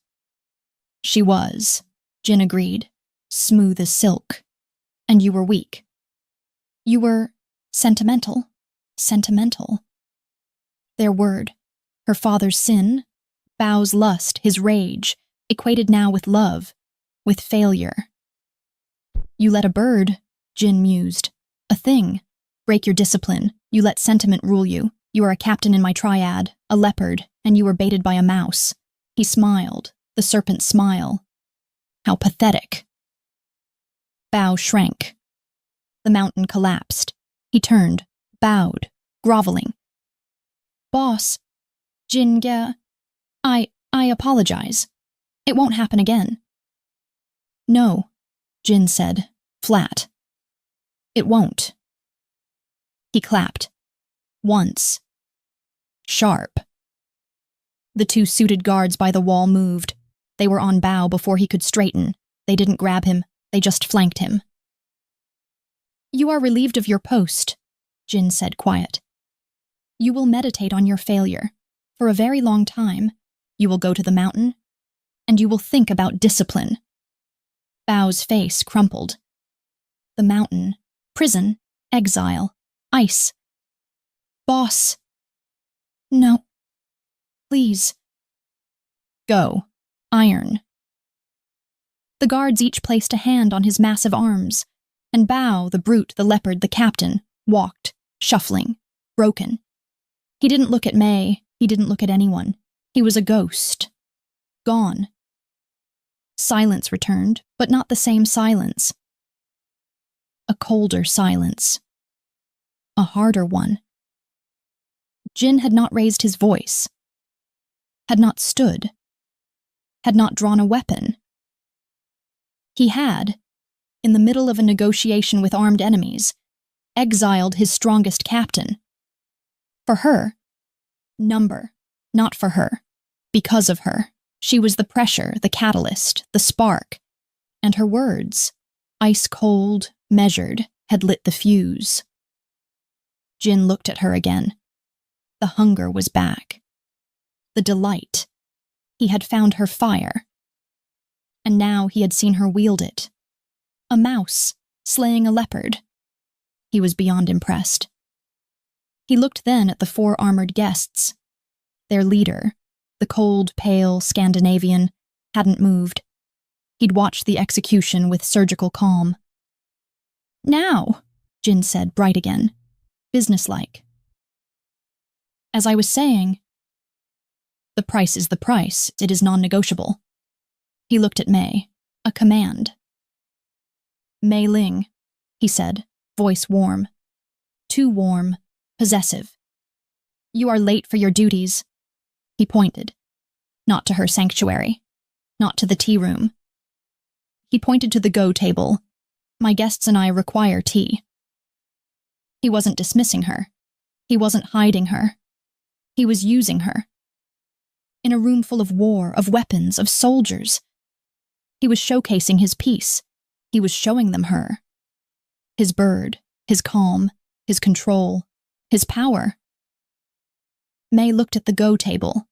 She was, Jin agreed, smooth as silk. And you were weak. You were sentimental. Their word, her father's sin, Bao's lust, his rage, equated now with love, with failure. You let a bird, Jin mused, a thing, break your discipline. You let sentiment rule you. You are a captain in my triad, a leopard, and you were baited by a mouse. He smiled, the serpent smile. How pathetic. Bao shrank. The mountain collapsed. He turned, bowed, groveling. Boss, Jin Ge, I apologize. It won't happen again. No, Jin said, flat. It won't. He clapped. Once. Sharp. The 2 suited guards by the wall moved. They were on Bao before he could straighten. They didn't grab him. They just flanked him. You are relieved of your post, Jin said, quiet. You will meditate on your failure. For a very long time, you will go to the mountain, and you will think about discipline. Bao's face crumpled. The mountain, prison, exile, ice. Boss. No. Please. Go. Iron. The guards each placed a hand on his massive arms, and Bao, the brute, the leopard, the captain, walked, shuffling, broken. He didn't look at May, he didn't look at anyone. He was a ghost. Gone. Silence returned, but not the same silence. A colder silence. A harder one. Jin had not raised his voice. Had not stood. Had not drawn a weapon. He had, in the middle of a negotiation with armed enemies, exiled his strongest captain. For her. Number. Not for her. Because of her. She was the pressure, the catalyst, the spark. And her words, ice-cold, measured, had lit the fuse. Jin looked at her again. The hunger was back. The delight. He had found her fire. And now he had seen her wield it. A mouse, slaying a leopard. He was beyond impressed. He looked then at the 4 armored guests. Their leader, the cold, pale Scandinavian, hadn't moved. He'd watched the execution with surgical calm. "Now," Jin said, bright again, businesslike. "As I was saying, the price is the price. It is non-negotiable." He looked at Mei, a command. "Mei Ling," he said, voice warm. Too warm, possessive. "You are late for your duties." He pointed. Not to her sanctuary. Not to the tea room. He pointed to the go table. "My guests and I require tea." He wasn't dismissing her. He wasn't hiding her. He was using her. In a room full of war, of weapons, of soldiers. He was showcasing his peace. He was showing them her. His bird, his calm, his control, his power. Mei looked at the go table.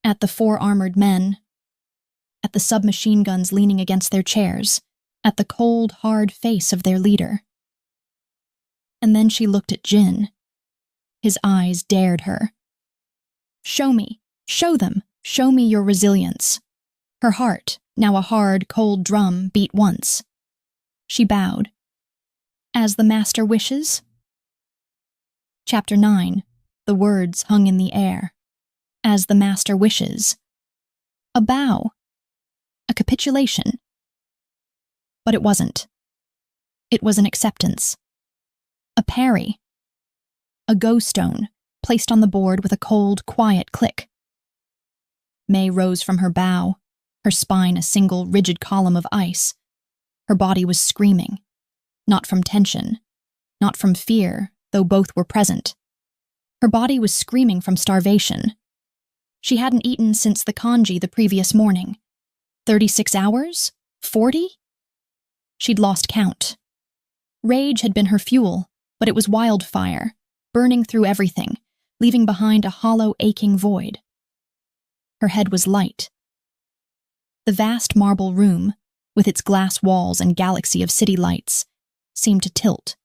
At the 4 armored men. At the submachine guns leaning against their chairs. At the cold, hard face of their leader. And then she looked at Jin. His eyes dared her. "Show me, show them, show me your resilience." Her heart, now a hard, cold drum, beat once. She bowed. "As the master wishes?" Chapter 9. The words hung in the air. As the master wishes. A bow. A capitulation. But it wasn't. It was an acceptance. A parry. A go stone, placed on the board with a cold, quiet click. Mei rose from her bow, her spine a single, rigid column of ice. Her body was screaming. Not from tension. Not from fear, though both were present. Her body was screaming from starvation. She hadn't eaten since the kanji the previous morning. 36 hours? 40? She'd lost count. Rage had been her fuel, but it was wildfire, burning through everything, leaving behind a hollow, aching void. Her head was light. The vast marble room, with its glass walls and galaxy of city lights, seemed to tilt.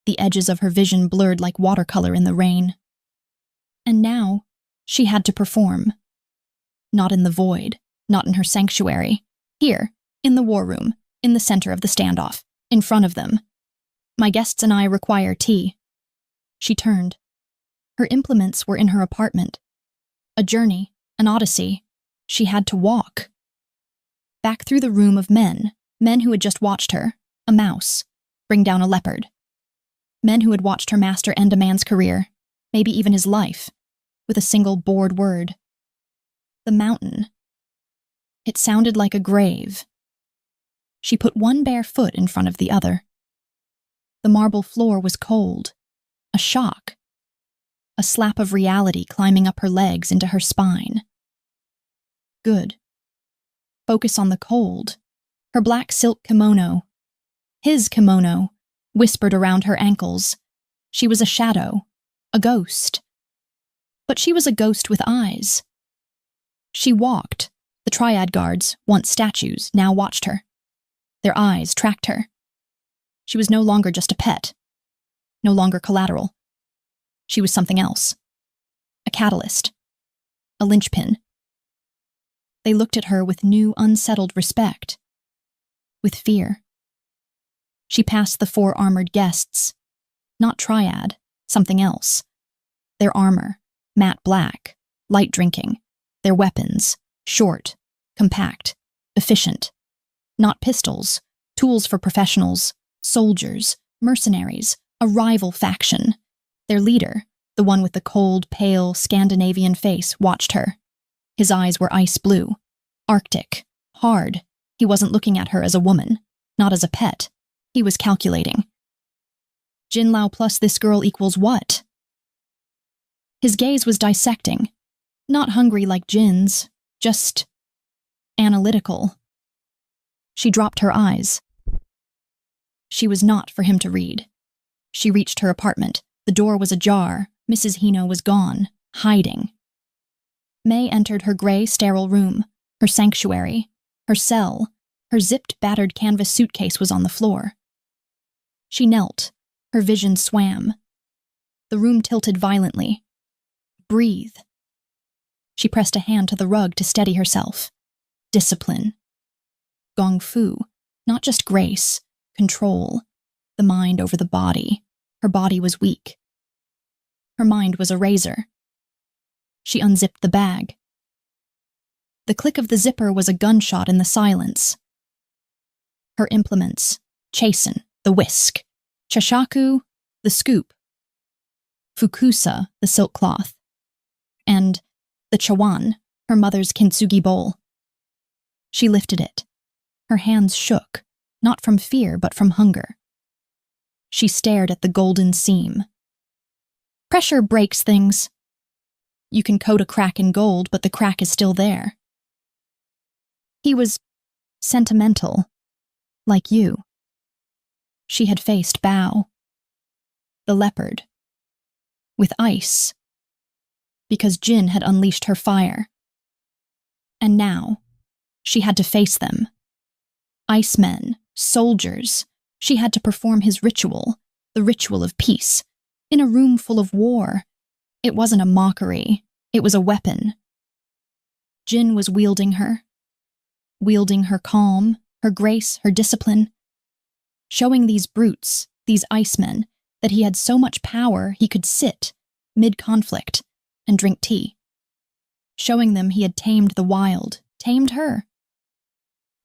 The edges of her vision blurred like watercolor in the rain. And now, she had to perform. Not in the void, not in her sanctuary. Here, in the war room, in the center of the standoff, in front of them. "My guests and I require tea." She turned. Her implements were in her apartment. A journey, an odyssey. She had to walk. Back through the room of men who had just watched her, a mouse, bring down a leopard. Men who had watched her master end a man's career, maybe even his life, with a single bored word. The mountain. It sounded like a grave. She put one bare foot in front of the other. The marble floor was cold. A shock. A slap of reality climbing up her legs into her spine. Good. Focus on the cold. Her black silk kimono. His kimono, whispered around her ankles. She was a shadow. A ghost. But she was a ghost with eyes. She walked. The Triad guards, once statues, now watched her. Their eyes tracked her. She was no longer just a pet. No longer collateral. She was something else. A catalyst. A linchpin. They looked at her with new, unsettled respect. With fear. She passed the 4 armored guests. Not Triad, something else. Their armor, matte black, light drinking. Their weapons, short, compact, efficient. Not pistols, tools for professionals, soldiers, mercenaries, a rival faction. Their leader, the one with the cold, pale, Scandinavian face, watched her. His eyes were ice blue, arctic, hard. He wasn't looking at her as a woman, not as a pet. He was calculating. Jinlao plus this girl equals what? His gaze was dissecting, not hungry like Jin's, just analytical. She dropped her eyes. She was not for him to read. She reached her apartment. The door was ajar. Mrs. Hino was gone, hiding. May entered her gray, sterile room, her sanctuary, her cell. Her zipped, battered canvas suitcase was on the floor. She knelt. Her vision swam. The room tilted violently. Breathe. She pressed a hand to the rug to steady herself. Discipline. Gong fu, not just grace, control. The mind over the body. Her body was weak. Her mind was a razor. She unzipped the bag. The click of the zipper was a gunshot in the silence. Her implements, chasen, the whisk, chashaku, the scoop, fukusa, the silk cloth, and the chawan, her mother's kintsugi bowl. She lifted it. Her hands shook, not from fear but from hunger. She stared at the golden seam. Pressure breaks things. You can coat a crack in gold, but the crack is still there. He was sentimental. Like you. She had faced Bao, the leopard, with ice, because Jin had unleashed her fire. And now, she had to face them. Icemen, soldiers. She had to perform his ritual, the ritual of peace, in a room full of war. It wasn't a mockery. It was a weapon. Jin was wielding her calm, her grace, her discipline, showing these brutes, these icemen, that he had so much power he could sit, mid-conflict, and drink tea. Showing them he had tamed the wild, tamed her.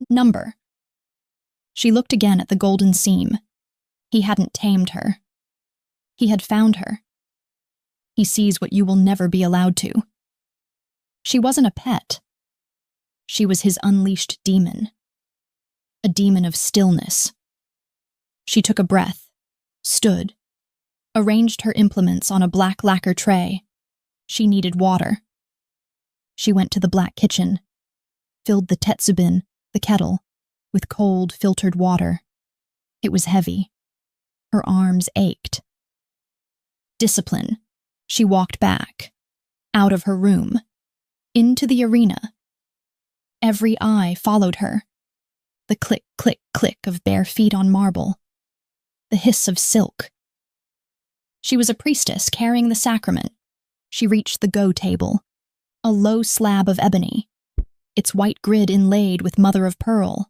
Number. She looked again at the golden seam. He hadn't tamed her. He had found her. He sees what you will never be allowed to. She wasn't a pet. She was his unleashed demon. A demon of stillness. She took a breath, stood, arranged her implements on a black lacquer tray. She needed water. She went to the black kitchen, filled the tetsubin, the kettle, with cold, filtered water. It was heavy. Her arms ached. Discipline. She walked back, out of her room, into the arena. Every eye followed her. The click, click, click of bare feet on marble. The hiss of silk. She was a priestess carrying the sacrament. She reached the go table, a low slab of ebony, its white grid inlaid with mother of pearl.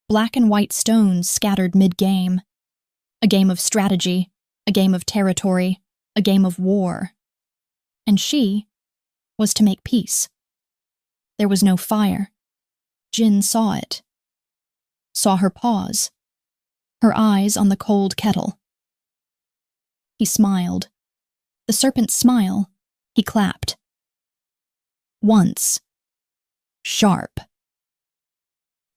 Black and white stones scattered mid-game. A game of strategy, a game of territory, a game of war. And she was to make peace. There was no fire. Jin saw it. Saw her pause, her eyes on the cold kettle. He smiled. The serpent's smile. He clapped. Once. Sharp.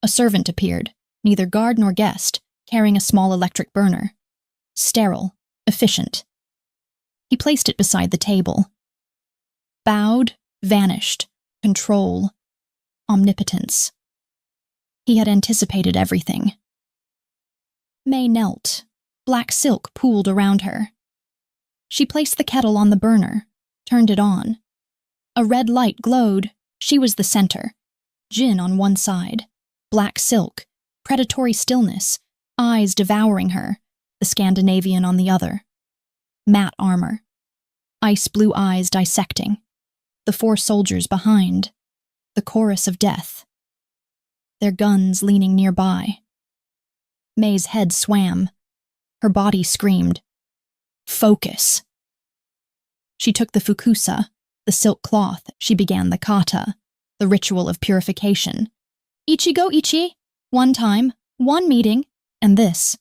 A servant appeared, neither guard nor guest, carrying a small electric burner. Sterile, efficient. He placed it beside the table. Bowed, vanished, control, omnipotence. He had anticipated everything. May knelt. Black silk pooled around her. She placed the kettle on the burner, turned it on. A red light glowed. She was the center. Jin on one side. Black silk, predatory stillness, eyes devouring her, the Scandinavian on the other. Matte armor. Ice blue eyes dissecting. The 4 soldiers behind. The chorus of death. Their guns leaning nearby. May's head swam. Her body screamed. Focus. She took the fukusa, the silk cloth. She began the kata, the ritual of purification. Ichigo ichi, one time, one meeting, and this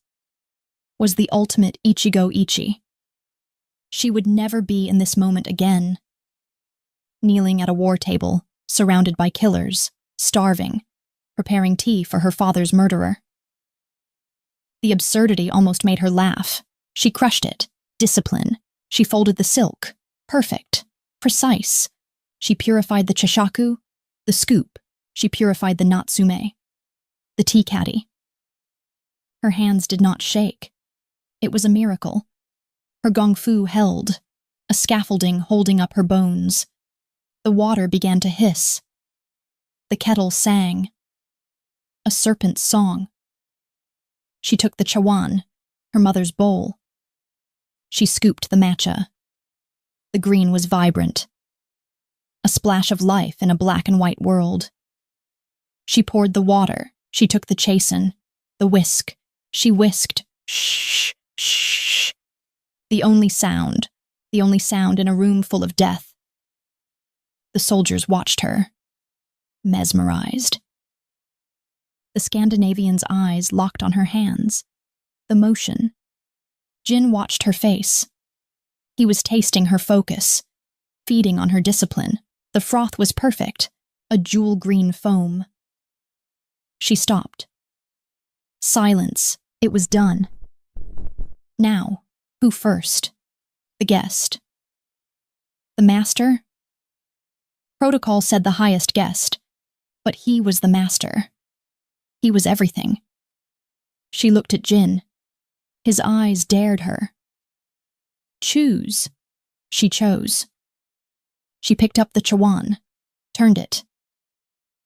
was the ultimate Ichigo ichi. She would never be in this moment again. Kneeling at a war table, surrounded by killers, starving, preparing tea for her father's murderer. The absurdity almost made her laugh. She crushed it. Discipline. She folded the silk. Perfect. Precise. She purified the chashaku, the scoop. She purified the natsume, the tea caddy. Her hands did not shake. It was a miracle. Her gong fu held, a scaffolding holding up her bones. The water began to hiss. The kettle sang. A serpent's song. She took the chawan, her mother's bowl. She scooped the matcha. The green was vibrant. A splash of life in a black and white world. She poured the water. She took the chasen, the whisk. She whisked. Shh, shh. The only sound in a room full of death. The soldiers watched her, mesmerized. The Scandinavian's eyes locked on her hands. The motion. Jin watched her face. He was tasting her focus, feeding on her discipline. The froth was perfect, a jewel-green foam. She stopped. Silence. It was done. Now, who first? The guest. The master? Protocol said the highest guest, but he was the master. He was everything. She looked at Jin. His eyes dared her. Choose. She chose. She picked up the chawan, turned it.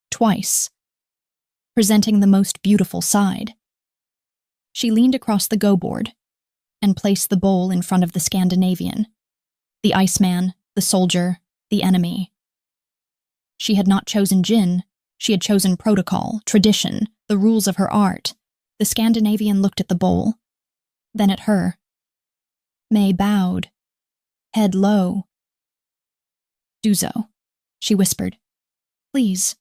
Twice, presenting the most beautiful side. She leaned across the go-board and placed the bowl in front of the Scandinavian, the Iceman, the soldier, the enemy. She had not chosen Jin, she had chosen protocol, tradition, the rules of her art. The Scandinavian looked at the bowl, then at her. May bowed, head low. Duzo, she whispered. Please.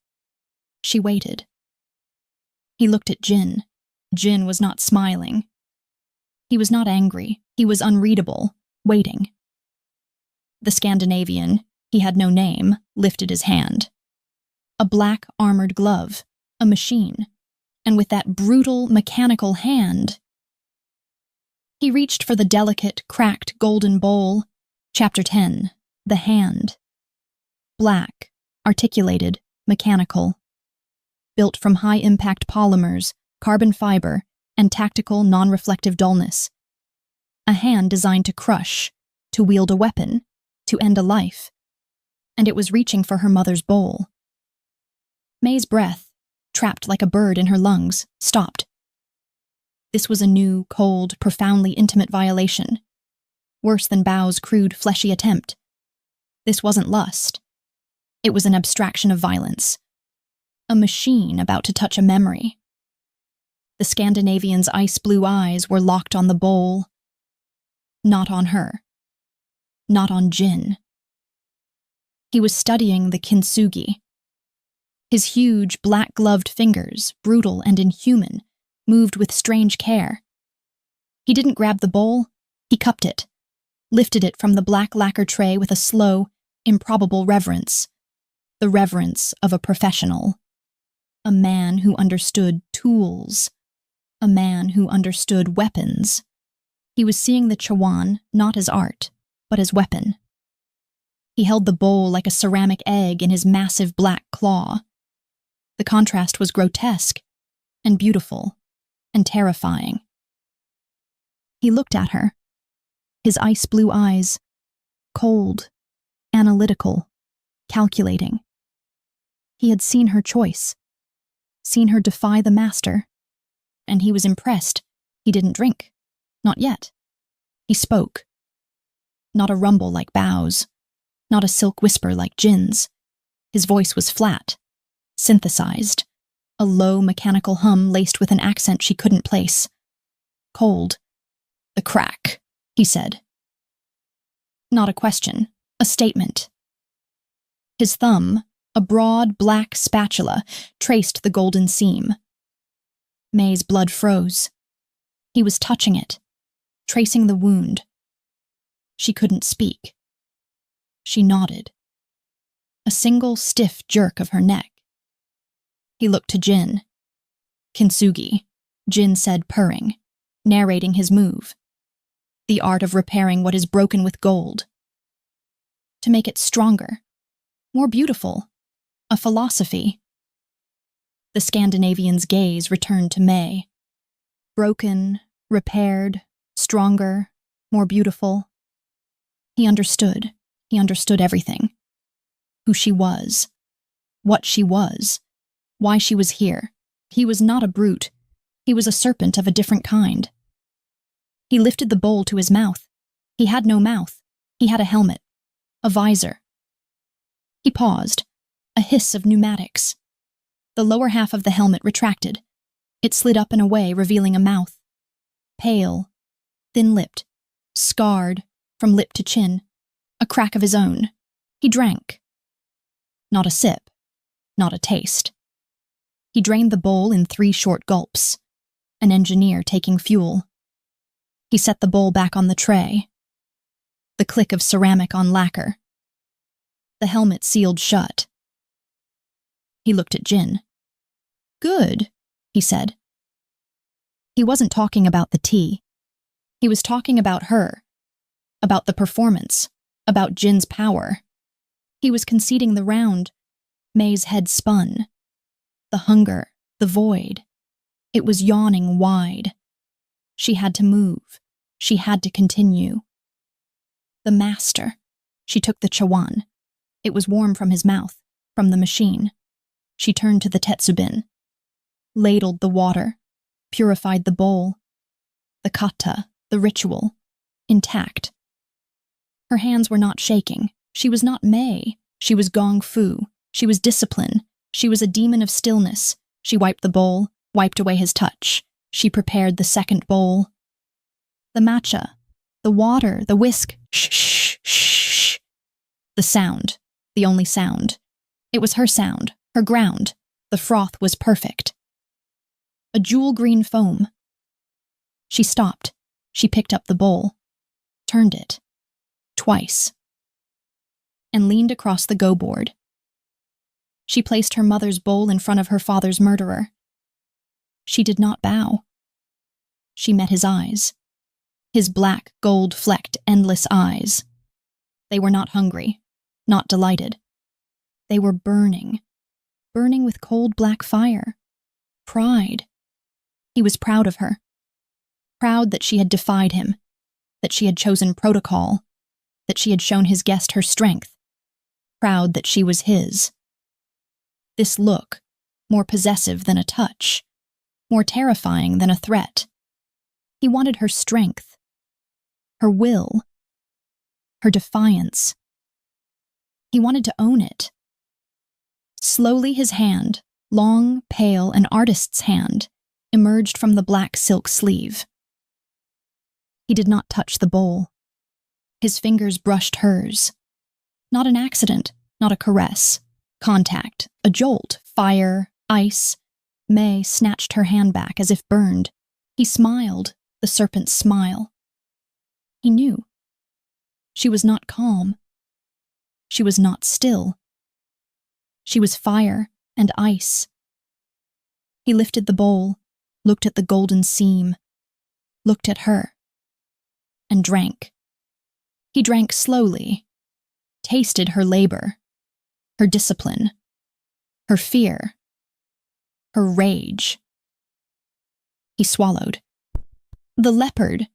She waited. He looked at Jin. Jin was not smiling. He was not angry. He was unreadable, waiting. The Scandinavian, he had no name, lifted his hand. A black armored glove, a machine, and with that brutal, mechanical hand. He reached for the delicate, cracked golden bowl. Chapter 10, The Hand. Black, articulated, mechanical. Built from high-impact polymers, carbon fiber, and tactical, non-reflective dullness. A hand designed to crush, to wield a weapon, to end a life. And it was reaching for her mother's bowl. May's breath, trapped like a bird in her lungs, stopped. This was a new, cold, profoundly intimate violation. Worse than Bao's crude, fleshy attempt. This wasn't lust. It was an abstraction of violence. A machine about to touch a memory. The Scandinavian's ice-blue eyes were locked on the bowl. Not on her. Not on Jin. He was studying the kintsugi. His huge, black-gloved fingers, brutal and inhuman, moved with strange care. He didn't grab the bowl, he cupped it, lifted it from the black lacquer tray with a slow, improbable reverence. The reverence of a professional. A man who understood tools. A man who understood weapons. He was seeing the chawan not as art, but as weapon. He held the bowl like a ceramic egg in his massive black claw. The contrast was grotesque, and beautiful, and terrifying. He looked at her, his ice-blue eyes, cold, analytical, calculating. He had seen her choice, seen her defy the master, and he was impressed. He didn't drink, not yet. He spoke. Not a rumble like Bao's, not a silk whisper like Jin's. His voice was flat, synthesized, a low mechanical hum laced with an accent she couldn't place. Cold. The crack, he said. Not a question, a statement. His thumb, a broad black spatula, traced the golden seam. May's blood froze. He was touching it, tracing the wound. She couldn't speak. She nodded. A single stiff jerk of her neck. He looked to Jin. Kintsugi, Jin said, purring, narrating his move. The art of repairing what is broken with gold. To make it stronger, more beautiful, a philosophy. The Scandinavian's gaze returned to May. Broken, repaired, stronger, more beautiful. He understood everything. who she was, what she was, why she was here. He was not a brute. He was a serpent of a different kind. He lifted the bowl to his mouth. He had no mouth. He had a helmet, a visor. He paused, a hiss of pneumatics. The lower half of the helmet retracted. It slid up and away, revealing a mouth. Pale, thin-lipped, scarred from lip to chin, a crack of his own. He drank. Not a sip, not a taste. He drained the bowl in 3 short gulps, an engineer taking fuel. He set the bowl back on the tray. The click of ceramic on lacquer. The helmet sealed shut. He looked at Jin. "Good," he said. He wasn't talking about the tea. He was talking about her, about the performance, about Jin's power. He was conceding the round. May's head spun. The hunger, the void. It was yawning wide. She had to move. She had to continue. The master. She took the chawan. It was warm from his mouth, from the machine. She turned to the tetsubin, ladled the water, purified the bowl. The kata, the ritual, intact. Her hands were not shaking. She was not May. She was gong fu. She was discipline. She was a demon of stillness. She wiped the bowl, wiped away his touch. She prepared the second bowl. The matcha, the water, the whisk. Shh, shh, shh. The sound, the only sound. It was her sound, her ground. The froth was perfect. A jewel-green foam. She stopped. She picked up the bowl, turned it, twice, and leaned across the go-board. She placed her mother's bowl in front of her father's murderer. She did not bow. She met his eyes. His black, gold-flecked, endless eyes. They were not hungry, not delighted. They were burning, burning with cold black fire. Pride. He was proud of her. Proud that she had defied him, that she had chosen protocol, that she had shown his guest her strength. Proud that she was his. This look, more possessive than a touch, more terrifying than a threat. He wanted her strength, her will, her defiance. He wanted to own it. Slowly his hand, long, pale, an artist's hand, emerged from the black silk sleeve. He did not touch the bowl. His fingers brushed hers. Not an accident, not a caress. Contact, a jolt, fire, ice. May snatched her hand back as if burned. He smiled, the serpent's smile. He knew. She was not calm. She was not still. She was fire and ice. He lifted the bowl, looked at the golden seam, looked at her, and drank. He drank slowly, tasted her labor, her discipline, her fear, her rage. He swallowed. "The leopard,"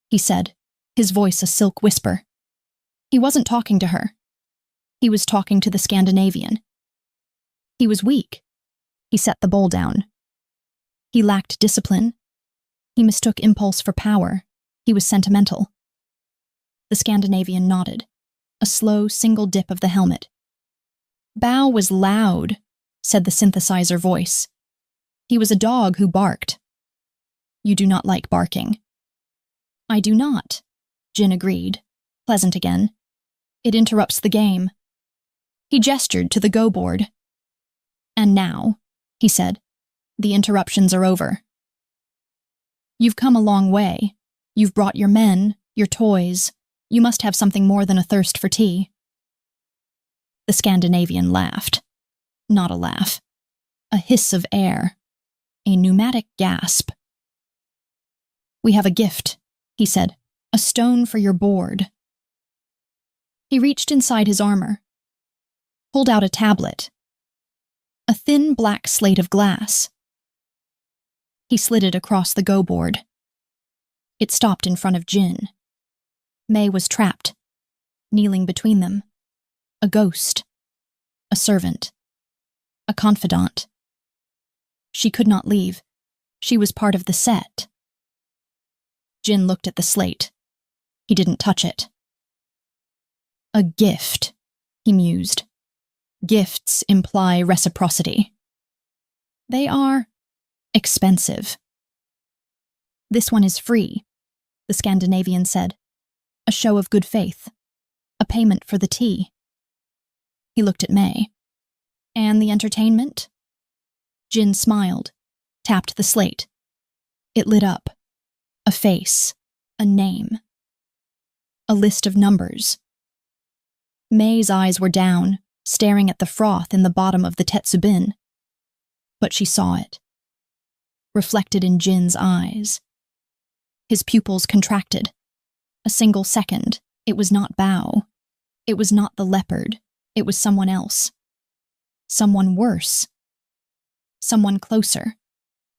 he said, his voice a silk whisper. He wasn't talking to her. He was talking to the Scandinavian. He was weak. He set the bowl down. He lacked discipline. He mistook impulse for power. He was sentimental. The Scandinavian nodded, a slow single dip of the helmet. "Bow was loud," said the synthesizer voice. "He was a dog who barked." "You do not like barking." "I do not," Jin agreed, pleasant again. "It interrupts the game." He gestured to the go-board. "And now," he said, "the interruptions are over. You've come a long way. You've brought your men, your toys. You must have something more than a thirst for tea." The Scandinavian laughed. Not a laugh. A hiss of air. A pneumatic gasp. "We have a gift," he said. "A stone for your board." He reached inside his armor, pulled out a tablet. A thin black slate of glass. He slid it across the go-board. It stopped in front of Jin. May was trapped, kneeling between them. A ghost. a servant, a confidant. She could not leave. She was part of the set. Jin looked at the slate. He didn't touch it. A gift, he mused. Gifts imply reciprocity. They are expensive. This one is free, the Scandinavian said. A show of good faith. A payment for the tea. He looked at May. And the entertainment? Jin smiled, tapped the slate. It lit up. A face. A name. A list of numbers. May's eyes were down, staring at the froth in the bottom of the tetsubin. But she saw it. Reflected in Jin's eyes. His pupils contracted. A single second. It was not Bao. It was not the leopard. It was someone else. Someone worse. Someone closer.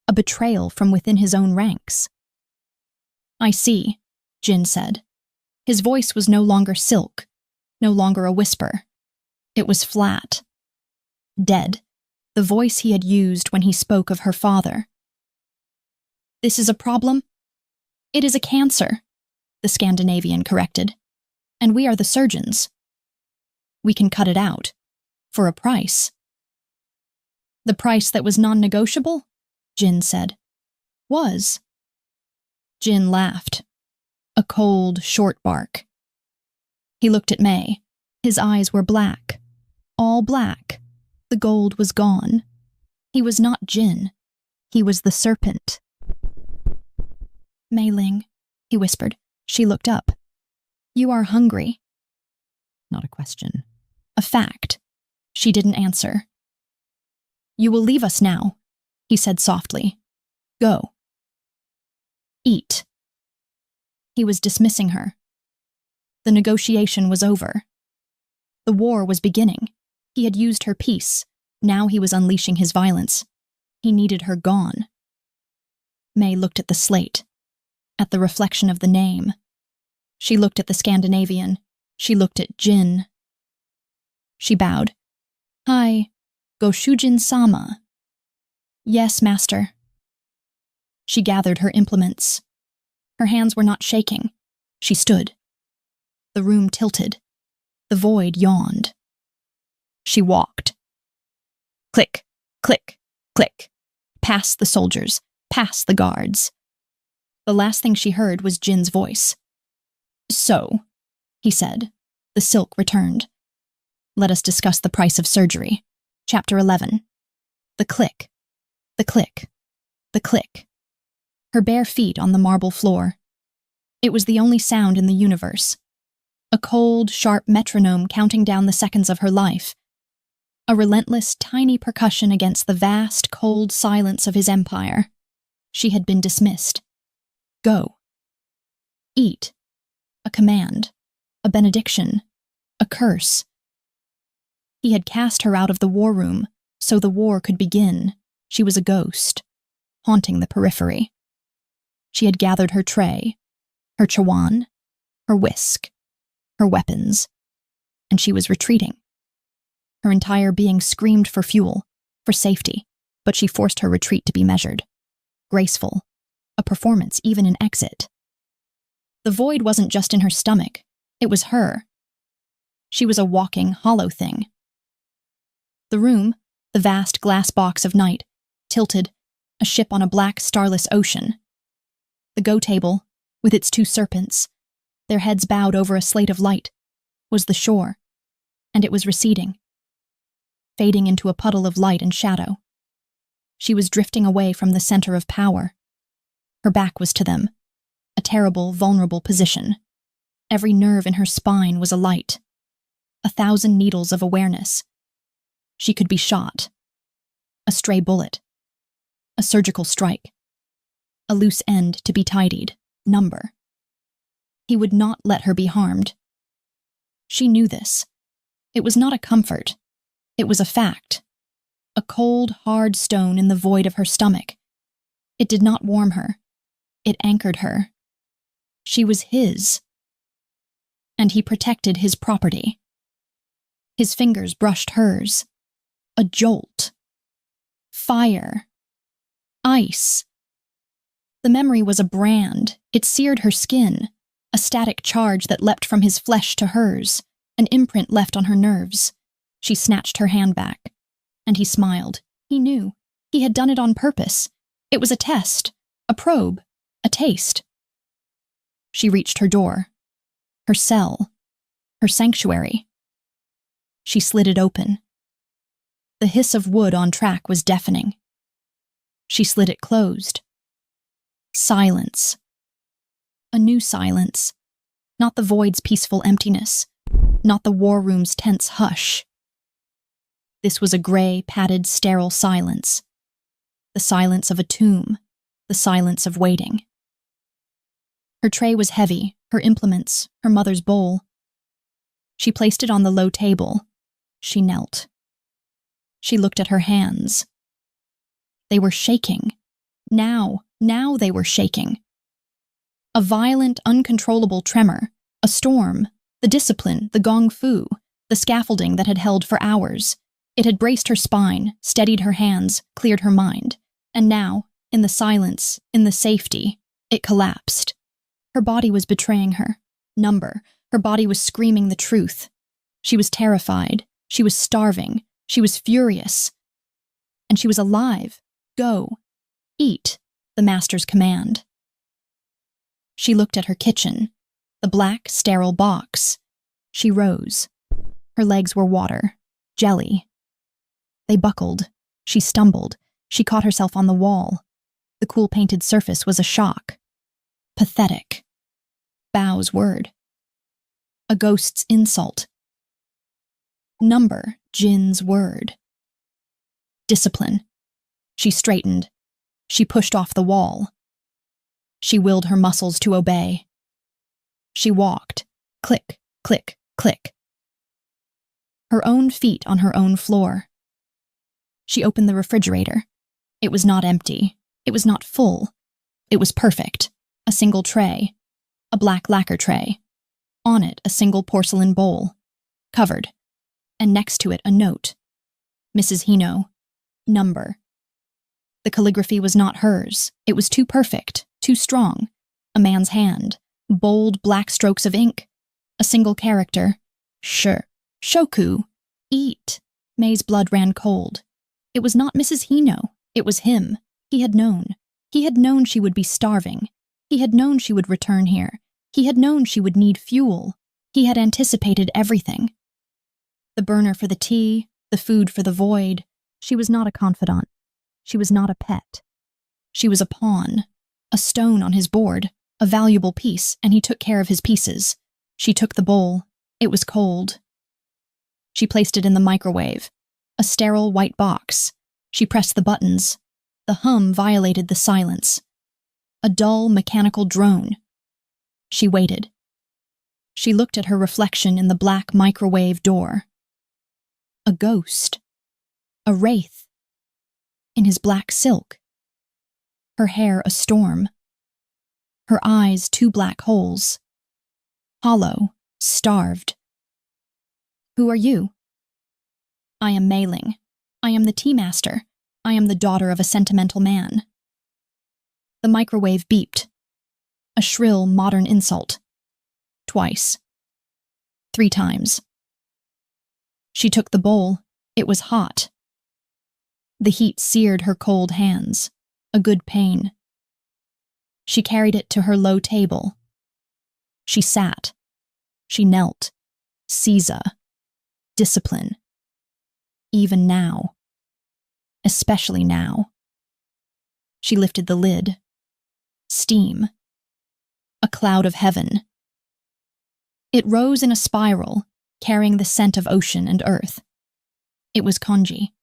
A betrayal from within his own ranks. I see, Jin said. His voice was no longer silk, no longer a whisper. It was flat. Dead. The voice he had used when he spoke of her father. This is a problem? It is a cancer, the Scandinavian corrected. And we are the surgeons. We can cut it out. For a price. The price that was non-negotiable? Jin said. Was. Jin laughed. A cold, short bark. He looked at May. His eyes were black. All black. The gold was gone. He was not Jin. He was the serpent. Mei Ling, he whispered. She looked up. You are hungry. Not a question. A fact. She didn't answer. You will leave us now, he said softly. Go. Eat. He was dismissing her. The negotiation was over. The war was beginning. He had used her peace. Now he was unleashing his violence. He needed her gone. May looked at the slate, at the reflection of the name. She looked at the Scandinavian. She looked at Jin. She bowed. Hi, Goshujin-sama. Yes, master. She gathered her implements. Her hands were not shaking. She stood. The room tilted. The void yawned. She walked. Click, click, click. Past the soldiers, past the guards. The last thing she heard was Jin's voice. So, he said. The silk returned. Let us discuss the price of surgery. Chapter 11. The click. The click. The click. Her bare feet on the marble floor. It was the only sound in the universe. A cold, sharp metronome counting down the seconds of her life. A relentless, tiny percussion against the vast, cold silence of his empire. She had been dismissed. Go. Eat. A command. A benediction. A curse. He had cast her out of the war room, so the war could begin. She was a ghost, haunting the periphery. She had gathered her tray, her chawan, her whisk, her weapons, and she was retreating. Her entire being screamed for fuel, for safety, but she forced her retreat to be measured, graceful, a performance even in exit. The void wasn't just in her stomach, it was her. She was a walking, hollow thing. The room, the vast glass box of night, tilted, a ship on a black, starless ocean. The go table, with its two serpents, their heads bowed over a slate of light, was the shore, and it was receding, fading into a puddle of light and shadow. She was drifting away from the center of power. Her back was to them, a terrible, vulnerable position. Every nerve in her spine was alight. 1,000 needles of awareness. She could be shot. A stray bullet. A surgical strike. A loose end to be tidied. Number. He would not let her be harmed. She knew this. It was not a comfort. It was a fact. A cold, hard stone in the void of her stomach. It did not warm her. It anchored her. She was his. And he protected his property. His fingers brushed hers. A jolt. Fire. Ice. The memory was a brand. It seared her skin, a static charge that leapt from his flesh to hers, an imprint left on her nerves. She snatched her hand back, and he smiled. He knew. He had done it on purpose. It was a test, a probe, a taste. She reached her door, her cell, her sanctuary. She slid it open. The hiss of wood on track was deafening. She slid it closed. Silence. A new silence. Not the void's peaceful emptiness. Not the war room's tense hush. This was a gray, padded, sterile silence. The silence of a tomb. The silence of waiting. Her tray was heavy, her implements, her mother's bowl. She placed it on the low table. She knelt. She looked at her hands. They were shaking. Now they were shaking. A violent, uncontrollable tremor, a storm, the discipline, the gong fu, the scaffolding that had held for hours. It had braced her spine, steadied her hands, cleared her mind. And now, in the silence, in the safety, it collapsed. Her body was betraying her. Number. Her body was screaming the truth. She was terrified. She was starving. She was furious. And she was alive. Go. Eat. The master's command. She looked at her kitchen, the black, sterile box. She rose. Her legs were water, jelly. They buckled. She stumbled. She caught herself on the wall. The cool painted surface was a shock. Pathetic. Bow's word. A ghost's insult. Number, Jin's word. Discipline. She straightened. She pushed off the wall. She willed her muscles to obey. She walked. Click, click, click. Her own feet on her own floor. She opened the refrigerator. It was not empty. It was not full. It was perfect. A single tray. A black lacquer tray. On it, a single porcelain bowl. Covered. And next to it, a note. Mrs. Hino. Number. The calligraphy was not hers. It was too perfect, too strong. A man's hand. Bold black strokes of ink. A single character. Shoku. Eat. May's blood ran cold. It was not Mrs. Hino. It was him. He had known. He had known she would be starving. He had known she would return here. He had known she would need fuel. He had anticipated everything. The burner for the tea, the food for the void. She was not a confidant. She was not a pet. She was a pawn, a stone on his board, a valuable piece, and he took care of his pieces. She took the bowl. It was cold. She placed it in the microwave, a sterile white box. She pressed the buttons. The hum violated the silence. A dull, mechanical drone. She waited. She looked at her reflection in the black microwave door. A ghost. A wraith. In his black silk. Her hair a storm. Her eyes 2 black holes. Hollow, starved. Who are you? I am Mei Ling. I am the tea master. I am the daughter of a sentimental man. The microwave beeped. A shrill, modern insult. Twice. 3 times. She took the bowl. It was hot. The heat seared her cold hands. A good pain. She carried it to her low table. She sat. She knelt. Caesar. Discipline. Even now. Especially now. She lifted the lid. Steam. A cloud of heaven. It rose in a spiral, carrying the scent of ocean and earth. It was congee.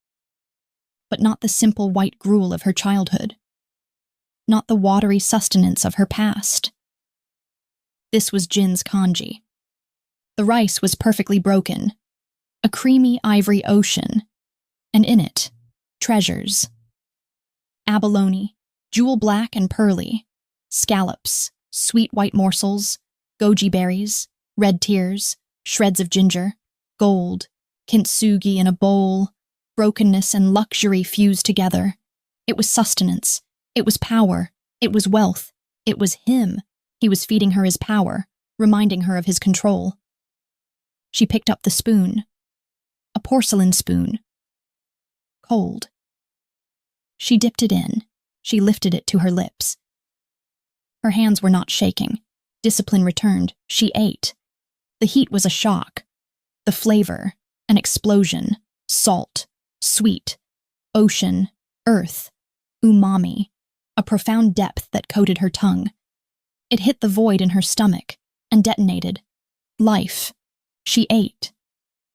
But not the simple white gruel of her childhood. Not the watery sustenance of her past. This was Jin's congee. The rice was perfectly broken. A creamy ivory ocean. And in it, treasures. Abalone, jewel black and pearly. Scallops, sweet white morsels, goji berries, red tears, shreds of ginger, gold, Kintsugi in a bowl, brokenness and luxury fused together. It was sustenance. It was power. It was wealth. It was him. He was feeding her his power, reminding her of his control. She picked up the spoon. A porcelain spoon. Cold. She dipped it in. She lifted it to her lips. Her hands were not shaking. Discipline returned. She ate. The heat was a shock. The flavor, an explosion. Salt, sweet, ocean, earth, umami, a profound depth that coated her tongue. It hit the void in her stomach and detonated. Life. She ate.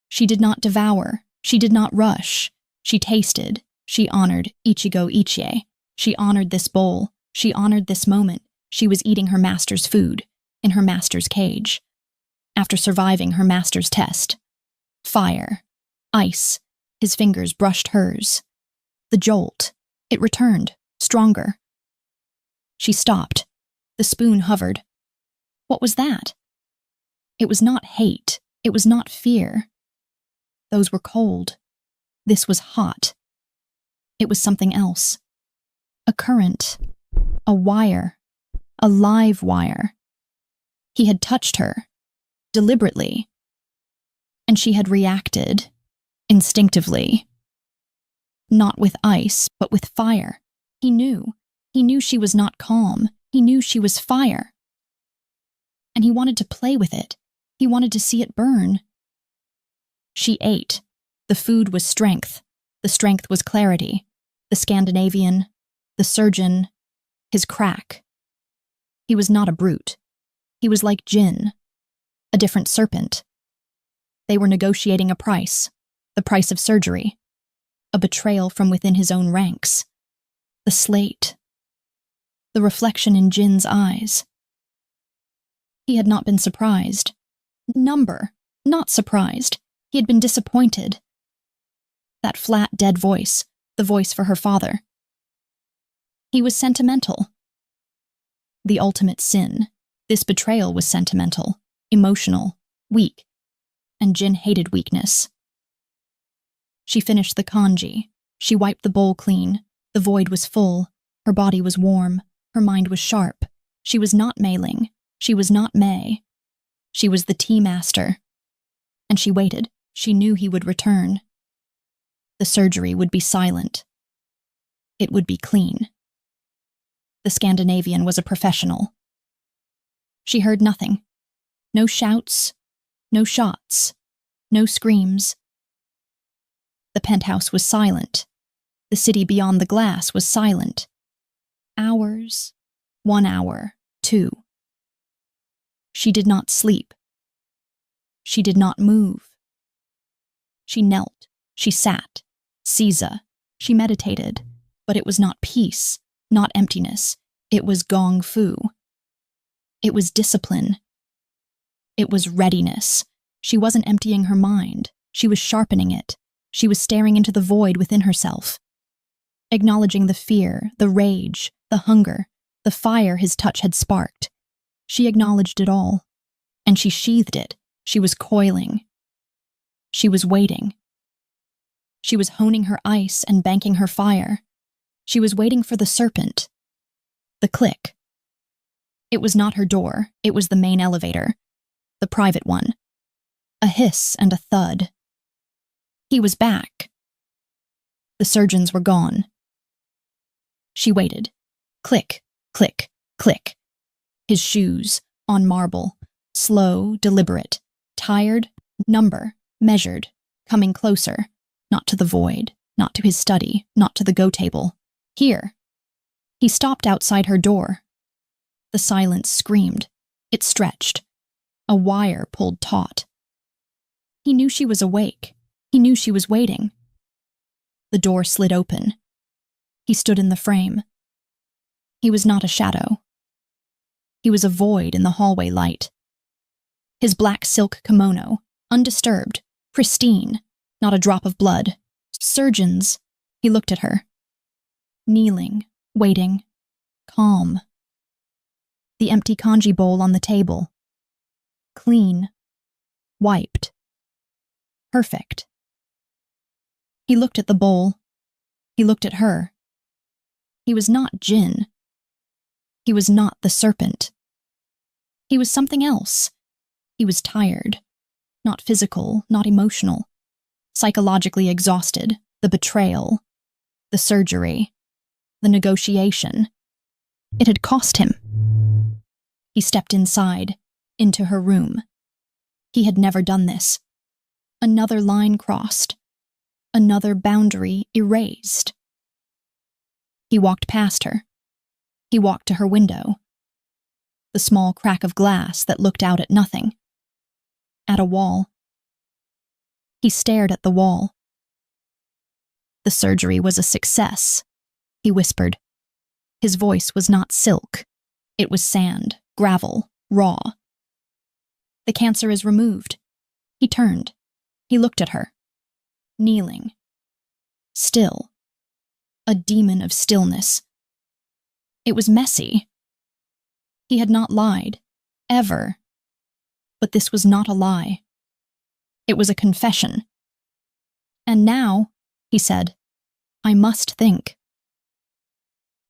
She did not devour. She did not rush. She tasted. She honored Ichigo Ichie. She honored this bowl. She honored this moment. She was eating her master's food, in her master's cage. After surviving her master's test. Fire. Ice. His fingers brushed hers. The jolt. It returned, stronger. She stopped. The spoon hovered. What was that? It was not hate. It was not fear. Those were cold. This was hot. It was something else. A current. A wire. A live wire. He had touched her. Deliberately. And she had reacted. Instinctively. Not with ice, but with fire. He knew. He knew she was not calm. He knew she was fire. And he wanted to play with it. He wanted to see it burn. She ate. The food was strength. The strength was clarity. The Scandinavian, the surgeon, his crack. He was not a brute. He was like Jin, a different serpent. They were negotiating a price, the price of surgery, a betrayal from within his own ranks. The slate, the reflection in Jin's eyes. He had not been surprised. Not surprised. He had been disappointed. That flat, dead voice, the voice for her father. He was sentimental. The ultimate sin. This betrayal was sentimental, emotional, weak, and Jin hated weakness. She finished the kanji. She wiped the bowl clean. The void was full. Her body was warm. Her mind was sharp. She was not Mei-ling. She was not Mei. She was the tea master. And she waited. She knew he would return. The surgery would be silent. It would be clean. The Scandinavian was a professional. She heard nothing. No shouts, no shots, no screams. The penthouse was silent. The city beyond the glass was silent. Hours, 1 hour, 2. She did not sleep. She did not move. She knelt. She sat. Caesar. She meditated. But it was not peace, not emptiness. It was gong fu. It was discipline. It was readiness. She wasn't emptying her mind. She was sharpening it. She was staring into the void within herself. Acknowledging the fear, the rage, the hunger, the fire his touch had sparked. She acknowledged it all. And she sheathed it. She was coiling. She was waiting. She was honing her ice and banking her fire. She was waiting for the serpent. The click. It was not her door. It was the main elevator. The private one. A hiss and a thud. He was back. The surgeons were gone. She waited. Click, click, click. His shoes, on marble. Slow, deliberate. Tired, number, measured. Coming closer. Not to the void. Not to his study. Not to the go table. Here. He stopped outside her door. The silence screamed. It stretched. A wire pulled taut. He knew she was awake. He knew she was waiting. The door slid open. He stood in the frame. He was not a shadow. He was a void in the hallway light. His black silk kimono, undisturbed, pristine, not a drop of blood. Surgeons. He looked at her. Kneeling, waiting, calm. The empty kanji bowl on the table. Clean. Wiped. Perfect. He looked at the bowl. He looked at her. He was not Jinn. He was not the Serpent. He was something else. He was tired. Not physical, not emotional. Psychologically exhausted. The betrayal. The surgery. The negotiation. It had cost him. He stepped inside, into her room. He had never done this. Another line crossed. Another boundary erased. He walked past her. He walked to her window. The small crack of glass that looked out at nothing. At a wall. He stared at the wall. The surgery was a success, he whispered. His voice was not silk. It was sand, gravel, raw. The cancer is removed. He turned. He looked at her. Kneeling. Still. A demon of stillness. It was messy. He had not lied. Ever. But this was not a lie. It was a confession. And now, he said, I must think.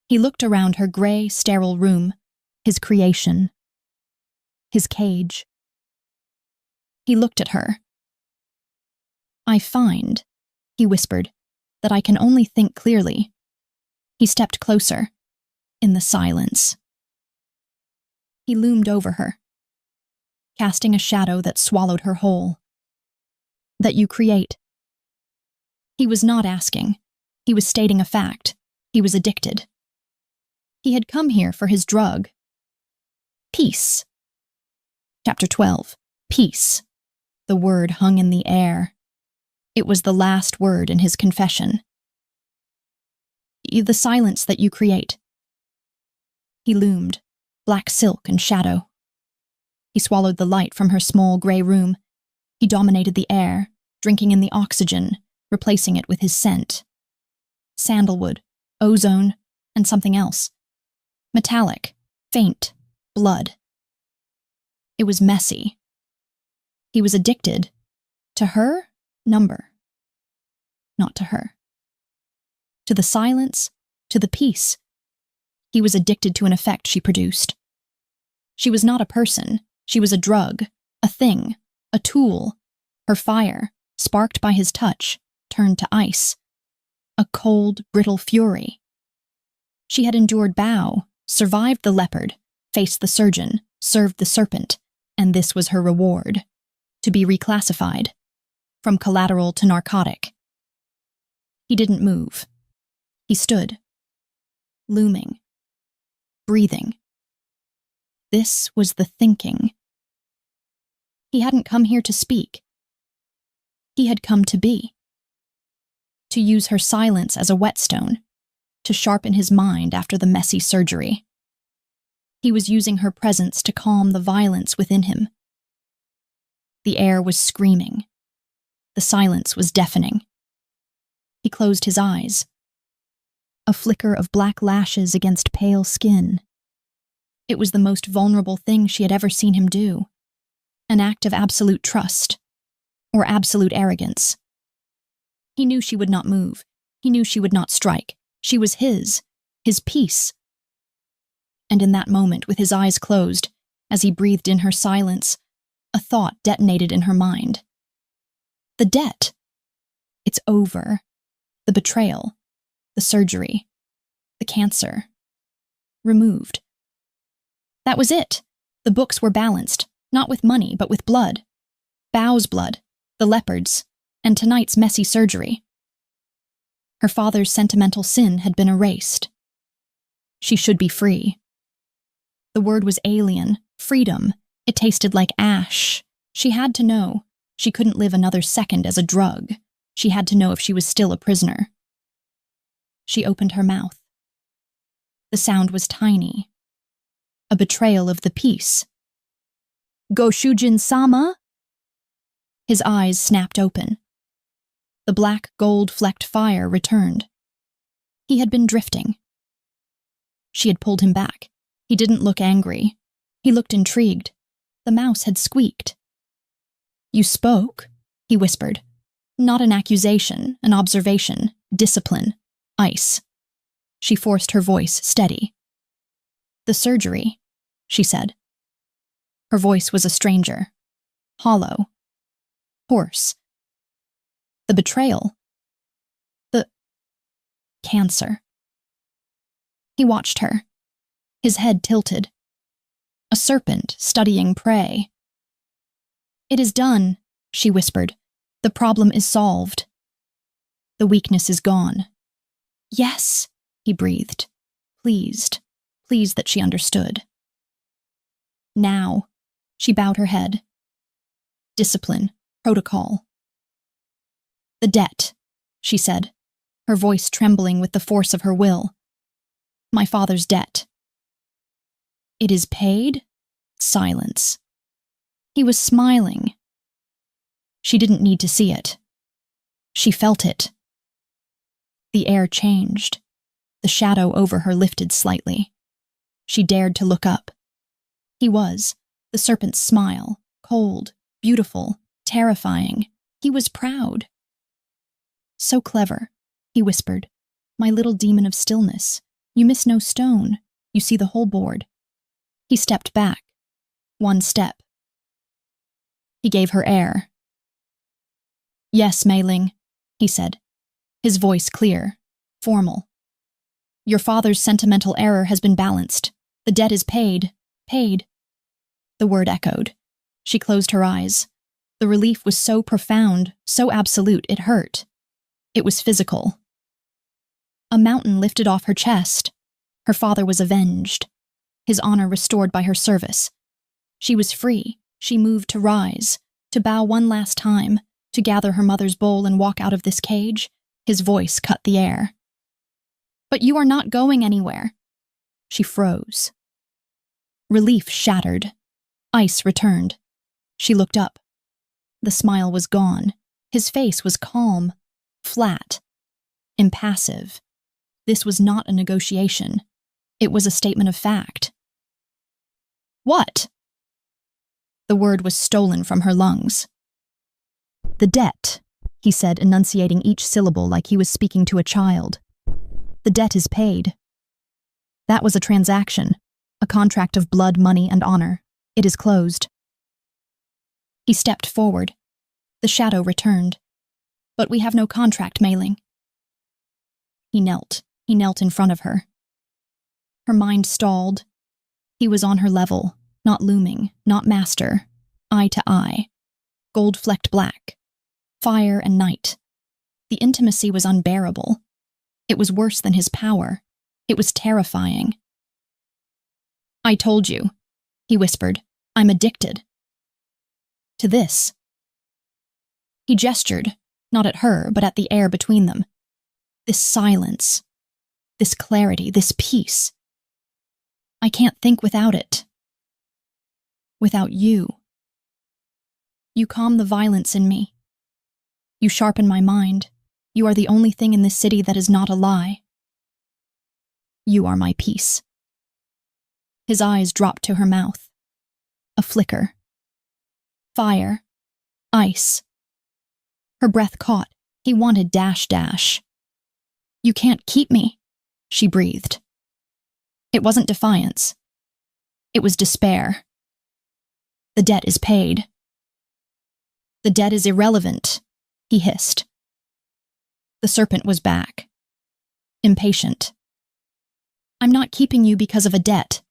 He looked around her gray, sterile room, his creation, his cage. He looked at her. I find, he whispered, that I can only think clearly. He stepped closer, in the silence. He loomed over her, casting a shadow that swallowed her whole. That you create. He was not asking. He was stating a fact. He was addicted. He had come here for his drug. Peace. Chapter 12. Peace. The word hung in the air. It was the last word in his confession. The silence that you create. He loomed, black silk and shadow. He swallowed the light from her small gray room. He dominated the air, drinking in the oxygen, replacing it with his scent. Sandalwood, ozone, and something else. Metallic, faint, blood. It was messy. He was addicted. To her, number. Not to her. To the silence, to the peace. He was addicted to an effect she produced. She was not a person. She was a drug, a thing, a tool. Her fire, sparked by his touch, turned to ice. A cold, brittle fury. She had endured bow, survived the leopard, faced the surgeon, served the serpent, and this was her reward. To be reclassified. From collateral to narcotic. He didn't move. He stood. Looming. Breathing. This was the thinking. He hadn't come here to speak. He had come to be. To use her silence as a whetstone, to sharpen his mind after the messy surgery. He was using her presence to calm the violence within him. The air was screaming. The silence was deafening. He closed his eyes. A flicker of black lashes against pale skin. It was the most vulnerable thing she had ever seen him do. An act of absolute trust. Or absolute arrogance. He knew she would not move. He knew she would not strike. She was his peace. And in that moment, with his eyes closed, as he breathed in her silence, a thought detonated in her mind. The debt. It's over. The betrayal. The surgery. The cancer. Removed. That was it. The books were balanced, not with money, but with blood. Bow's blood, the leopard's, and tonight's messy surgery. Her father's sentimental sin had been erased. She should be free. The word was alien, freedom. It tasted like ash. She had to know. She couldn't live another second as a drug. She had to know if she was still a prisoner. She opened her mouth. The sound was tiny. A betrayal of the peace. Goshujin-sama? His eyes snapped open. The black gold-flecked fire returned. He had been drifting. She had pulled him back. He didn't look angry. He looked intrigued. The mouse had squeaked. You spoke, he whispered. Not an accusation, an observation, discipline, ice. She forced her voice steady. The surgery, she said. Her voice was a stranger, hollow, hoarse. The betrayal. The cancer. He watched her, his head tilted. A serpent studying prey. It is done, she whispered. The problem is solved. The weakness is gone. Yes, he breathed, pleased that she understood. Now, she bowed her head. Discipline, protocol. The debt, she said, her voice trembling with the force of her will. My father's debt. It is paid? Silence. He was smiling. She didn't need to see it. She felt it. The air changed. The shadow over her lifted slightly. She dared to look up. He was, the serpent's smile, cold, beautiful, terrifying. He was proud. So clever, he whispered. My little demon of stillness. You miss no stone. You see the whole board. He stepped back. One step. He gave her air. Yes, Mei Ling, he said, his voice clear, formal. Your father's sentimental error has been balanced. The debt is paid. Paid. The word echoed. She closed her eyes. The relief was so profound, so absolute, it hurt. It was physical. A mountain lifted off her chest. Her father was avenged. His honor restored by her service. She was free. She moved to rise, to bow one last time, to gather her mother's bowl and walk out of this cage. His voice cut the air. But you are not going anywhere. She froze. Relief shattered. Ice returned. She looked up. The smile was gone. His face was calm, flat, impassive. This was not a negotiation. It was a statement of fact. What? The word was stolen from her lungs. The debt, he said, enunciating each syllable like he was speaking to a child. The debt is paid. That was a transaction, a contract of blood, money, and honor. It is closed. He stepped forward. The shadow returned. But we have no contract, Mei Ling. He knelt in front of her. Her mind stalled. He was on her level, not looming, not master, eye to eye, gold-flecked black, fire and night. The intimacy was unbearable. It was worse than his power. It was terrifying. I told you, he whispered. I'm addicted. To this. He gestured, not at her, but at the air between them. This silence, this clarity, this peace. I can't think without it. Without you. You calm the violence in me. You sharpen my mind. You are the only thing in this city that is not a lie. You are my peace. His eyes dropped to her mouth. A flicker. Fire. Ice. Her breath caught. He wanted dash dash. You can't keep me, she breathed. It wasn't defiance. It was despair. The debt is paid. The debt is irrelevant, he hissed. The serpent was back. Impatient. I'm not keeping you because of a debt.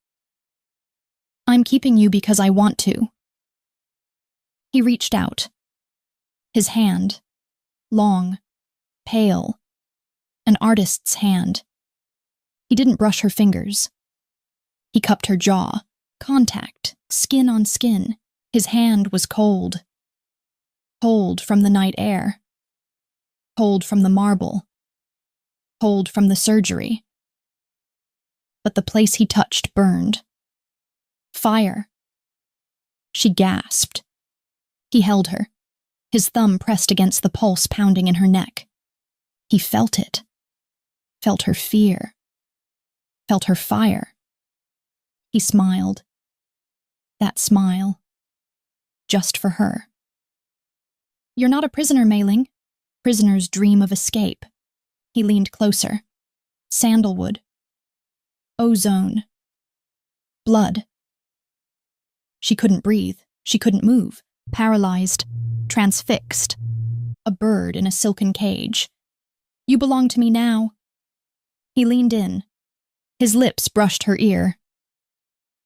I'm keeping you because I want to. He reached out. His hand, long, pale, an artist's hand. He didn't brush her fingers. He cupped her jaw, contact, skin on skin. His hand was cold. Cold from the night air. Cold from the marble. Cold from the surgery. But the place he touched burned. Fire. She gasped. He held her, his thumb pressed against the pulse pounding in her neck. He felt it. Felt her fear. Felt her fire. He smiled. That smile. Just for her. You're not a prisoner, Mei Ling, Prisoner's dream of escape. He leaned closer. Sandalwood. Ozone. Blood. She couldn't breathe. She couldn't move. Paralyzed. Transfixed. A bird in a silken cage. You belong to me now. He leaned in. His lips brushed her ear.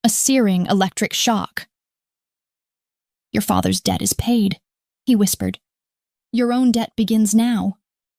A searing electric shock. Your father's debt is paid, he whispered. Your own debt begins now.